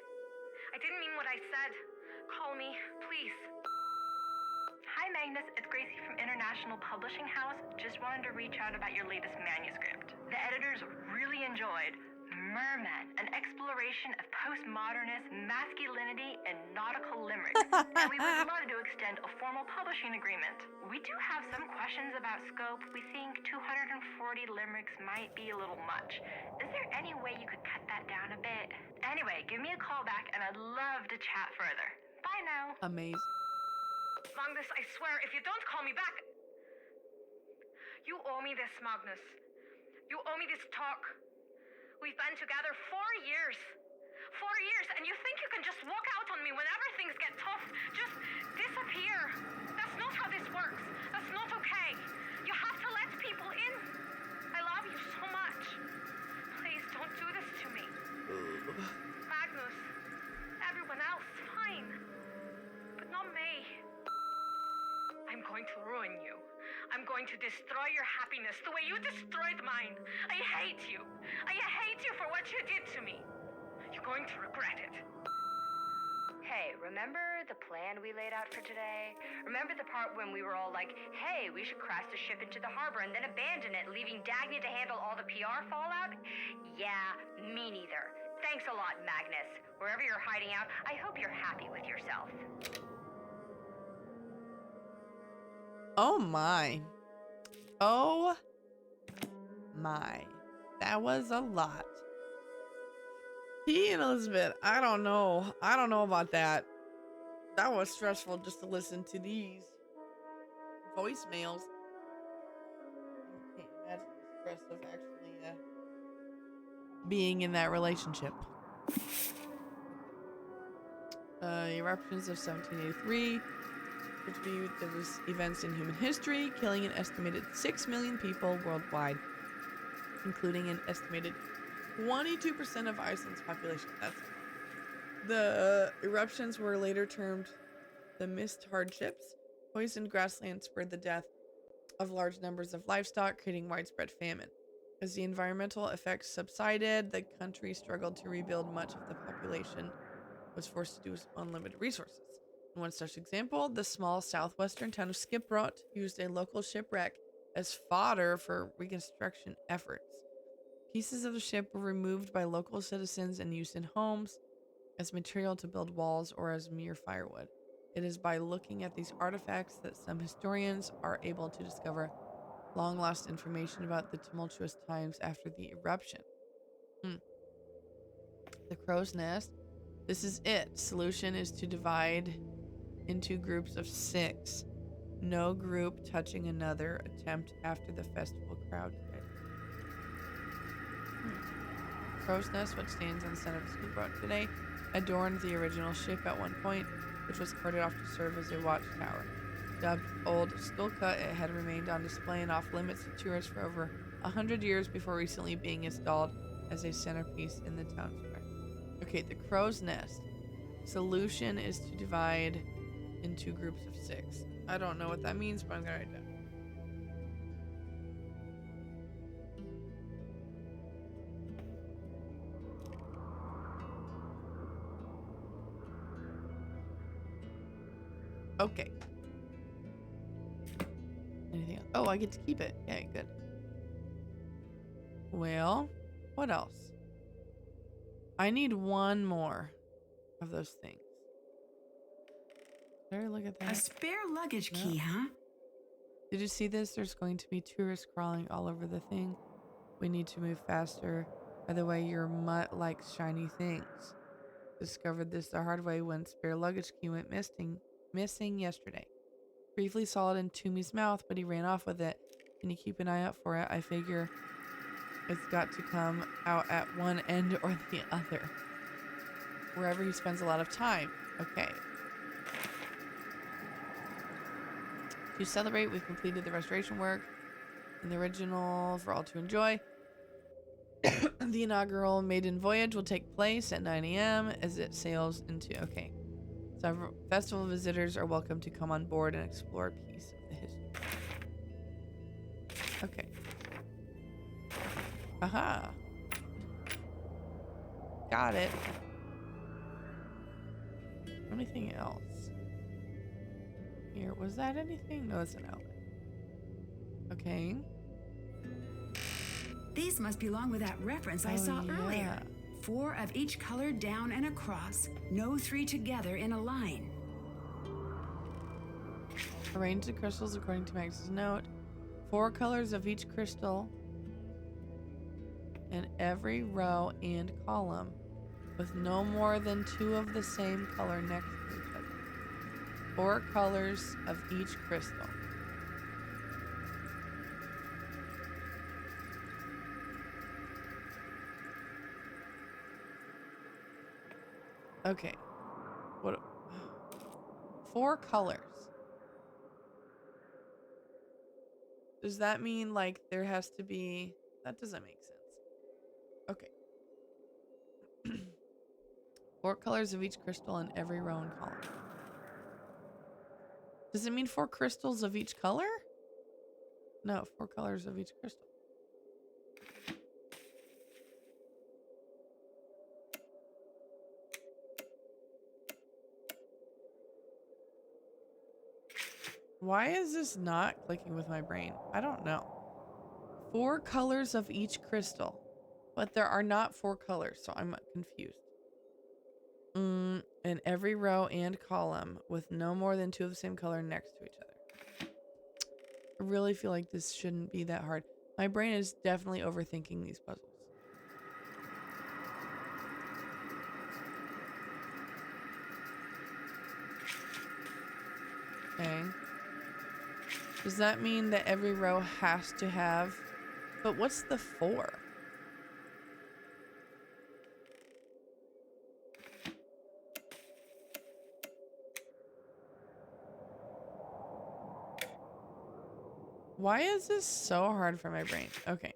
I didn't mean what I said. Call me, please. Hi, Magnus. It's Gracie from International Publishing House. Just wanted to reach out about your latest manuscript. The editors really enjoyed Merman, an exploration of postmodernist masculinity and nautical limericks. And we would love to extend a formal publishing agreement. We do have some questions about scope. We think 240 limericks might be a little much. Is there any way you could cut that down a bit? Anyway, give me a call back and I'd love to chat further. Bye now. Amazing. Magnus, I swear, if you don't call me back... You owe me this, Magnus. You owe me this talk. We've been together 4 years. 4 years, and you think you can just walk out on me whenever things get tough? Just disappear. That's not how this works. That's not okay. You have to let people in. I love you so much. Please don't do this to me. Magnus, everyone else, fine. But not me. I'm going to ruin you. I'm going to destroy your happiness the way you destroyed mine. I hate you. I hate you for what you did to me. You're going to regret it. Hey, remember the plan we laid out for today? Remember the part when we were all like, hey, we should crash the ship into the harbor and then abandon it, leaving Dagny to handle all the PR fallout? Yeah, me neither. Thanks a lot, Magnus. Wherever you're hiding out, I hope you're happy with yourself. Oh my. Oh my. That was a lot. He and Elisabet, I don't know. I don't know about that. That was stressful just to listen to these voicemails. I can't imagine the stress of actually being in that relationship. Eruptions of 1783 contribute the events in human history, killing an estimated 6 million people worldwide, including an estimated 22% of Iceland's population. The eruptions were later termed the mist hardships. Poisoned grasslands spurred the death of large numbers of livestock, creating widespread famine. As the environmental effects subsided, the country struggled to rebuild. Much of the population was forced to use unlimited resources. In one such example, the small southwestern town of Skiprot used a local shipwreck as fodder for reconstruction efforts. Pieces of the ship were removed by local citizens and used in homes, as material to build walls, or as mere firewood. It is by looking at these artifacts that some historians are able to discover long lost information about the tumultuous times after the eruption. The crow's nest. This is it. Solution is to divide into groups of 6. No group touching another. Attempt after the festival crowd. Crow's Nest, which stands on the center of Skiprot today, adorned the original ship at one point, which was carted off to serve as a watchtower. Dubbed Old Skulka, it had remained on display and off limits to tourists for over 100 years before recently being installed as a centerpiece in the town square. Okay, the Crow's Nest. Solution is to divide into groups of 6. I don't know what that means, but I'm gonna write it down. Okay. Anything else? Oh, I get to keep it. Okay, good. Well, what else? I need one more of those things. Did I look at that? A spare luggage No. key, huh? Did you see this? There's going to be tourists crawling all over the thing. We need to move faster. By the way, your mutt likes shiny things. Discovered this the hard way when spare luggage key went missing yesterday. Briefly saw it in Toomey's mouth, but he ran off with it. Can you keep an eye out for it? I figure it's got to come out at one end or the other. Wherever he spends a lot of time. Okay. To celebrate, we've completed the restoration work in the original for all to enjoy. The inaugural maiden voyage will take place at 9 a.m. as it sails into... Okay. Several festival visitors are welcome to come on board and explore a piece of the history. Okay. Aha. Got it. Anything else? Here, was that anything? No, it's an outlet. Okay. These must belong with that reference I saw earlier. 4 of each color down and across. No 3 together in a line. Arrange the crystals according to Max's note. 4 colors of each crystal in every row and column, with no more than 2 of the same color next to each other. 4 colors of each crystal. Okay. What? 4 colors. Does that mean like there has to be? That doesn't make sense. Okay. 4 colors of each crystal in every row and column. Does it mean 4 crystals of each color? No, 4 colors of each crystal. Why is this not clicking with my brain? I don't know. 4 colors of each crystal. But there are not 4 colors, so I'm confused. In every row and column with no more than 2 of the same color next to each other. I really feel like this shouldn't be that hard. My brain is definitely overthinking these puzzles. Okay. Does that mean that every row has to have... But what's the 4? Why is this so hard for my brain? Okay.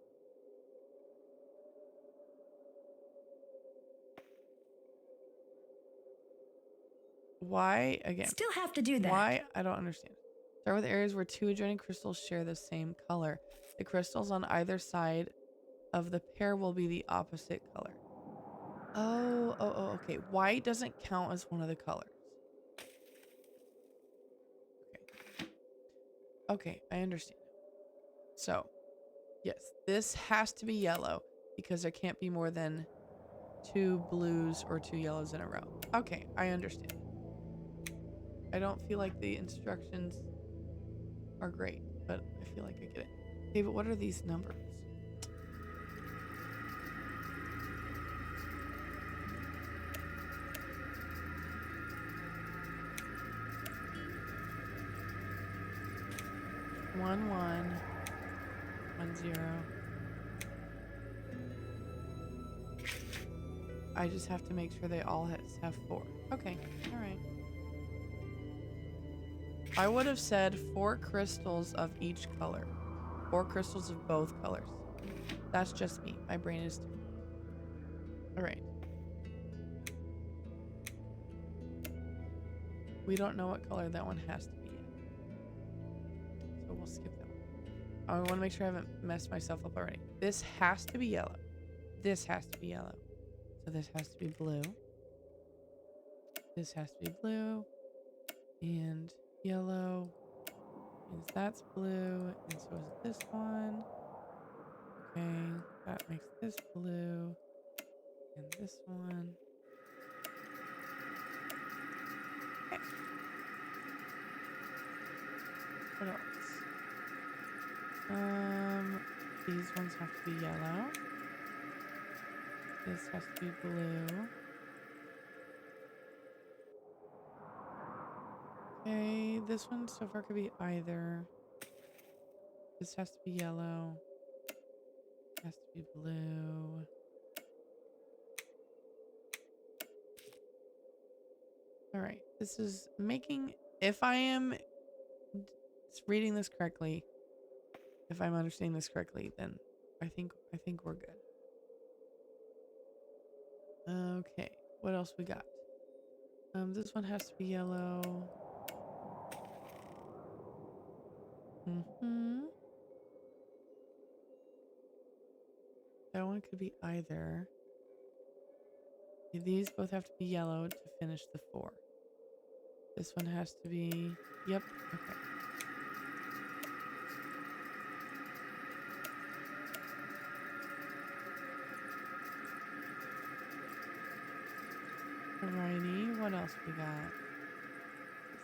Why, again, Still have to do that. why? I don't understand. Start with areas where 2 adjoining crystals share the same color. The crystals on either side of the pair will be the opposite color. Oh, okay. White doesn't count as one of the colors. Okay. Okay, I understand. So, yes, this has to be yellow because there can't be more than 2 blues or 2 yellows in a row. Okay, I understand. I don't feel like the instructions are great, but I feel like I get it. Okay, but what are these numbers? One, 1, 0. I just have to make sure they all have 4. Okay, all right. I would have said 4 crystals of each color. 4 crystals of both colors. That's just me. My brain is stupid. All right. We don't know what color that one has to be yet. So we'll skip that one. I want to make sure I haven't messed myself up already. This has to be yellow. This has to be yellow. So this has to be blue. This has to be blue. And yellow. Means that's blue. And so is this one. Okay. That makes this blue. And this one. Okay. What else? These ones have to be yellow. This has to be blue. Okay, this one so far could be either. This has to be yellow. Has to be blue. All right, this is making, if I am reading this correctly, if I'm understanding this correctly, then I think we're good. Okay, what else we got? This one has to be yellow. That one could be either. These both have to be yellow to finish the 4. This one has to be, yep, okay. Alrighty, what else we got?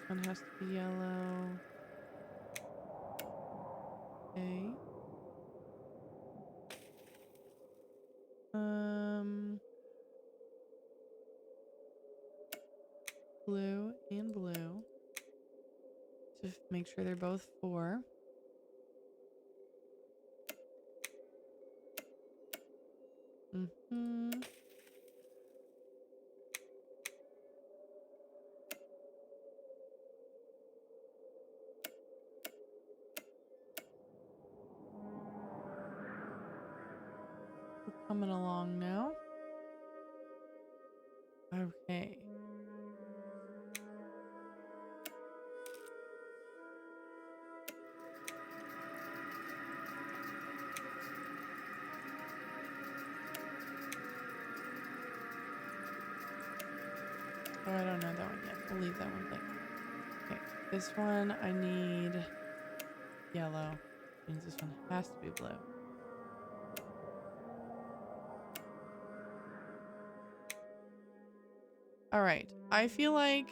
This one has to be yellow. Okay. Blue and blue. To make sure they're both 4. Coming along now. Okay. Oh, I don't know that one yet. We'll leave that one blank. Okay, this one I need yellow. Means this one has to be blue. All right. I feel like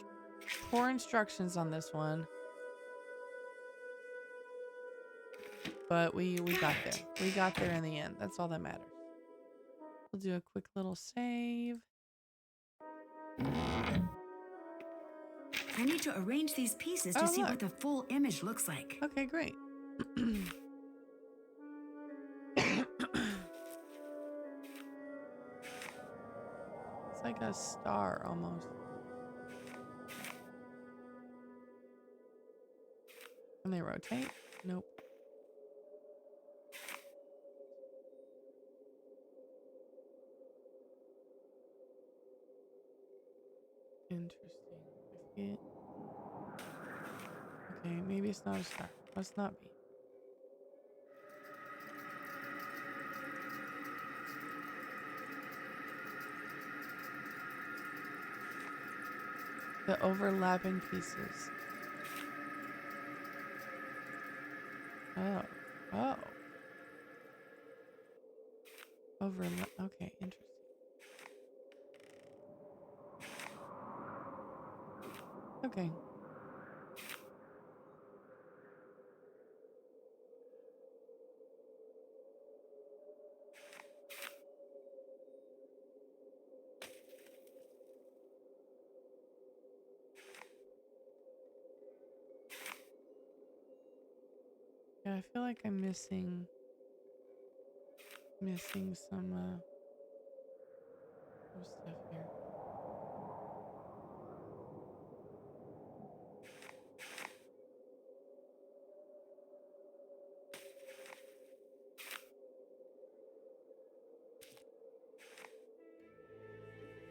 poor instructions on this one, but we got there. We got there in the end. That's all that matters. We'll do a quick little save. I need to arrange these pieces to Oh, see look. what the full image looks like. Okay, great. It's like a star almost. Can they rotate? Nope. Interesting. I forget. Okay, maybe it's not a star. Must not be. The overlapping pieces. Oh. Oh. Overlap. Okay, interesting. Okay. Yeah, I feel like I'm missing some stuff here.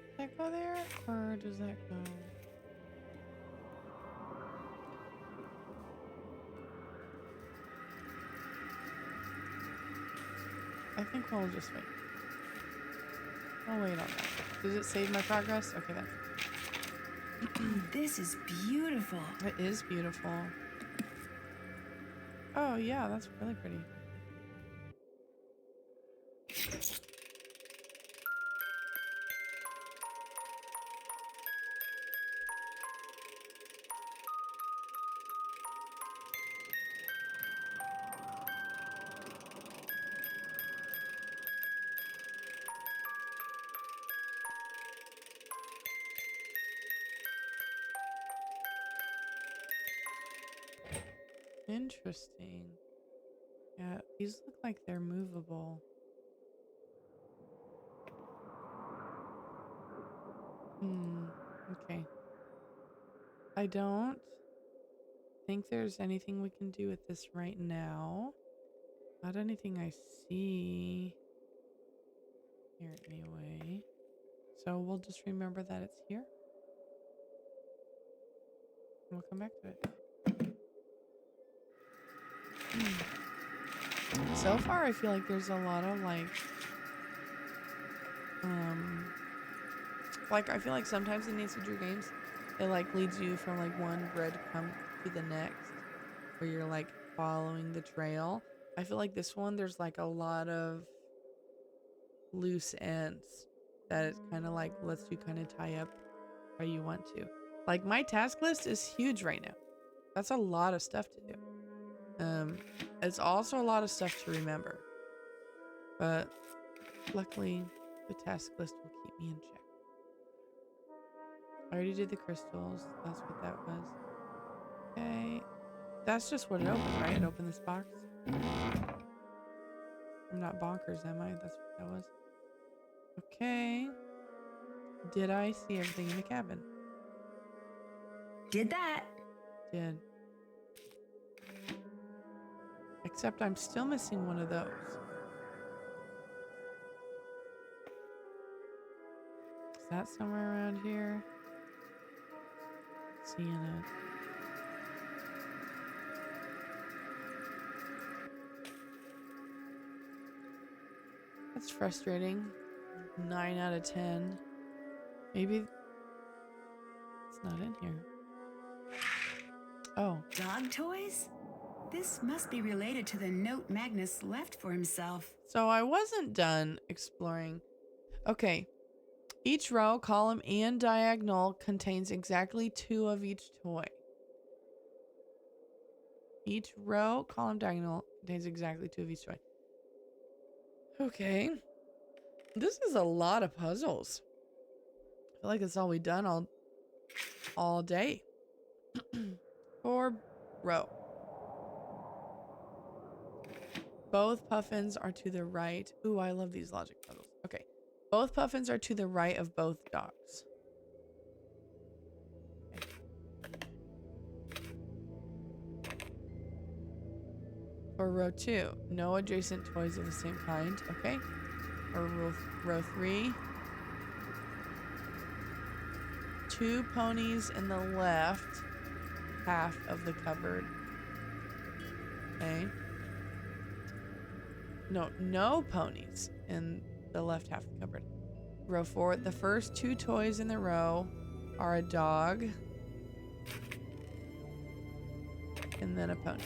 Does that go there or does that go? I think we'll just wait. I'll wait on that. Does it save my progress? Okay, then. This is beautiful. It is beautiful. Oh, yeah, that's really pretty. Interesting. Yeah, these look like they're movable. Okay. I don't think there's anything we can do with this right now. Not anything I see here anyway. So we'll just remember that it's here. We'll come back to it. So far, I feel like there's a lot of like I feel like sometimes in these Drew games, it like leads you from like one breadcrumb to the next, where you're like following the trail. I feel like this one, there's like a lot of loose ends that it kind of like lets you kind of tie up how you want to. Like my task list is huge right now. That's a lot of stuff to do. It's also a lot of stuff to remember. But luckily, the task list will keep me in check. I already did the crystals. That's what that was. Okay. That's just what it opened, right? It opened this box. I'm not bonkers, am I? That's what that was. Okay. Did I see everything in the cabin? Did that. Did. Except I'm still missing one of those. that somewhere around here? Seeing it. That's frustrating. 9 out of 10. Maybe it's not in here. Oh. Dog toys? This must be related to the note Magnus left for himself. So I wasn't done exploring. Okay. Each row, column, and diagonal contains exactly 2 of each toy. Each row, column, diagonal contains exactly 2 of each toy. Okay. This is a lot of puzzles. I feel like that's all we've done all day. 4 row. Both puffins are to the right. Ooh, I love these logic puzzles. Okay. Both puffins are to the right of both dogs. Okay. For row 2, no adjacent toys of the same kind. Okay. For row 3, 2 ponies in the left half of the cupboard. Okay. No ponies in the left half of the cupboard. Row 4, the first 2 toys in the row are a dog and then a pony.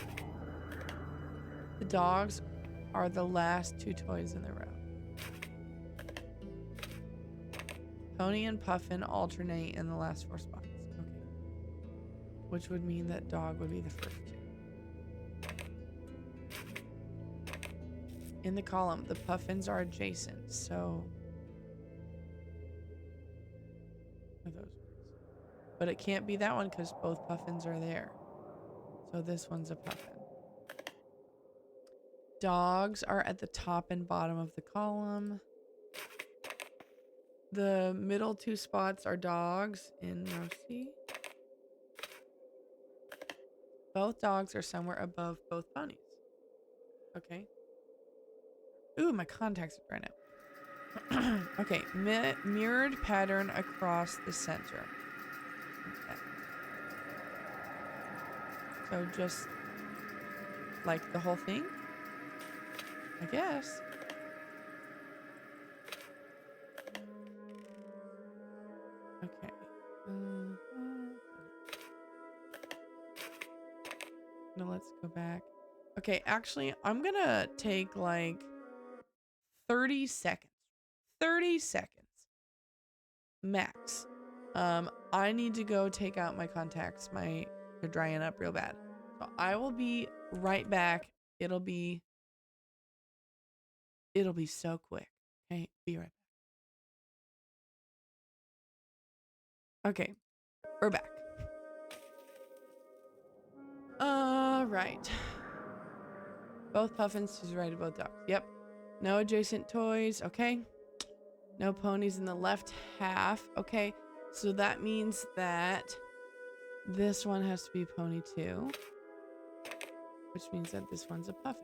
The dogs are the last 2 toys in the row. Pony and puffin alternate in the last 4 spots. Okay. Which would mean that dog would be the first 2. In the column, the puffins are adjacent, so are those ones. But it can't be that one because both puffins are there. So this one's a puffin. Dogs are at the top and bottom of the column. The middle 2 spots are dogs in row C. Both dogs are somewhere above both ponies. Okay. Ooh, my contacts are right now. Okay, mirrored pattern across the center. Okay. So just like the whole thing? I guess. Okay. Now let's go back. Okay, actually, I'm gonna take like 30 seconds. 30 seconds. Max. I need to go take out my contacts. They're drying up real bad. So I will be right back. It'll be so quick. Okay, be right back. Okay, we're back. Right. Both puffins to the right of both dogs. Yep. No adjacent toys. Okay. No ponies in the left half. Okay. So that means that this one has to be pony too. Which means that this one's a puffin.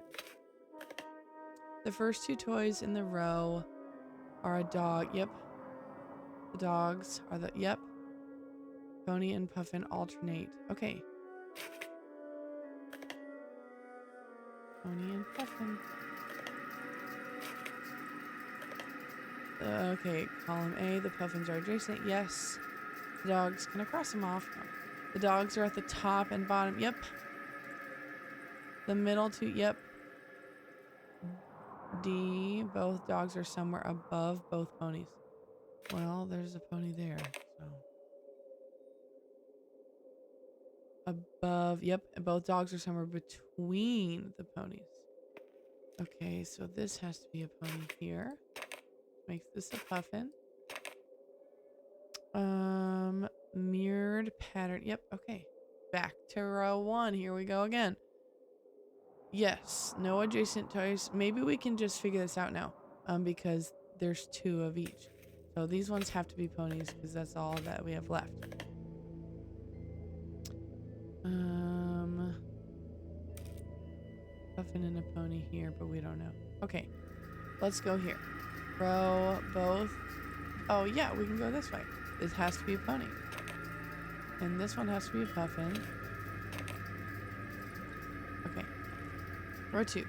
The first 2 toys in the row are a dog. Yep. The dogs are yep. Pony and puffin alternate. Okay. Pony and puffin. Okay, column A, the puffins are adjacent. Yes. The dogs, can I cross them off? No. The dogs are at the top and bottom. Yep. The middle 2, yep. D, both dogs are somewhere above both ponies. Well, there's a pony there, so. Above, yep. Both dogs are somewhere between the ponies. Okay, so this has to be a pony here. Makes this a puffin. Mirrored pattern. Yep, okay. Back to row 1. Here we go again. Yes, no adjacent toys. Maybe we can just figure this out now. Because there's 2 of each. So these ones have to be ponies because that's all that we have left. Puffin and a pony here, but we don't know. Okay, let's go here. Row both. Oh, yeah, we can go this way. This has to be a pony. And this one has to be a puffin. Okay. Row 2.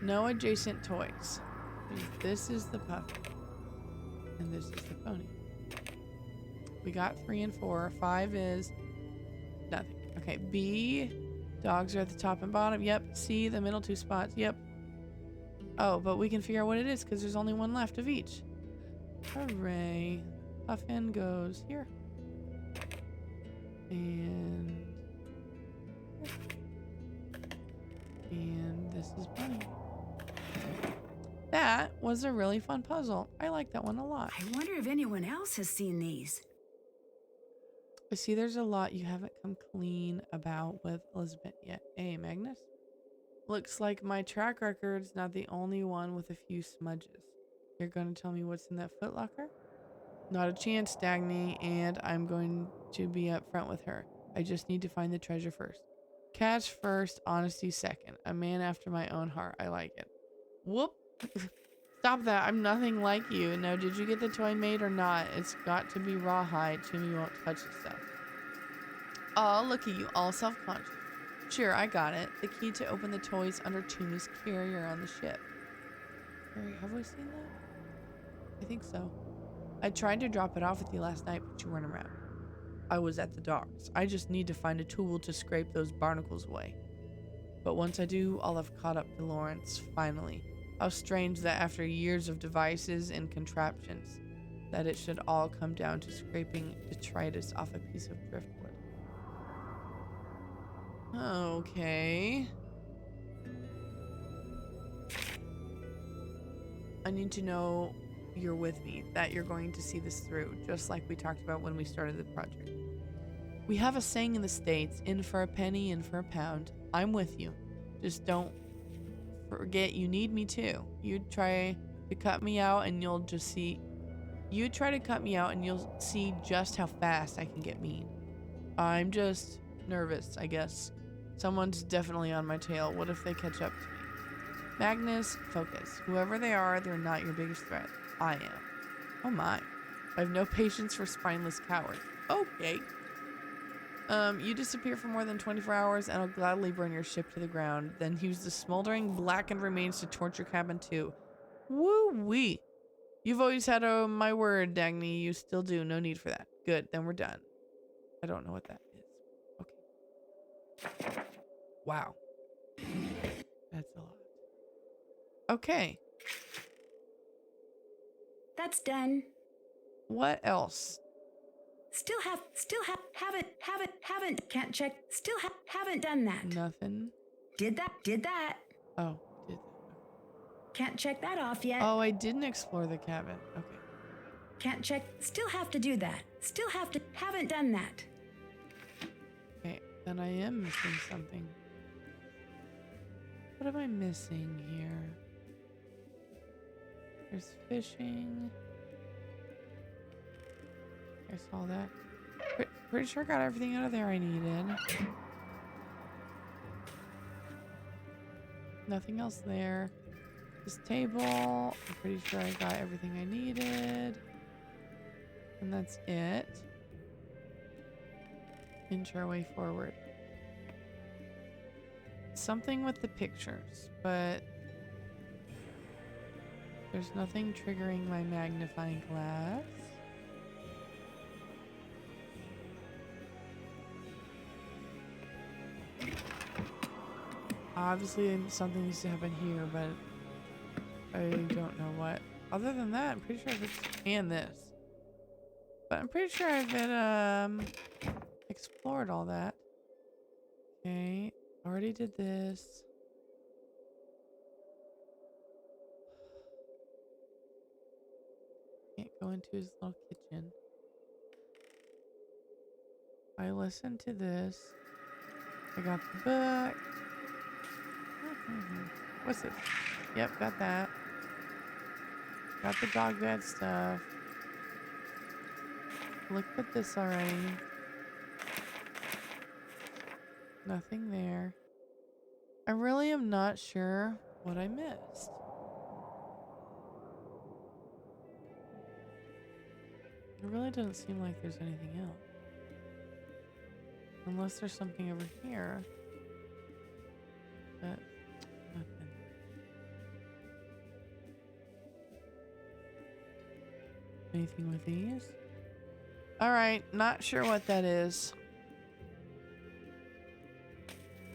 No adjacent toys. This is the puffin. And this is the pony. We got 3 and 4. 5 is nothing. Okay, B. Dogs are at the top and bottom. Yep. C, the middle 2 spots. Yep. Oh, but we can figure out what it is because there's only one left of each. Hooray. Puffin goes here. And this is bunny. That was a really fun puzzle. I like that one a lot. I wonder if anyone else has seen these. I see there's a lot you haven't come clean about with Elisabet yet. Hey, Magnus? Looks like my track record's not the only one with a few smudges. You're going to tell me what's in that footlocker? Not a chance, Dagny, and I'm going to be up front with her. I just need to find the treasure first. Catch first, honesty second. A man after my own heart. I like it. Whoop. Stop that. I'm nothing like you. Now, did you get the toy made or not? It's got to be rawhide. Toomey won't touch the stuff. Oh, look at you, all self-conscious. Sure, I got it. The key to open the toys under Toomey's carrier on the ship. Have we seen that? I think so. I tried to drop it off with you last night, but you weren't around. I was at the docks. I just need to find a tool to scrape those barnacles away. But once I do, I'll have caught up to Lawrence, finally. How strange that after years of devices and contraptions, that it should all come down to scraping detritus off a piece of driftwood. Okay. I need to know you're with me, that you're going to see this through, just like we talked about when we started the project. We have a saying in the States, in for a penny, in for a pound. I'm with you. Just don't forget you need me too. You try to cut me out and you'll just see. You try to cut me out and you'll see just how fast I can get mean. I'm just nervous, I guess. Someone's definitely on my tail. What if they catch up to me? Magnus, focus. Whoever they are, they're not your biggest threat. I am. Oh my. I have no patience for spineless cowards. Okay. You disappear for more than 24 hours and I'll gladly burn your ship to the ground. Then use the smoldering blackened remains to torch your cabin too. Woo-wee. You've always had my word, Dagny. You still do. No need for that. Good. Then we're done. I don't know what that is. Okay. Wow. That's a lot. Okay. That's done. What else? Haven't, can't check, haven't done that. Nothing. Did that. Oh, did that. Can't check that off yet. Oh, I didn't explore the cabin. Okay. Can't check, still have to do that. Haven't done that. Okay, then I am missing something. What am I missing here? There's fishing. I saw that. Pretty sure I got everything out of there I needed. Nothing else there. This table. I'm pretty sure I got everything I needed. And that's it. Inch our way forward. Something with the pictures, but there's nothing triggering my magnifying glass. Obviously something needs to happen here, but I don't know what. Other than that, I'm pretty sure and this. But I'm pretty sure I've been explored all that. Okay, already did this. Can't go into his little kitchen. I listened to this. I got the book. What's this? Yep, got that. Got the dog bed stuff. Looked at this already. Nothing there. I really am not sure what I missed. It really doesn't seem like there's anything else. Unless there's something over here. But nothing. Anything with these? Alright, not sure what that is.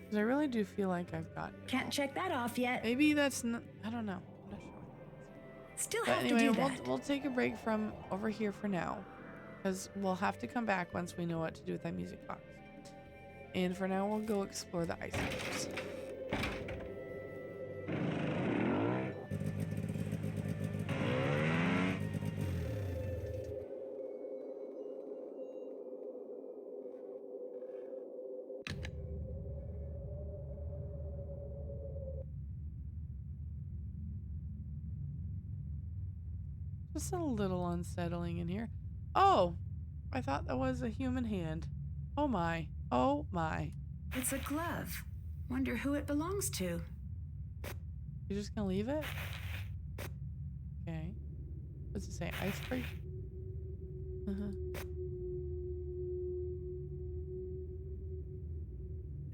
Because I really do feel like I've got... Can't check that off yet. Maybe that's not... I don't know. I'm not sure what that is. Still But have anyway, to do that. we'll take a break from over here for now. Because we'll have to come back once we know what to do with that music box. And for now, we'll go explore the ice caves. Just a little unsettling in here. Oh, I thought that was a human hand. Oh my. Oh my. It's a glove. Wonder who it belongs to. You're just gonna leave it? Okay. What's it say? Ice break?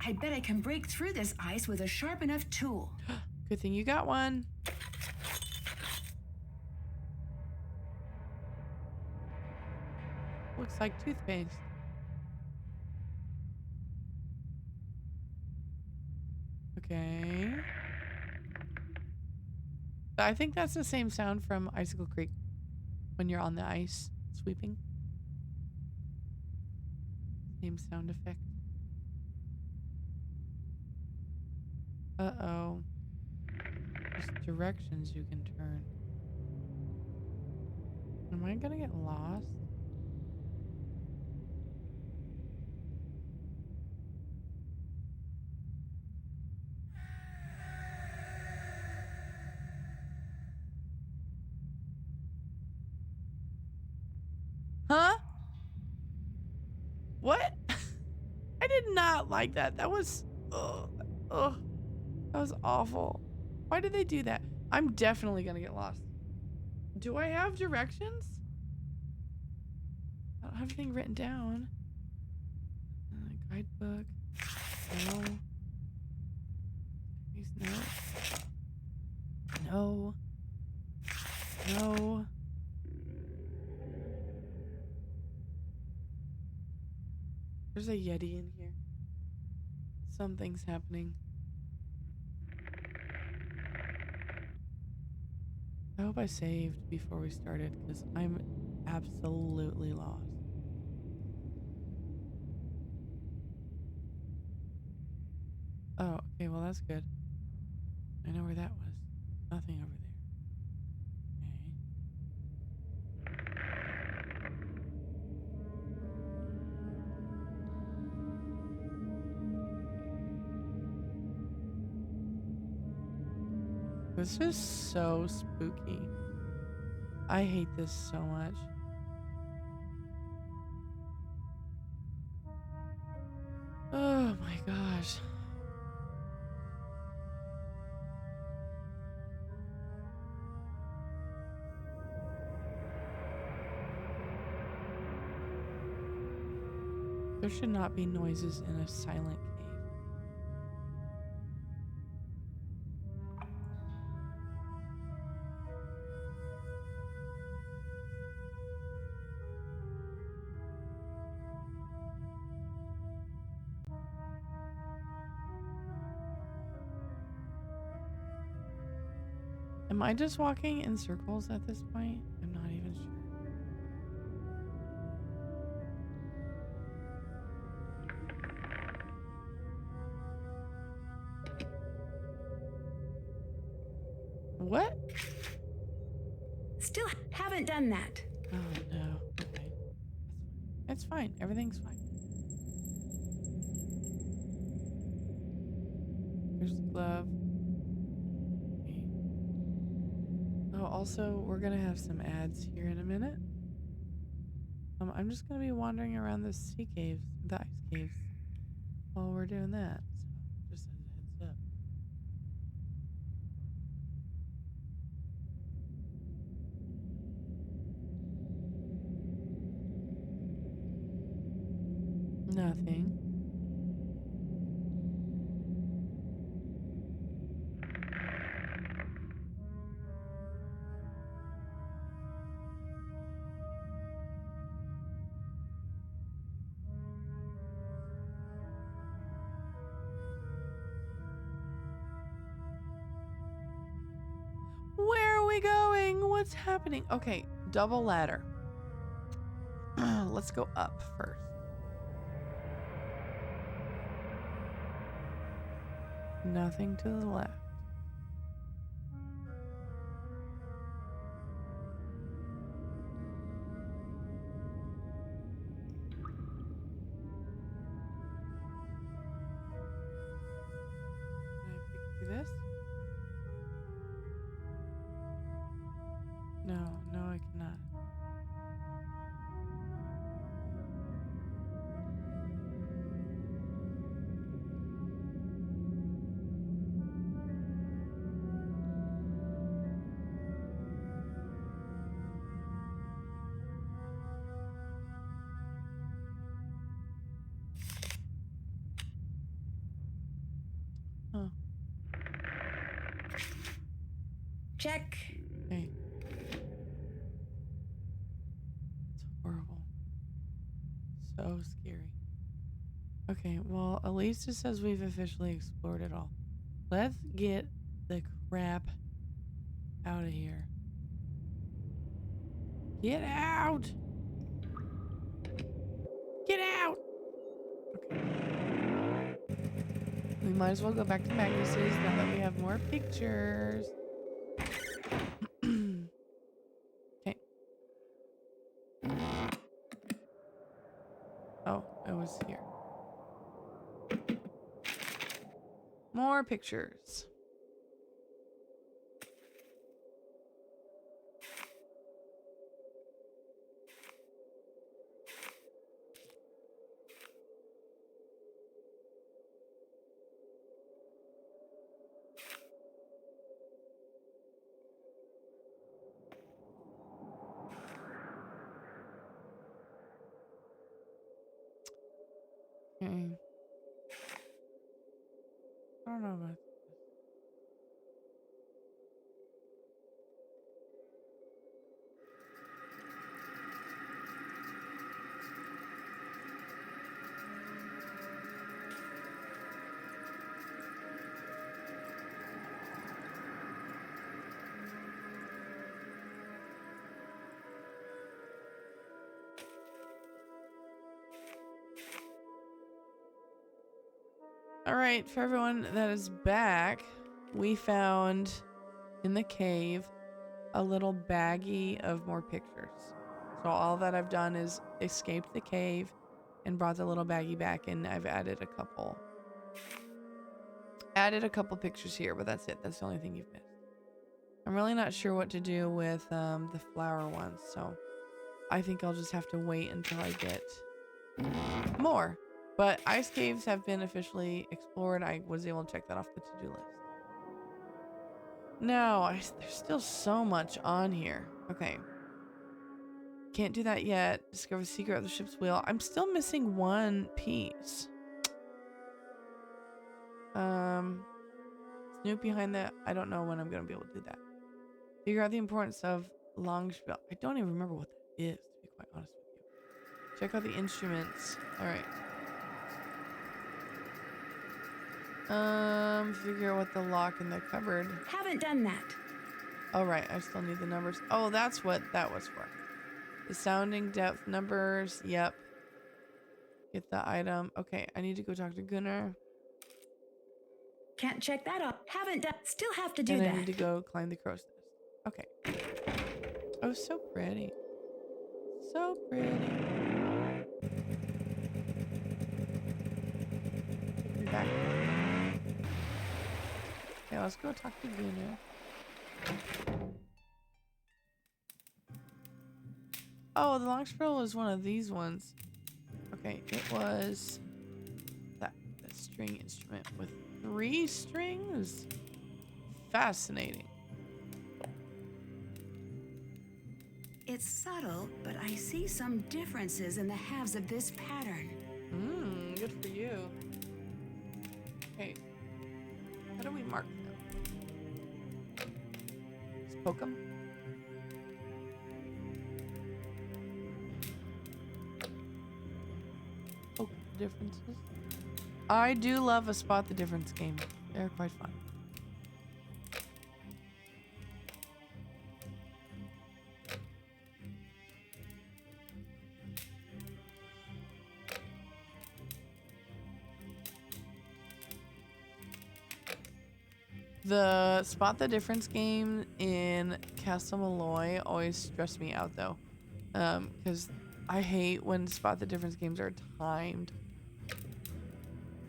I bet I can break through this ice with a sharp enough tool. Good thing you got one. Looks like toothpaste. Okay. I think that's the same sound from Icicle Creek when you're on the ice sweeping. Same sound effect. Uh-oh. There's directions you can turn. Am I gonna get lost? Huh? What? I did not like that. That was... Ugh. Ugh. That was awful. Why did they do that? I'm definitely gonna get lost. Do I have directions? I don't have anything written down. Guidebook. No. Please no. No. No. There's a Yeti in here. Something's happening. I hope I saved before we started because I'm absolutely lost. Oh, okay, well that's good. I know where that was. Nothing over there. Okay. This is so spooky. I hate this so much. Oh my gosh. There should not be noises in a silent cave. Am I just walking in circles at this point? I'm not even sure. What? Still haven't done that. Oh no. Okay. It's fine. Everything's fine. There's the glove. Okay. Oh, also, we're gonna have some ads here in a minute. I'm just gonna be wandering around the sea caves, the ice caves, while we're doing that. So, just as a heads up. Nothing. Where are we going? What's happening? Okay, double ladder. Let's go up first. Nothing to the left. Can I pick through this? No, no, I cannot. Oh, Check. okay. It's horrible. So scary. Okay, well, at least it says we've officially explored it all. Let's get the crap out of here. Get out! Get out! Okay. We might as well go back to Magnus's now that we have more pictures. Okay. Oh, it was here. More pictures. Okay. I don't know about this. All right, for everyone that is back, we found in the cave a little baggie of more pictures. So all that I've done is escaped the cave and brought the little baggie back, and I've added a couple pictures here, but that's it. That's the only thing you've missed. I'm really not sure what to do with the flower ones, so I think I'll just have to wait until I get more. But ice caves have been officially explored. I was able to check that off the to-do list. No, there's still so much on here. Okay. Can't do that yet. Discover the secret of the ship's wheel. I'm still missing one piece. Snoop behind that. I don't know when I'm going to be able to do that. Figure out the importance of Longspiel. I don't even remember what that is, to be quite honest with you. Check out the instruments. All right. Figure out what the lock in the cupboard. Haven't done that. Oh, right. I still need the numbers. Oh, that's what that was for. The sounding depth numbers. Yep. Get the item. Okay, I need to go talk to Gunnar. Can't check that off. Haven't done. Still have to do And that. I need to go climb the crow's nest. Okay. Oh, so pretty. So pretty. Be back. Okay, let's go talk to Gunnar. Oh, the long scroll is one of these ones. Okay, it was that string instrument with 3 strings. Fascinating. It's subtle, but I see some differences in the halves of this pattern. good for you. Okay. How do we mark them? Just poke them? Poke the differences. I do love a spot the difference game. They're quite fun. The spot the difference game in Castle Malloy always stressed me out though. Because I hate when spot the difference games are timed.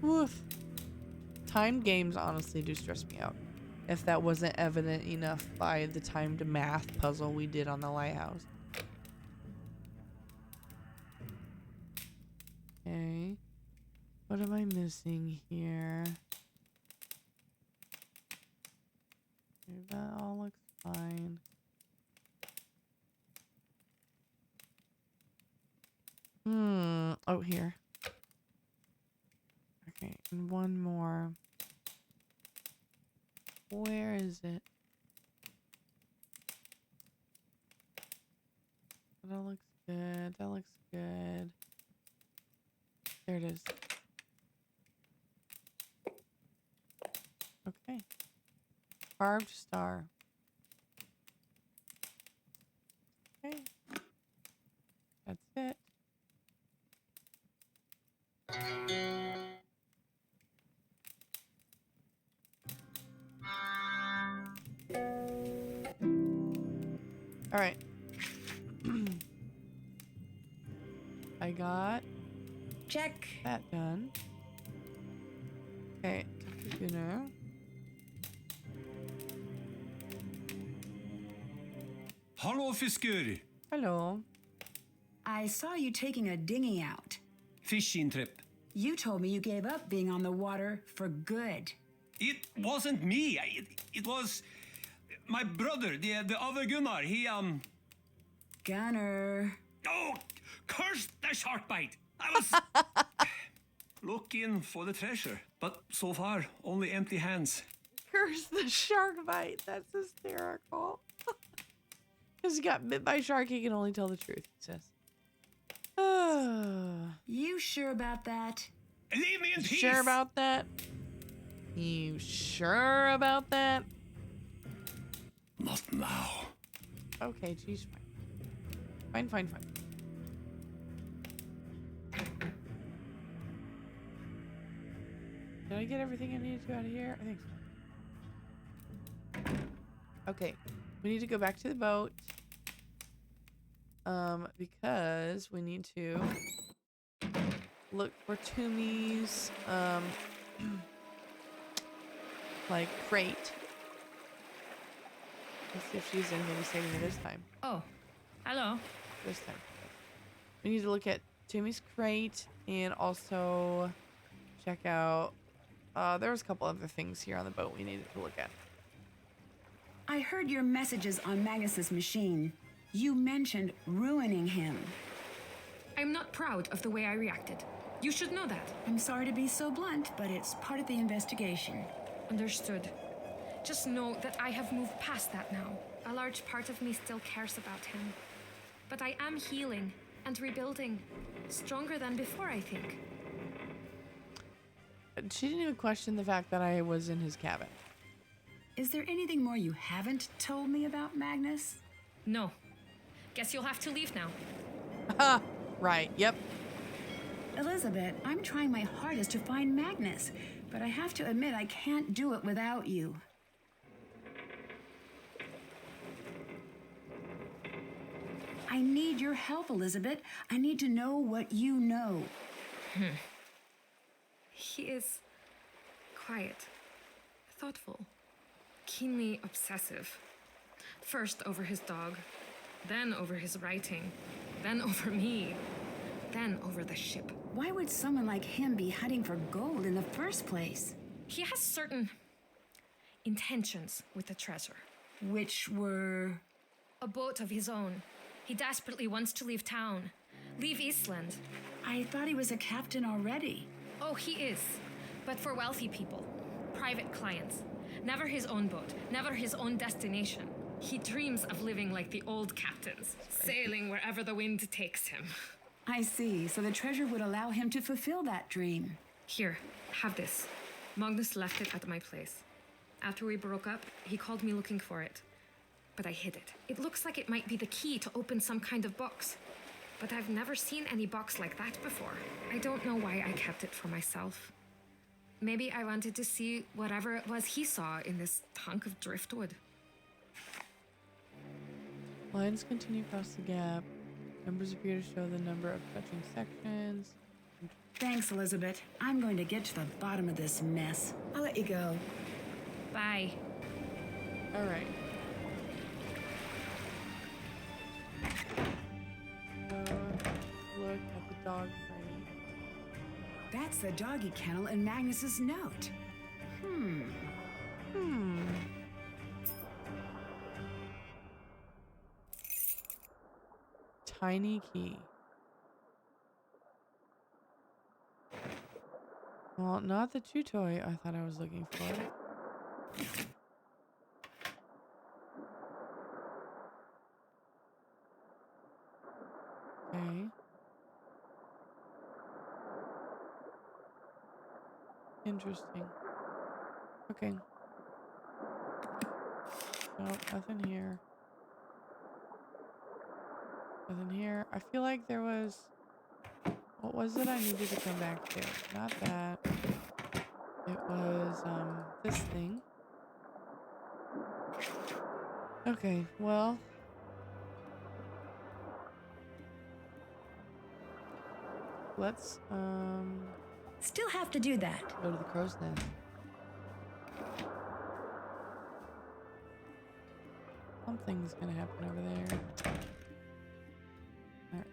Woof. Timed games honestly do stress me out. If that wasn't evident enough by the timed math puzzle we did on the lighthouse. Okay. What am I missing here? That all looks fine. Oh, here. Okay, and one more. Where is it? That looks good. That looks good. There it is. Okay. Carved star. Okay. That's it. All right. I got Check. that done. Okay, talk to Gunnar. Hallo, fisker. Hello. I saw you taking a dinghy out. Fishing trip. You told me you gave up being on the water for good. It wasn't me. It was my brother, the other Gunnar. He, Gunnar. Oh, curse the shark bite. I was looking for the treasure, but so far, only empty hands. Curse the shark bite. That's hysterical. Because he got bit by a shark, he can only tell the truth, he says. You sure about that? Leave me in peace. Sure about that? You sure about that? Not now. Okay, geez, fine. Fine. Did I get everything I needed to out of here? I think so. Okay, we need to go back to the boat. Because we need to look for Toomey's, like, crate. Let's see if she's in here to save me this time. Oh, hello. This time. We need to look at Toomey's crate and also check out, there was a couple other things here on the boat we needed to look at. I heard your messages on Magnus's machine. You mentioned ruining him. I'm not proud of the way I reacted. You should know that. I'm sorry to be so blunt, but it's part of the investigation. Understood. Just know that I have moved past that now. A large part of me still cares about him. But I am healing and rebuilding. Stronger than before, I think. She didn't even question the fact that I was in his cabin. Is there anything more you haven't told me about Magnus? No. Guess you'll have to leave now. Ha! Right, yep. Elisabet, I'm trying my hardest to find Magnus, but I have to admit I can't do it without you. I need your help, Elisabet. I need to know what you know. He is quiet, thoughtful, keenly obsessive. First over his dog, then over his writing, then over me, then over the ship. Why would someone like him be hunting for gold in the first place? He has certain intentions with the treasure. Which were... A boat of his own. He desperately wants to leave town, leave Eastland. I thought he was a captain already. Oh, he is. But for wealthy people, private clients. Never his own boat, never his own destination. He dreams of living like the old captains, sailing wherever the wind takes him. I see. So the treasure would allow him to fulfill that dream. Here, have this. Magnus left it at my place. After we broke up, he called me looking for it. But I hid it. It looks like it might be the key to open some kind of box. But I've never seen any box like that before. I don't know why I kept it for myself. Maybe I wanted to see whatever it was he saw in this hunk of driftwood. Lines continue across the gap. Numbers appear to show the number of touching sections. Thanks, Elisabet. I'm going to get to the bottom of this mess. I'll let you go. Bye. All right. Look at the dog crate. That's the doggy kennel in Magnus's note. Tiny key. Well, not the chew toy I thought I was looking for. Okay. Interesting. Okay. Nope, nothing here. Nothing here. I feel like there was... What was it I needed to come back to? Not that. It was, this thing. Okay, well... Let's, Still have to do that. go to the crow's nest. Something's gonna happen over there. Alright.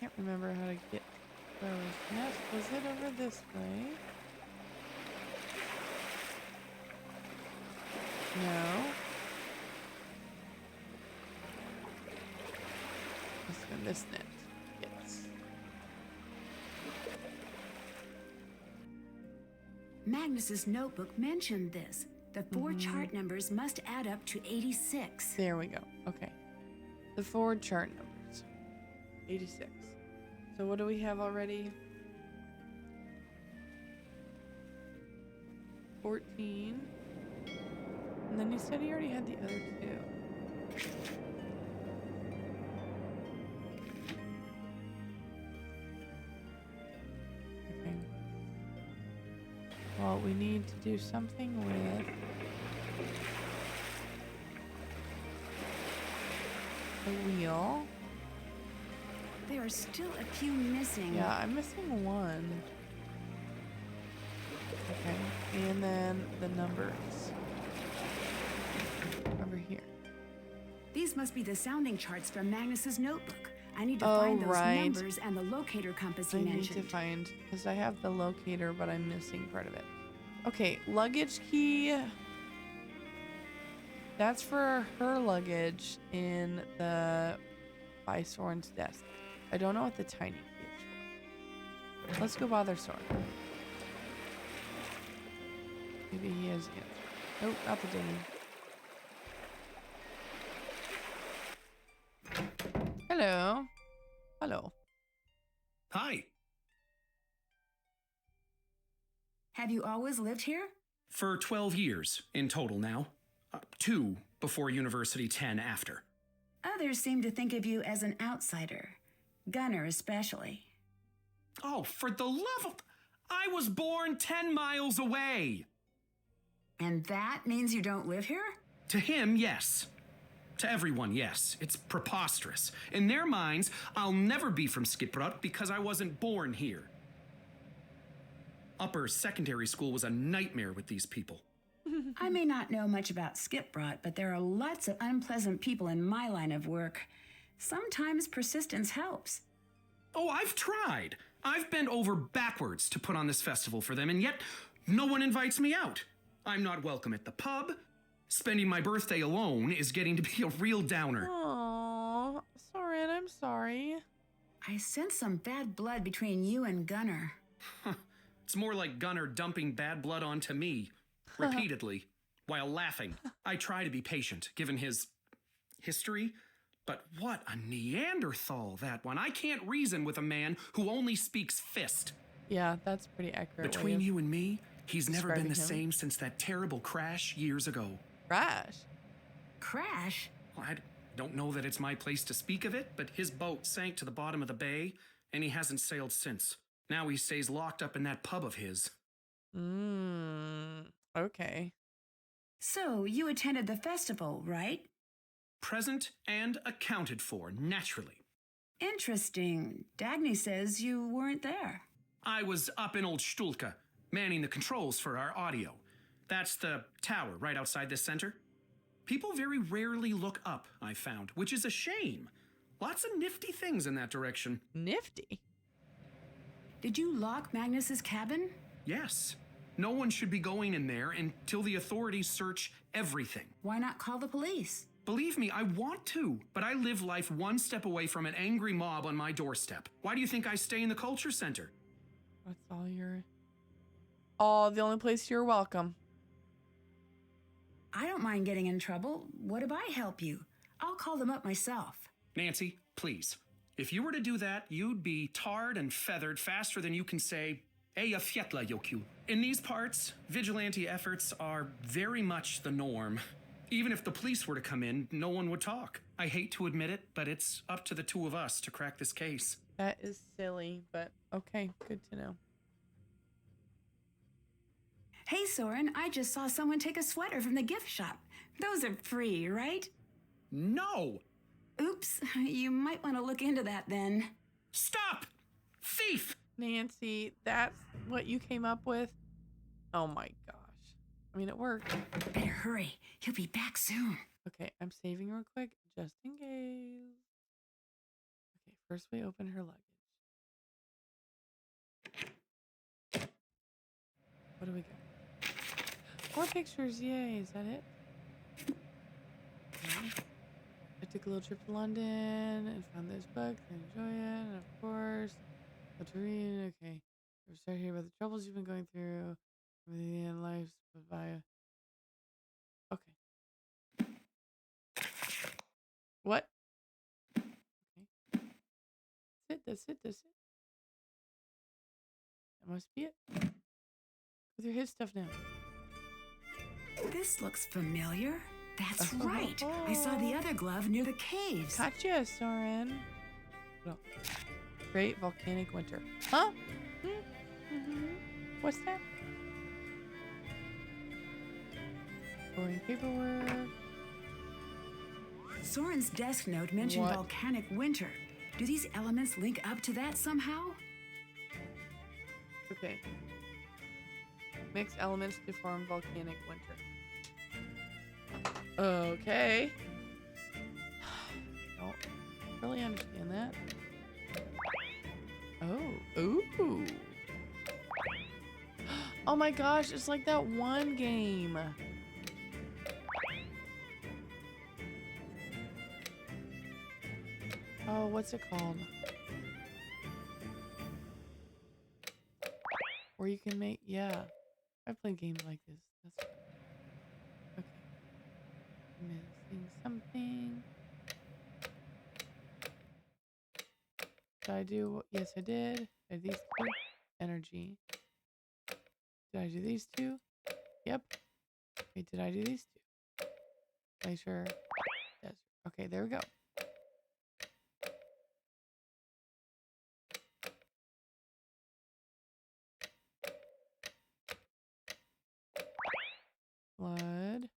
Can't remember how to get crow's nest. Was it over this way? No. This net. Yes. Magnus's notebook mentioned this. The four chart numbers must add up to 86. There we go. Okay. The forward chart numbers. 86. So what do we have already? 14. And then you said he already had the other two. Okay. Well, we need to do something with the wheel. There are still a few missing. Yeah, I'm missing one. Okay, and then the numbers over here. These must be the sounding charts from Magnus's notebook. I need to find those numbers and the locator compass he I mentioned. need to find, because I have the locator, but I'm missing part of it. Okay, luggage key. That's for her luggage in the by Soren's desk. I don't know what the tiny key is for. Let's go bother Soren. Maybe he has answer. Nope, not the dinghy. Hello. Hello. Hi. Have you always lived here? For 12 years in total now. 2 before university, 10 after. Others seem to think of you as an outsider. Gunnar especially. Oh, for the love of... I was born 10 miles away. And that means you don't live here? To him, yes. To everyone, yes. It's preposterous. In their minds, I'll never be from Skiprot because I wasn't born here. Upper secondary school was a nightmare with these people. I may not know much about Skiprot, but there are lots of unpleasant people in my line of work. Sometimes persistence helps. Oh, I've tried. I've bent over backwards to put on this festival for them, and yet no one invites me out. I'm not welcome at the pub. Spending my birthday alone is getting to be a real downer. Aww, Soren, I'm sorry. I sense some bad blood between you and Gunnar. It's more like Gunnar dumping bad blood onto me, repeatedly, while laughing. I try to be patient, given his history, but what a Neanderthal, that one. I can't reason with a man who only speaks fist. Yeah, that's pretty accurate. Between you and me, he's never been the describing him. same since that terrible crash years ago. Crash? Crash? Well, I don't know that it's my place to speak of it, but his boat sank to the bottom of the bay, and he hasn't sailed since. Now he stays locked up in that pub of his. Okay. So, you attended the festival, right? Present and accounted for, naturally. Interesting. Dagny says you weren't there. I was up in Old Stulka, manning the controls for our audio. That's the tower right outside this center. People very rarely look up, I found, which is a shame. Lots of nifty things in that direction. Nifty? Did you lock Magnus's cabin? Yes. No one should be going in there until the authorities search everything. Why not call the police? Believe me, I want to, but I live life one step away from an angry mob on my doorstep. Why do you think I stay in the culture center? That's all you're... Oh, the only place you're welcome. I don't mind getting in trouble. What if I help you? I'll call them up myself. Nancy, please. If you were to do that, you'd be tarred and feathered faster than you can say, Eja fjätla joku. In these parts, vigilante efforts are very much the norm. Even if the police were to come in, no one would talk. I hate to admit it, but it's up to the two of us to crack this case. That is silly, but okay, good to know. Hey, Soren, I just saw someone take a sweater from the gift shop. Those are free, right? No! Oops, you might want to look into that then. Stop! Thief! Nancy, that's what you came up with? Oh my gosh. I mean, it worked. Better hurry. He'll be back soon. Okay, I'm saving real quick, just in case. Okay, first we open her luggage. What do we got? 4 pictures, yay, is that it? Okay. I took a little trip to London and found this book and enjoy it, and of course, what to read, okay. We'll start here about the troubles you've been going through, everything in life, but via... Okay. What? Okay. That's it. That must be it. Go through his stuff now. This looks familiar. That's right. I saw the other glove near the caves. Gotcha, Soren. Oh. Great volcanic winter. Huh? What's that? Boring paperwork. Soren's desk note mentioned What? volcanic winter. Do these elements link up to that somehow? Okay. Mix elements to form volcanic winter. Okay. Don't really understand that. Oh. Ooh. Oh my gosh, it's like that one game. Oh, what's it called? Where you can make, yeah. I've played games like this. That's okay. Missing something. Did I do? Yes, I did. I did these two. Energy. Did I do these two? Yep. Okay, did I do these two? Glacier. Desert. Okay, there we go. Flood.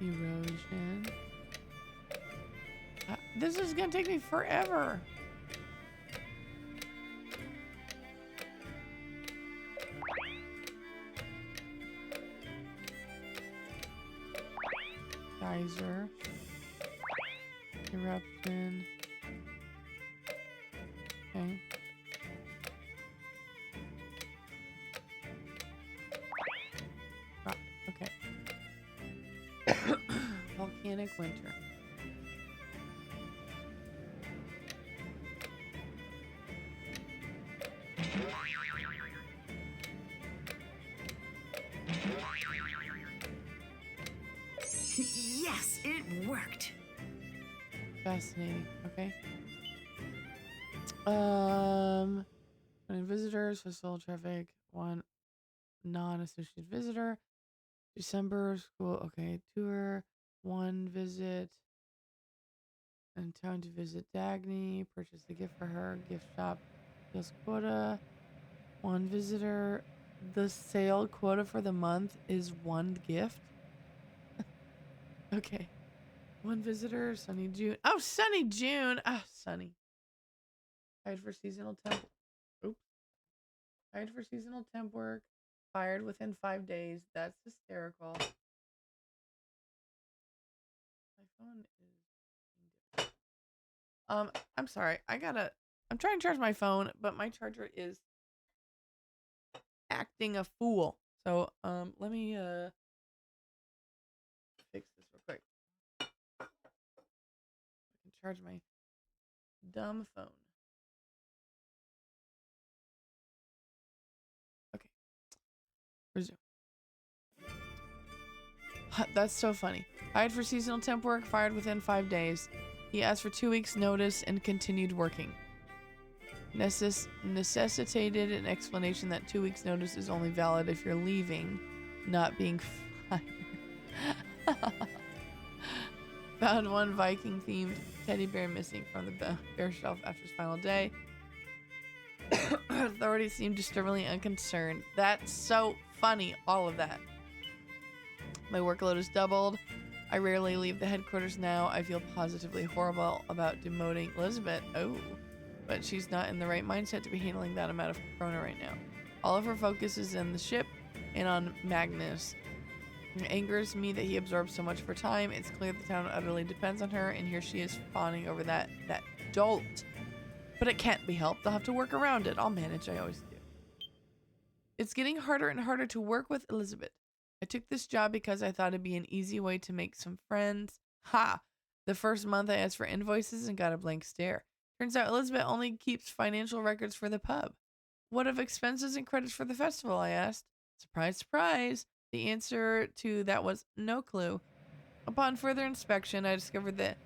Erosion. This is gonna take me forever. Geyser. Eruption. Okay. Ah, okay. Oceanic winter. Yes, it worked. Fascinating. Okay. Visitors, festival traffic, one non-associated visitor. December school. Okay, tour, one visit. In town to visit Dagny. Purchase a gift for her. Gift shop. Sales quota. One visitor. The sale quota for the month is one gift. Okay. One visitor. Sunny June. Oh, sunny June. Ah, sunny. Hired for seasonal temp. Oops. Hired for seasonal temp work. Fired within 5 days. That's hysterical. My phone is. I'm sorry. I'm trying to charge my phone, but my charger is acting a fool. So, let me fix this real quick. I can charge my dumb phone. Okay. Resume. That's so funny. Hired for seasonal temp work, fired within 5 days. He asked for 2 weeks notice and continued working. Necessitated an explanation that 2 weeks notice is only valid if you're leaving, not being fired. Found one Viking themed teddy bear missing from the bear shelf after his final day. Authorities seem disturbingly unconcerned. That's so funny, all of that. My workload is doubled. I rarely leave the headquarters now. I feel positively horrible about demoting Elisabet. Oh, but she's not in the right mindset to be handling that amount of corona right now. All of her focus is in the ship and on Magnus. It angers me that he absorbs so much of her time. It's clear the town utterly depends on her, and here she is fawning over that dolt. But it can't be helped. I'll have to work around it. I'll manage. I always do. It's getting harder and harder to work with Elisabet. I took this job because I thought it'd be an easy way to make some friends. Ha! The first month I asked for invoices and got a blank stare. Turns out Elisabet only keeps financial records for the pub. What of expenses and credits for the festival? I asked. Surprise, surprise. The answer to that was no clue. Upon further inspection, I discovered that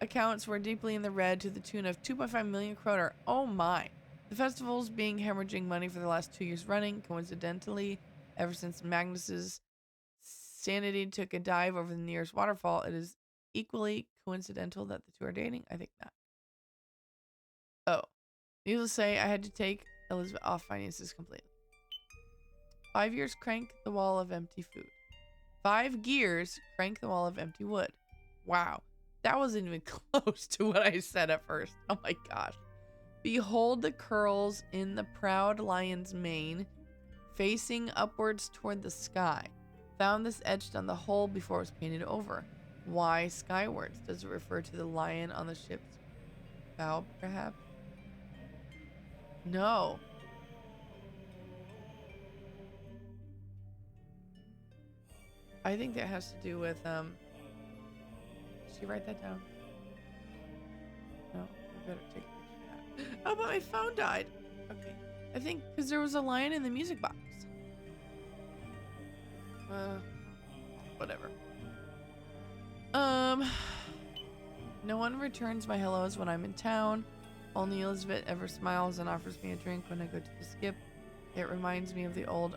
accounts were deeply in the red to the tune of 2.5 million kroner. Oh my. The festival's been hemorrhaging money for the last 2 years running. Coincidentally, ever since Magnus's sanity took a dive over the nearest waterfall, it is equally coincidental that the two are dating. I think not. Oh. Needless to say, I had to take Elisabet off finances completely. 5 years, crank the wall of empty food. 5 gears, crank the wall of empty wood. Wow. That wasn't even close to what I said at first. Oh my gosh. Behold the curls in the proud lion's mane, facing upwards toward the sky. Found this etched on the hull before it was painted over. Why skywards? Does it refer to the lion on the ship's bow, perhaps? No. I think that has to do with, did she write that down? No, I better take a picture of that. Oh, but my phone died. Okay. I think because there was a lion in the music box. Whatever. No one returns my hellos when I'm in town. Only Elisabet ever smiles and offers me a drink when I go to the skip. It reminds me of the old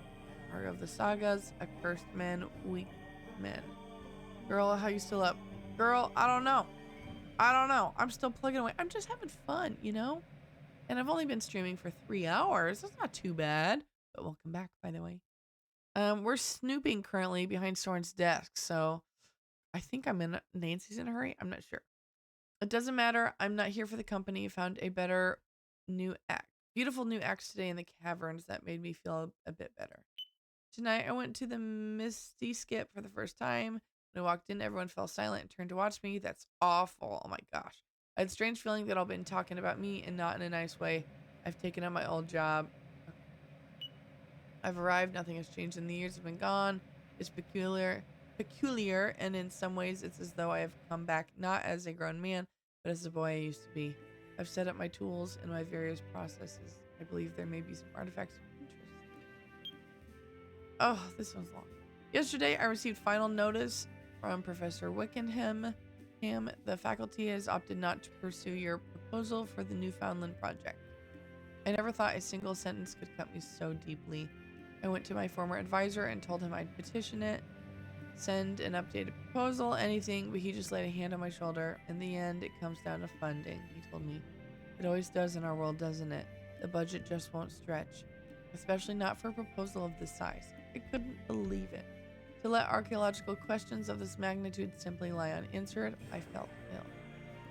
arc of the sagas. Accursed men, weak men. Girl, how you still up? Girl, I don't know. I'm still plugging away. I'm just having fun, you know? And I've only been streaming for 3 hours. That's not too bad. But welcome back, by the way. We're snooping currently behind Soren's desk, so I think Nancy's in a hurry. I'm not sure. It doesn't matter. I'm not here for the company. Found a better new act. Beautiful new acts today in the caverns that made me feel a bit better. Tonight, I went to the Misty Skip for the first time. When I walked in, everyone fell silent and turned to watch me. That's awful. Oh my gosh. I had a strange feeling that all been talking about me and not in a nice way. I've taken up my old job. I've arrived. Nothing has changed in the years I've been gone. It's peculiar. peculiar, and in some ways it's as though I have come back not as a grown man, but as the boy I used to be. I've set up my tools and my various processes. I believe there may be some artifacts of interest. Oh, this one's long. Yesterday, I received final notice from Professor Wickenham. The faculty has opted not to pursue your proposal for the Newfoundland project. I never thought a single sentence could cut me so deeply. I went to my former advisor and told him I'd petition it, send an updated proposal, anything, but he just laid a hand on my shoulder. In the end, it comes down to funding, he told me. It always does in our world, doesn't it? The budget just won't stretch, especially not for a proposal of this size. I couldn't believe it. To let archaeological questions of this magnitude simply lie unanswered, I felt ill.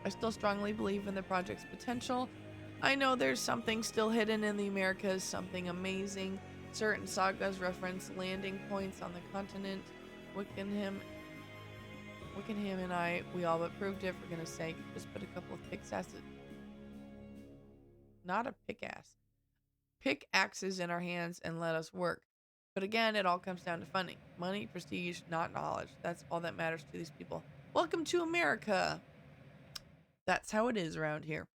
I still strongly believe in the project's potential. I know there's something still hidden in the Americas, something amazing. Certain sagas reference landing points on the continent. Wickenham and I, we all but proved it, for goodness sake. Just put a couple of pickaxes in our hands and let us work. But again, it all comes down to funding. Money, prestige, not knowledge. That's all that matters to these people. Welcome to America. That's how it is around here.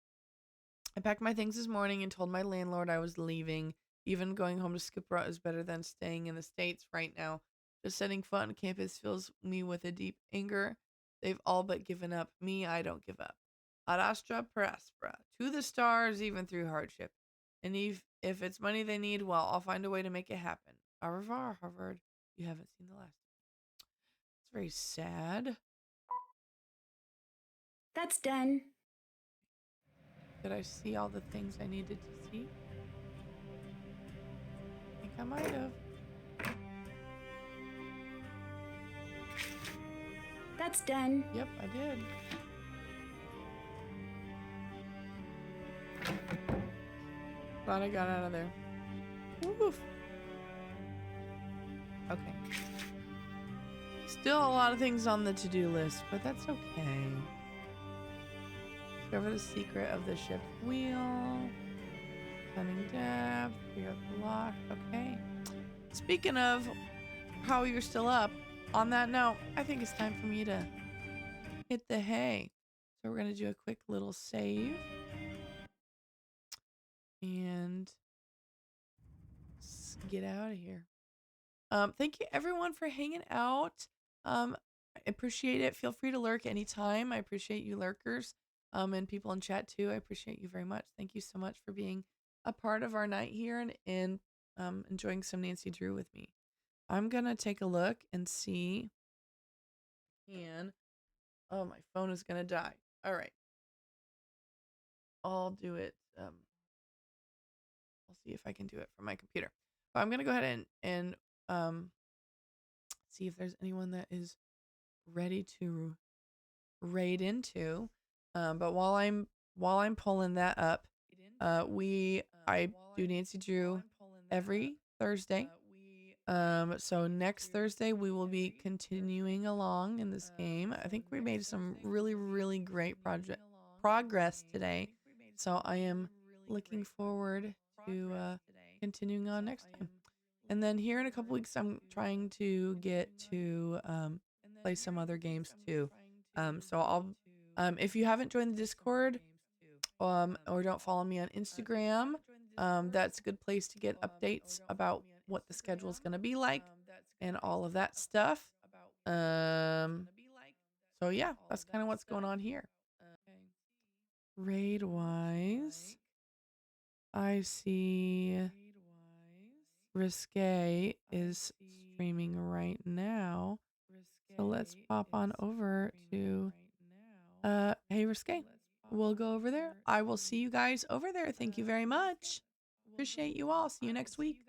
I packed my things this morning and told my landlord I was leaving. Even going home to Skipra is better than staying in the States right now. Just setting foot on campus fills me with a deep anger. They've all but given up. Me, I don't give up. Ad astra per aspera. To the stars, even through hardship. And if it's money they need, well, I'll find a way to make it happen. Au revoir, Harvard. You haven't seen the last. It's very sad. That's done. Did I see all the things I needed to see? I think I might have. That's done. Yep, I did. Glad I got out of there. Woof. Okay. Still a lot of things on the to-do list, but that's okay. Discover the secret of the ship's wheel. Cunning depth. Figure out the lock. Okay. Speaking of how you're still up, on that note, I think it's time for me to hit the hay. So we're going to do a quick little save. And get out of here. Thank you everyone for hanging out. I appreciate it. Feel free to lurk anytime. I appreciate you lurkers. And people in chat too. I appreciate you very much. Thank you so much for being a part of our night here and enjoying some Nancy Drew with me. I'm gonna take a look and see. Oh, my phone is gonna die. All right. I'll do it. I'll see if I can do it from my computer. But I'm gonna go ahead and see if there's anyone that is ready to raid into. But while I'm pulling that up, I do Nancy Drew every Thursday. So next Thursday we will be continuing along in this game. I think we made some really, really great progress today. So I am looking forward to continuing on next time. And then here in a couple weeks, I'm trying to get to play some other games too. So I'll, if you haven't joined the Discord, or don't follow me on Instagram, that's a good place to get updates about what the schedule is going to be like and all of that stuff. So yeah, that's kind of what's going on here. Raid wise, I see Risque is streaming right now. So let's pop on over to Hey Risque. We'll go over there. I will see you guys over there. Thank you very much. Appreciate you all. See you next week.